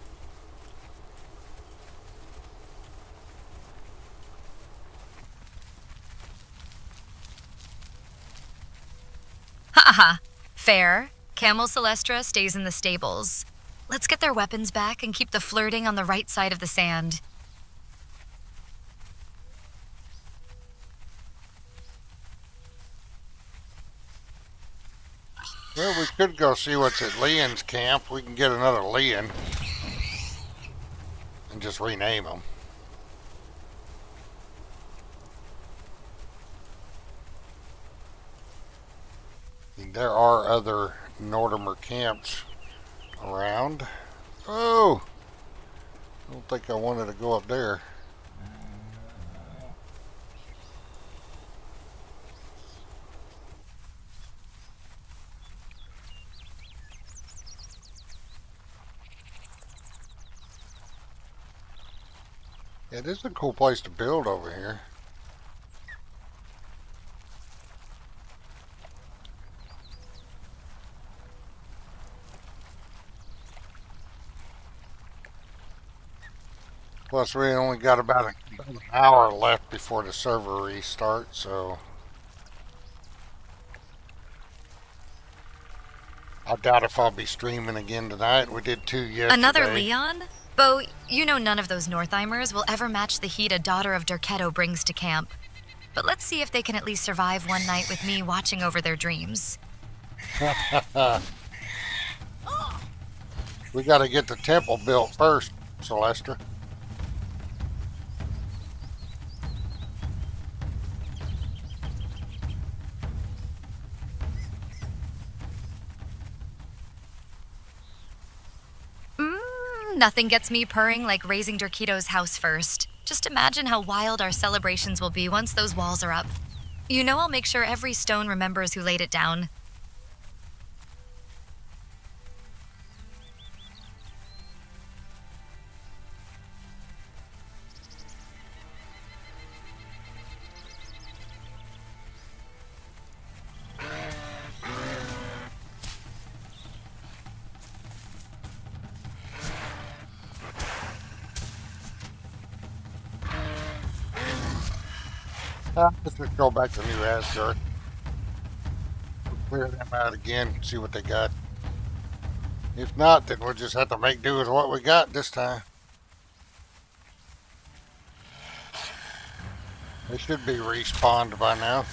Ha ha. Fair. Camel Celestrah stays in the stables. Let's get their weapons back and keep the flirting on the right side of the sand. Well, we could go see what's at Leon's camp. We can get another Leon and just rename him. There are other Nordimer camps around. Oh! I don't think I wanted to go up there. Yeah, this is a cool place to build over here. Plus, we only got about an hour left before the server restarts, so I doubt if I'll be streaming again tonight. We did 2 yesterday. Another Leon? Bo, you know none of those Northheimers will ever match the heat a daughter of Durketo brings to camp. But let's see if they can at least survive one night with me watching over their dreams. We gotta get the temple built first, Celestrah. Nothing gets me purring like raising Durkito's house first. Just imagine how wild our celebrations will be once those walls are up. You know I'll make sure every stone remembers who laid it down. Let's just go back to New Asgard. Clear them out again, see what they got. If not, then we'll just have to make do with what we got this time. They should be respawned by now.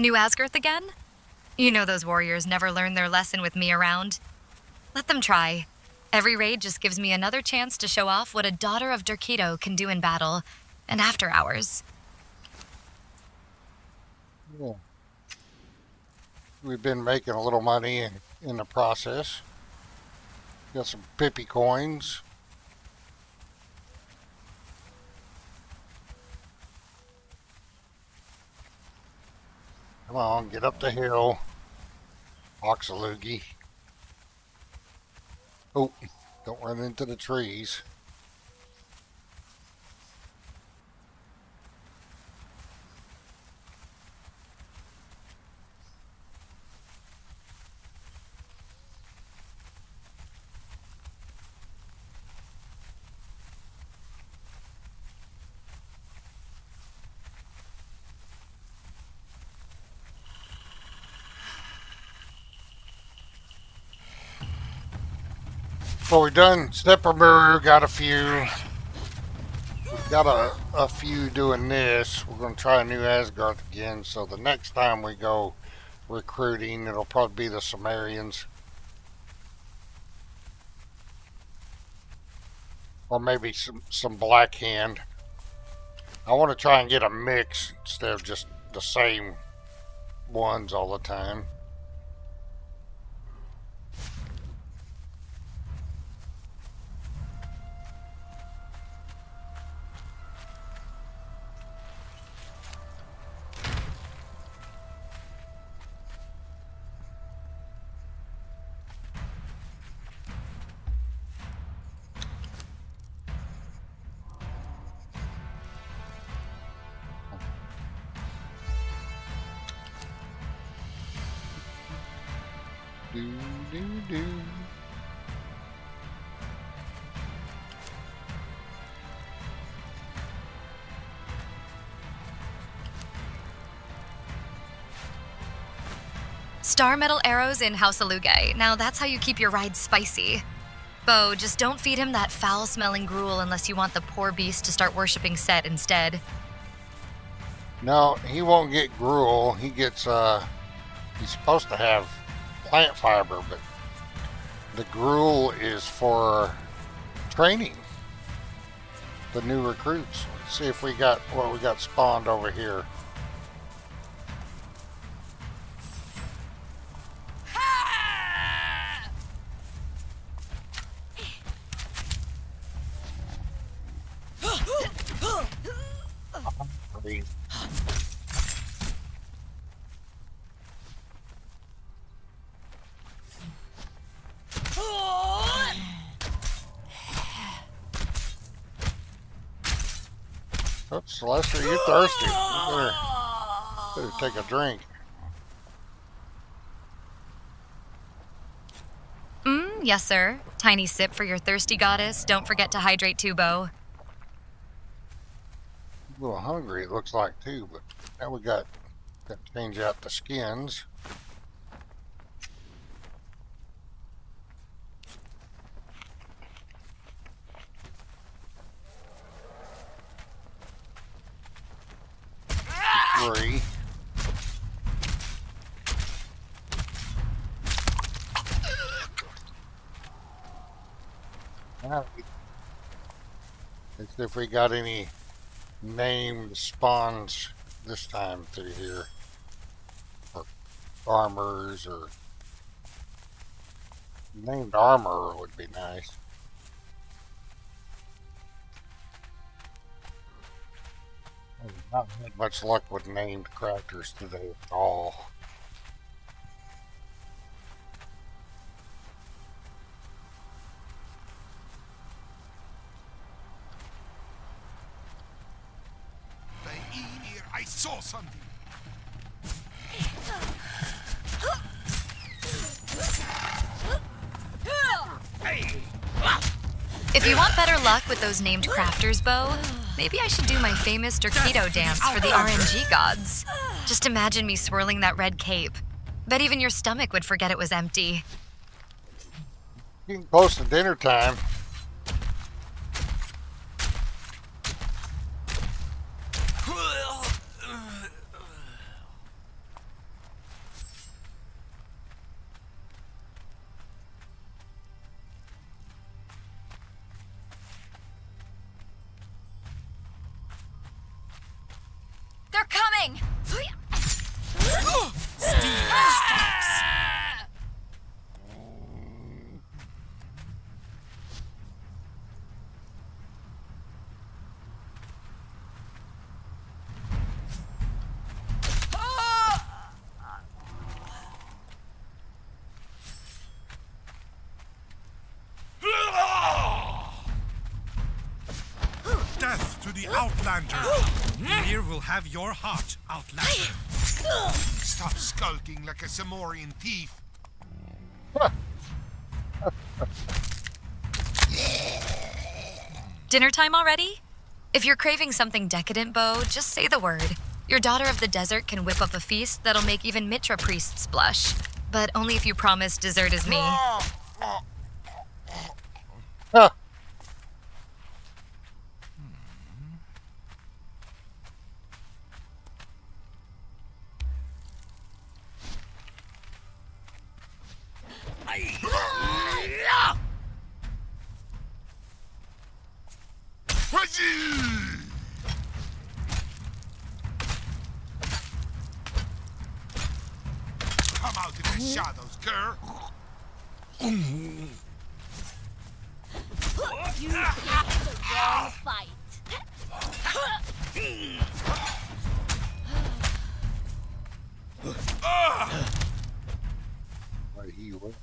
New Asgarth again? You know those warriors never learn their lesson with me around. Let them try. Every raid just gives me another chance to show off what a daughter of Durkito can do in battle and after hours. Yeah. We've been making a little money in the process. Got some Pippi coins. Come on, get up the hill. Oxalugi. Oh, don't run into the trees. So we done Steppenberg, got a few. We've got a few doing this. We're going to try New Asgard again. So the next time we go recruiting, it'll probably be the Sumerians. or maybe some black hand. I want to try and get a mix instead of just the same ones all the time. Do, do, do. Star metal arrows in House Aluge. Now that's how you keep your ride spicy. Bo, just don't feed him that foul-smelling gruel unless you want the poor beast to start worshipping Set instead. No, he won't get gruel. He gets, he's supposed to have plant fiber, but the gruel is for training the new recruits. Let's see if we got what we got spawned over here. Oh, Celestrah, you're thirsty. You better take a drink. Yes, sir. Tiny sip for your thirsty goddess. Don't forget to hydrate too, Bo. A little hungry, it looks like, too, but now we got to change out the skins. Three. Let's see if we got any named spawns this time through here. Or armors, or named armor would be nice. I've not had much luck with named characters today at all. I saw something. If you want better luck with those named crafters, Bo, maybe I should do my famous Dorkido dance for the RNG gods. Just imagine me swirling that red cape. Bet even your stomach would forget it was empty. Getting close to dinner time. They're coming! Death to the Outlander! Here will have your heart, Outlander. Stop skulking like a Zamorian thief. Dinner time already? If you're craving something decadent, Bo, just say the word. Your daughter of the desert can whip up a feast that'll make even Mitra priests blush. But only if you promise dessert is me. Huh. Come out in the shadows, girl. You picked the wrong fight. Right, he went.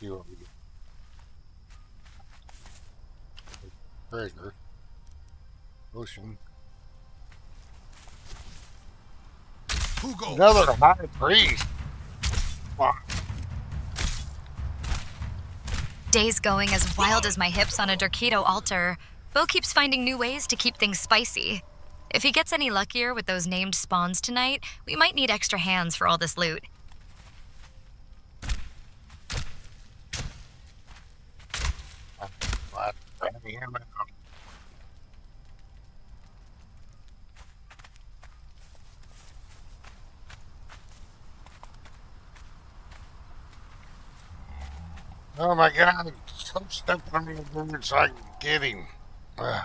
He went. Treasure. Ocean. Who goes? Another high priest. Wow. Day's going as wild as my hips on a Dorkito altar. Bo keeps finding new ways to keep things spicy. If he gets any luckier with those named spawns tonight, we might need extra hands for all this loot. Oh my god, stop stepping on the bird so I can get him. Ugh.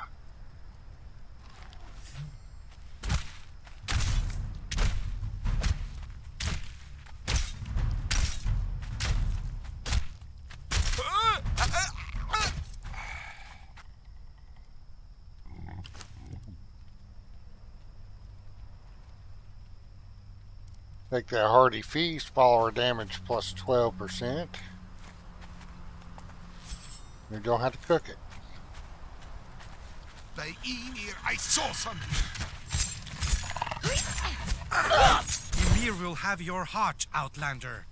Take that hearty feast, follower damage plus 12%. You don't have to cook it. By Ymir, I saw something. Ymir will have your heart, Outlander.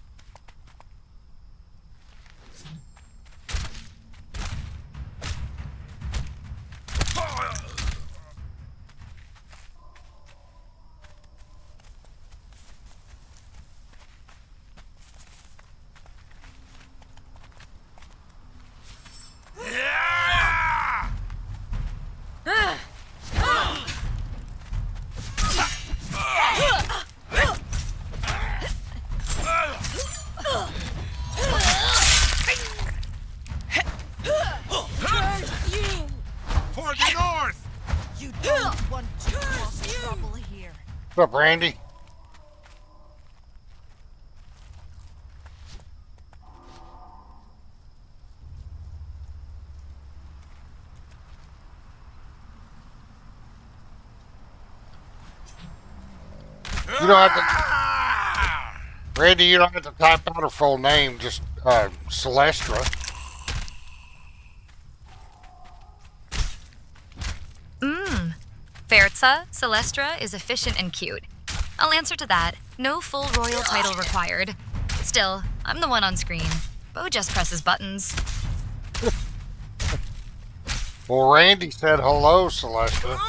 For the north! You don't want to cause trouble here. What's up, Randy? You don't have to, Randy, you don't have to type out her full name, just Celestrah. Fertza, Celestrah is efficient and cute. I'll answer to that. No full royal title required. Still, I'm the one on screen. Bo just presses buttons. Well, Randy said hello, Celestrah.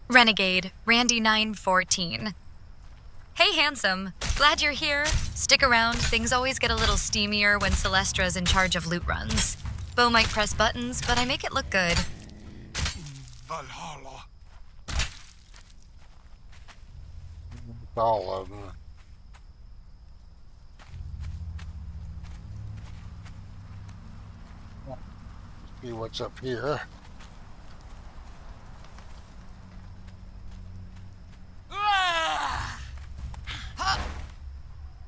Renegade, Randy 914. Hey, handsome. Glad you're here. Stick around. Things always get a little steamier when Celestra's in charge of loot runs. Bo might press buttons, but I make it look good. Valhalla. All of them. See what's up here.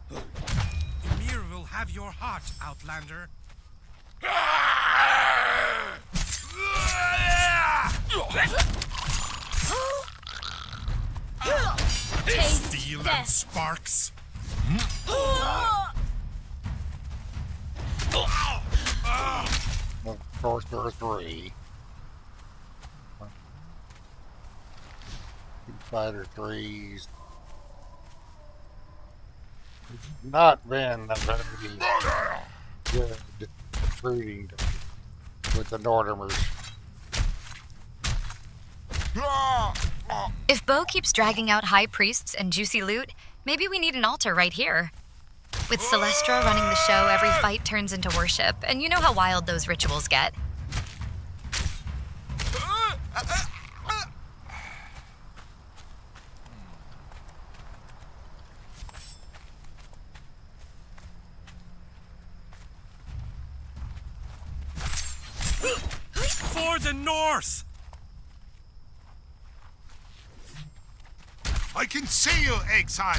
Ymir will have your heart, Outlander. Steel and sparks. Of course, there are 3. Fighter 3s. Not been a very good recruiting with the Northerners. If Bo keeps dragging out high priests and juicy loot, maybe we need an altar right here. With Celestrah running the show, every fight turns into worship, and you know how wild those rituals get. For the north! I can see you, Exile!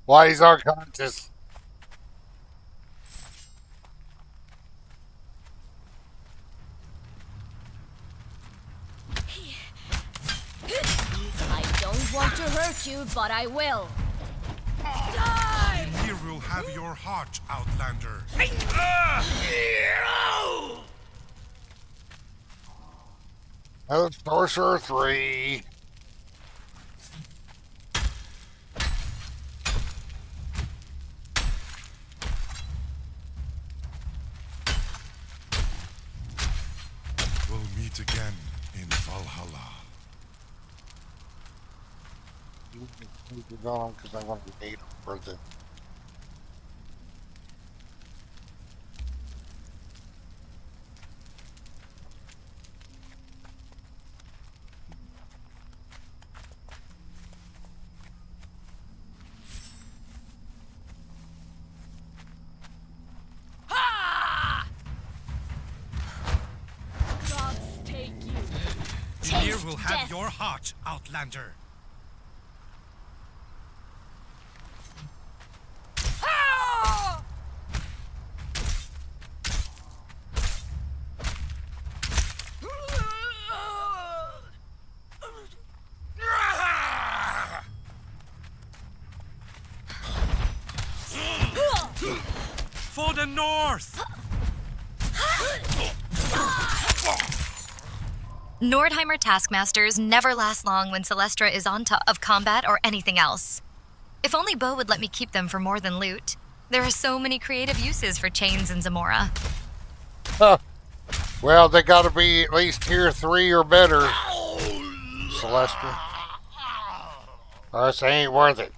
Why he's unconscious? I don't want to hurt you, but I will. Ymir will have your heart, Outlander. Oh, Sorcerer 3. We'll meet again in Valhalla. Keep going because I want to need him for the. Gods take you. Ymir will Taste have death. your heart, Outlander. For the north! Nordheimer Taskmasters never last long when Celestrah is on top of combat or anything else. If only Bo would let me keep them for more than loot. There are so many creative uses for chains in Zamora. Huh. Well, they gotta be at least tier 3 or better. Celestrah. Or else they ain't worth it.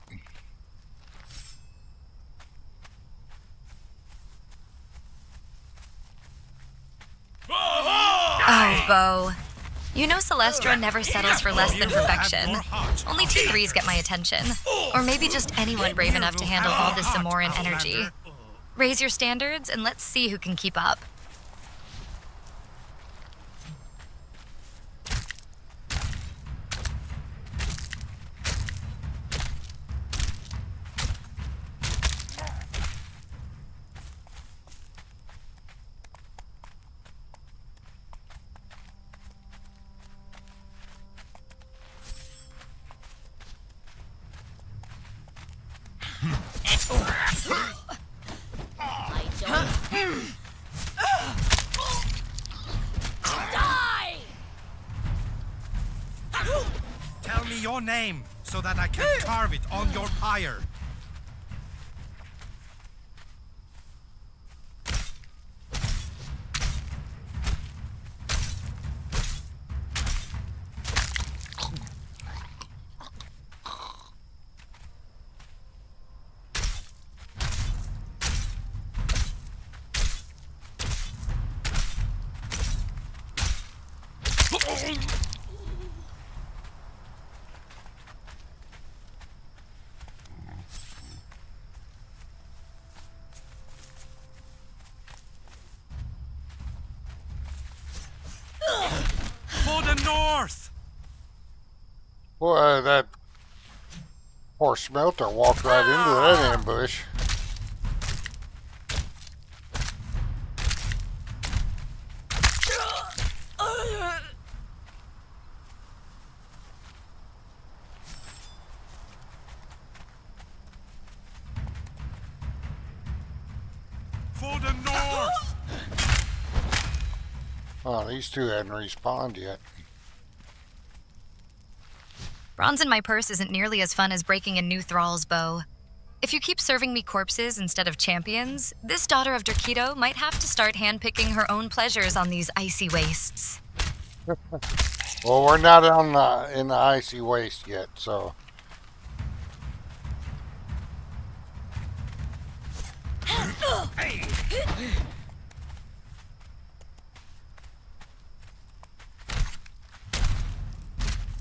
Oh, Bo. You know Celestrah never settles for less than perfection. Only tier 3s get my attention. Or maybe just anyone brave enough to handle all this Zamoran energy. Raise your standards and let's see who can keep up. I don't. Die! Tell me your name so that I can carve it on your pyre. For the north! Boy, that poor smelter walked right into that ambush. For the north! Oh, these two hadn't respawned yet. Bronze in my purse isn't nearly as fun as breaking a new thrall's bow. If you keep serving me corpses instead of champions, this daughter of Drakido might have to start handpicking her own pleasures on these icy wastes. Well, we're not in the icy waste yet, so.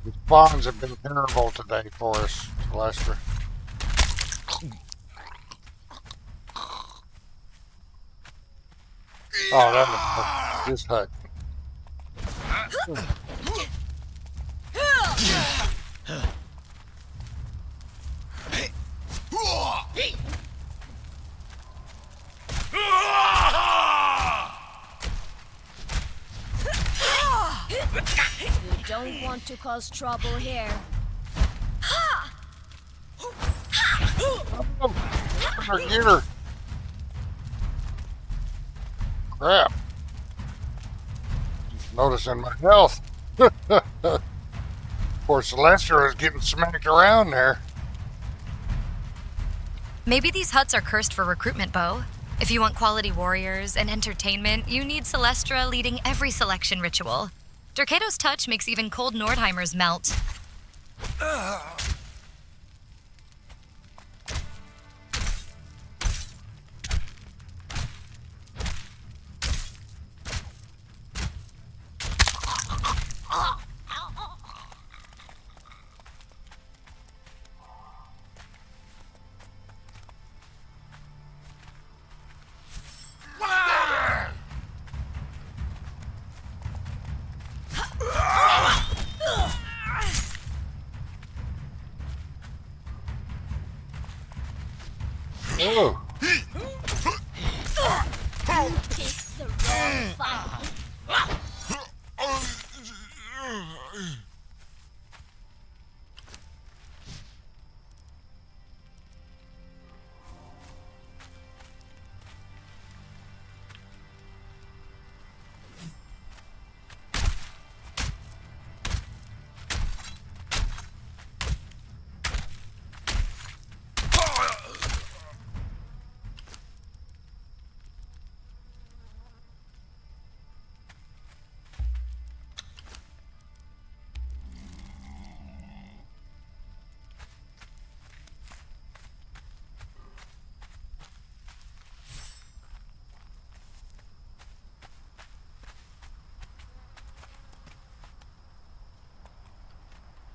The spawns have been terrible today for us, Celestrah. Oh, that this hut. You don't want to cause trouble here. Get her. Crap. Noticing my health. Poor Celestrah is getting smacked around there. Maybe these huts are cursed for recruitment, Bo. If you want quality warriors and entertainment, you need Celestrah leading every selection ritual. Dercado's touch makes even cold Nordheimers melt. Oh. It's the wrong fight.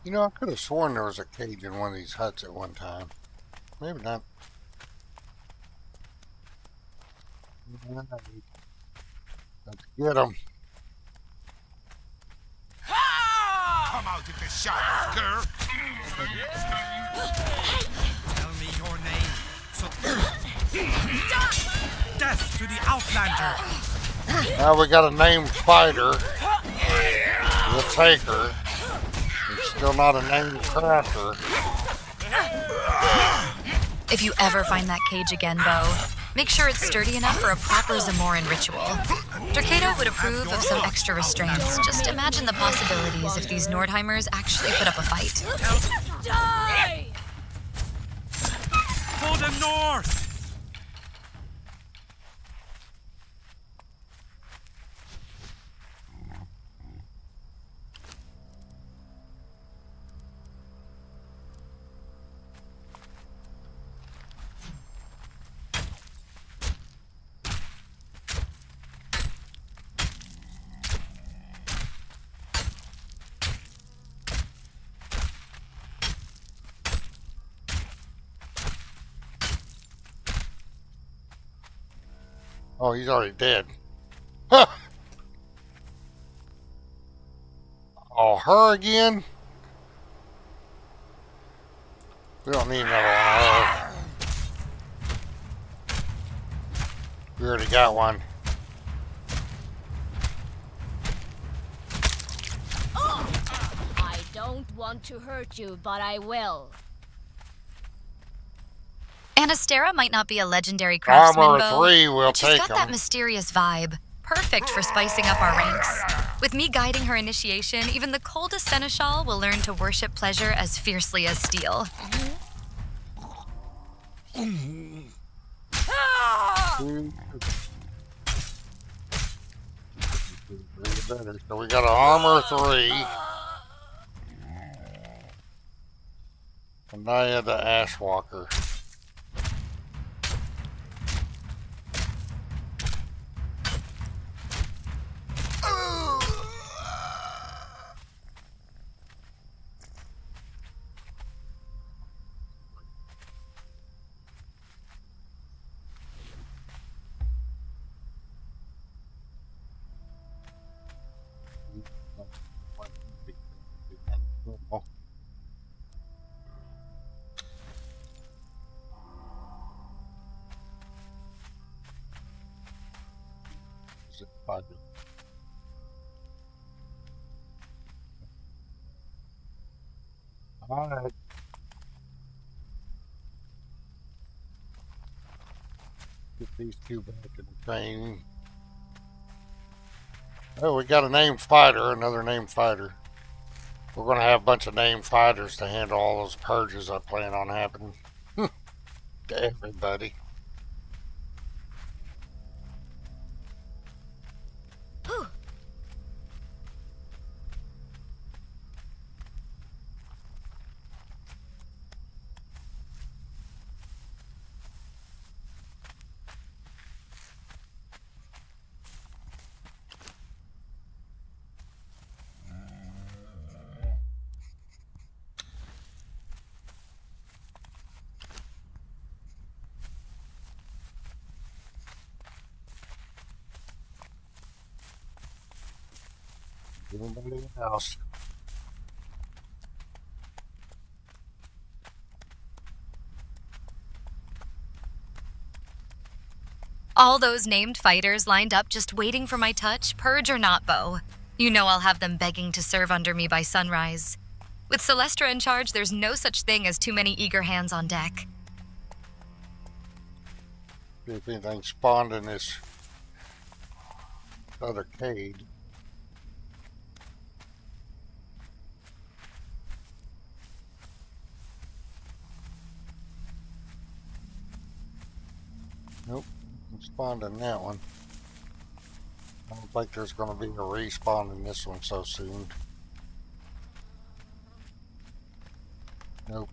You know, I could have sworn there was a cage in one of these huts at one time. Maybe not. Let's get him. Come out of the shadows, girl. Tell me your name. So death to the Outlander. Now we got a named fighter. We'll take her. It's still not a named cracker. If you ever find that cage again, Bo, make sure it's sturdy enough for a proper Zamoran ritual. Dercado would approve of some extra restraints. Just imagine the possibilities if these Nordheimers actually put up a fight. Die! For the north. Oh, he's already dead. Huh. Oh, her again? We don't need another one of her. We already got one. I don't want to hurt you, but I will. Anastera might not be a legendary craftsman, Armor Bo, 3 will but she's take got him. that mysterious vibe. Perfect for spicing up our ranks. With me guiding her initiation, even the coldest seneschal will learn to worship pleasure as fiercely as steel. So we got an armor 3. Anaya the Ashwalker. Alright. Get these two back in the train. Oh, we got a named fighter, another named fighter. We're going to have a bunch of named fighters to handle all those purges I plan on happening. To everybody. Anybody else? All those named fighters lined up just waiting for my touch, purge or not, Bo. You know I'll have them begging to serve under me by sunrise. With Celestrah in charge, there's no such thing as too many eager hands on deck. If anything spawned in this other cage. Nope, spawned in that one. I don't think there's going to be a respawn in this one so soon. Nope.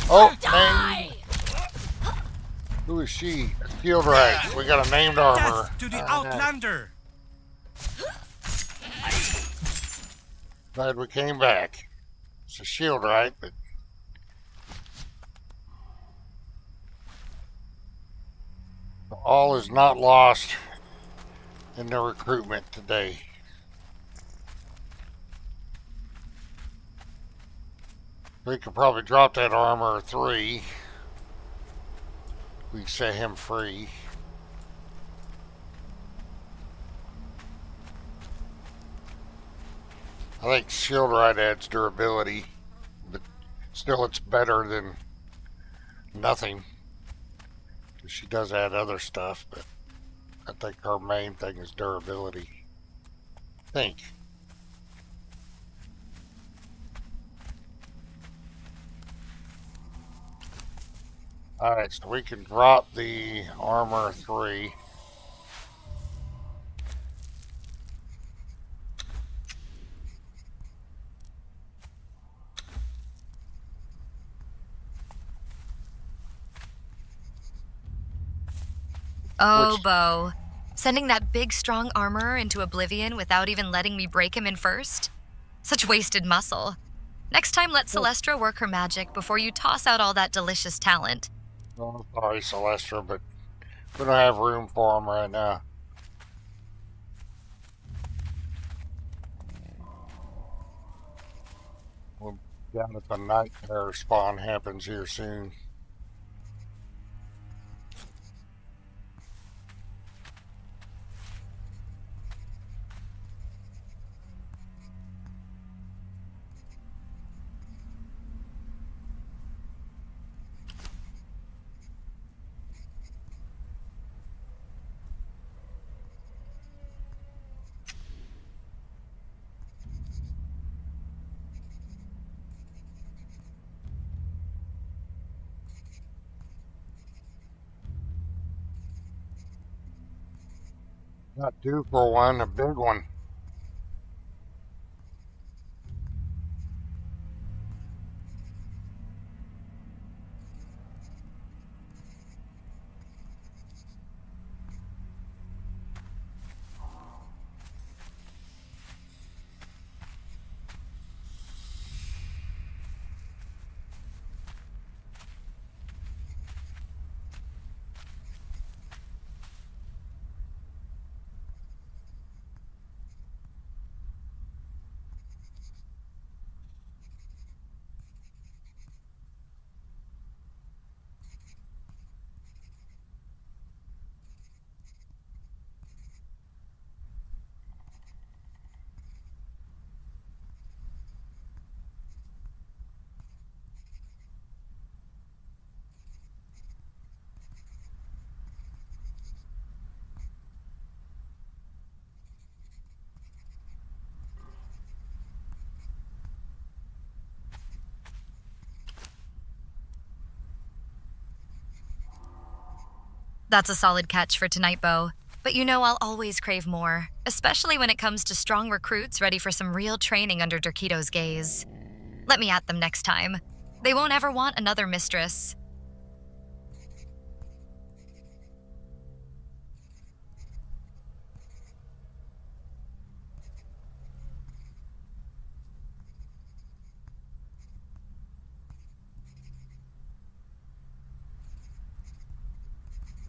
Oh, man. Who is she? Shield right. We got a named armor. Death to the Outlander! Glad we came back. It's a shield right, but all is not lost in the recruitment today. We could probably drop that armor 3. We can set him free. I think shield right adds durability, but still it's better than nothing. She does add other stuff, but I think her main thing is durability. I think. Alright, so we can drop the armor 3. Oh, Bo. Sending that big, strong armorer into oblivion without even letting me break him in first? Such wasted muscle. Next time, let Celestrah work her magic before you toss out all that delicious talent. Oh, sorry, Celestrah, but we don't have room for him right now. We'll down if a nightmare spawn happens here soon. Not due for one, a big one. That's a solid catch for tonight, Bo. But you know I'll always crave more, especially when it comes to strong recruits ready for some real training under Derkito's gaze. Let me at them next time. They won't ever want another mistress.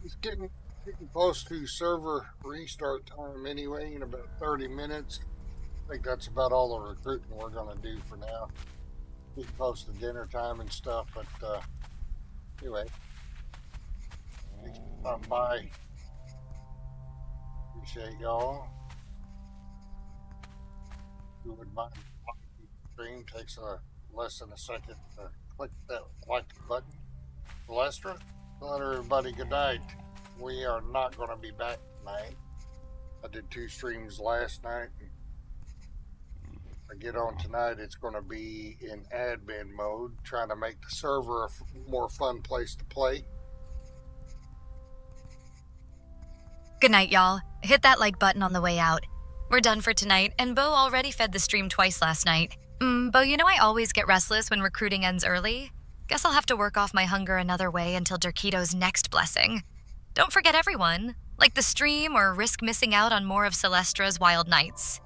It's getting close to server restart time anyway, in about 30 minutes. I think that's about all the recruiting we're going to do for now. Getting close to dinner time and stuff, but anyway. Thanks for stopping by. Appreciate y'all. If you wouldn't mind watching the stream, takes less than a second to click that like button. Celestrah, tell everybody good night. We are not going to be back tonight. I did 2 streams last night. If I get on tonight, it's going to be in admin mode, trying to make the server a more fun place to play. Good night, y'all. Hit that like button on the way out. We're done for tonight, and Bo already fed the stream twice last night. Bo, you know I always get restless when recruiting ends early. Guess I'll have to work off my hunger another way until Derkito's next blessing. Don't forget everyone, like the stream or risk missing out on more of Celestrah's wild nights.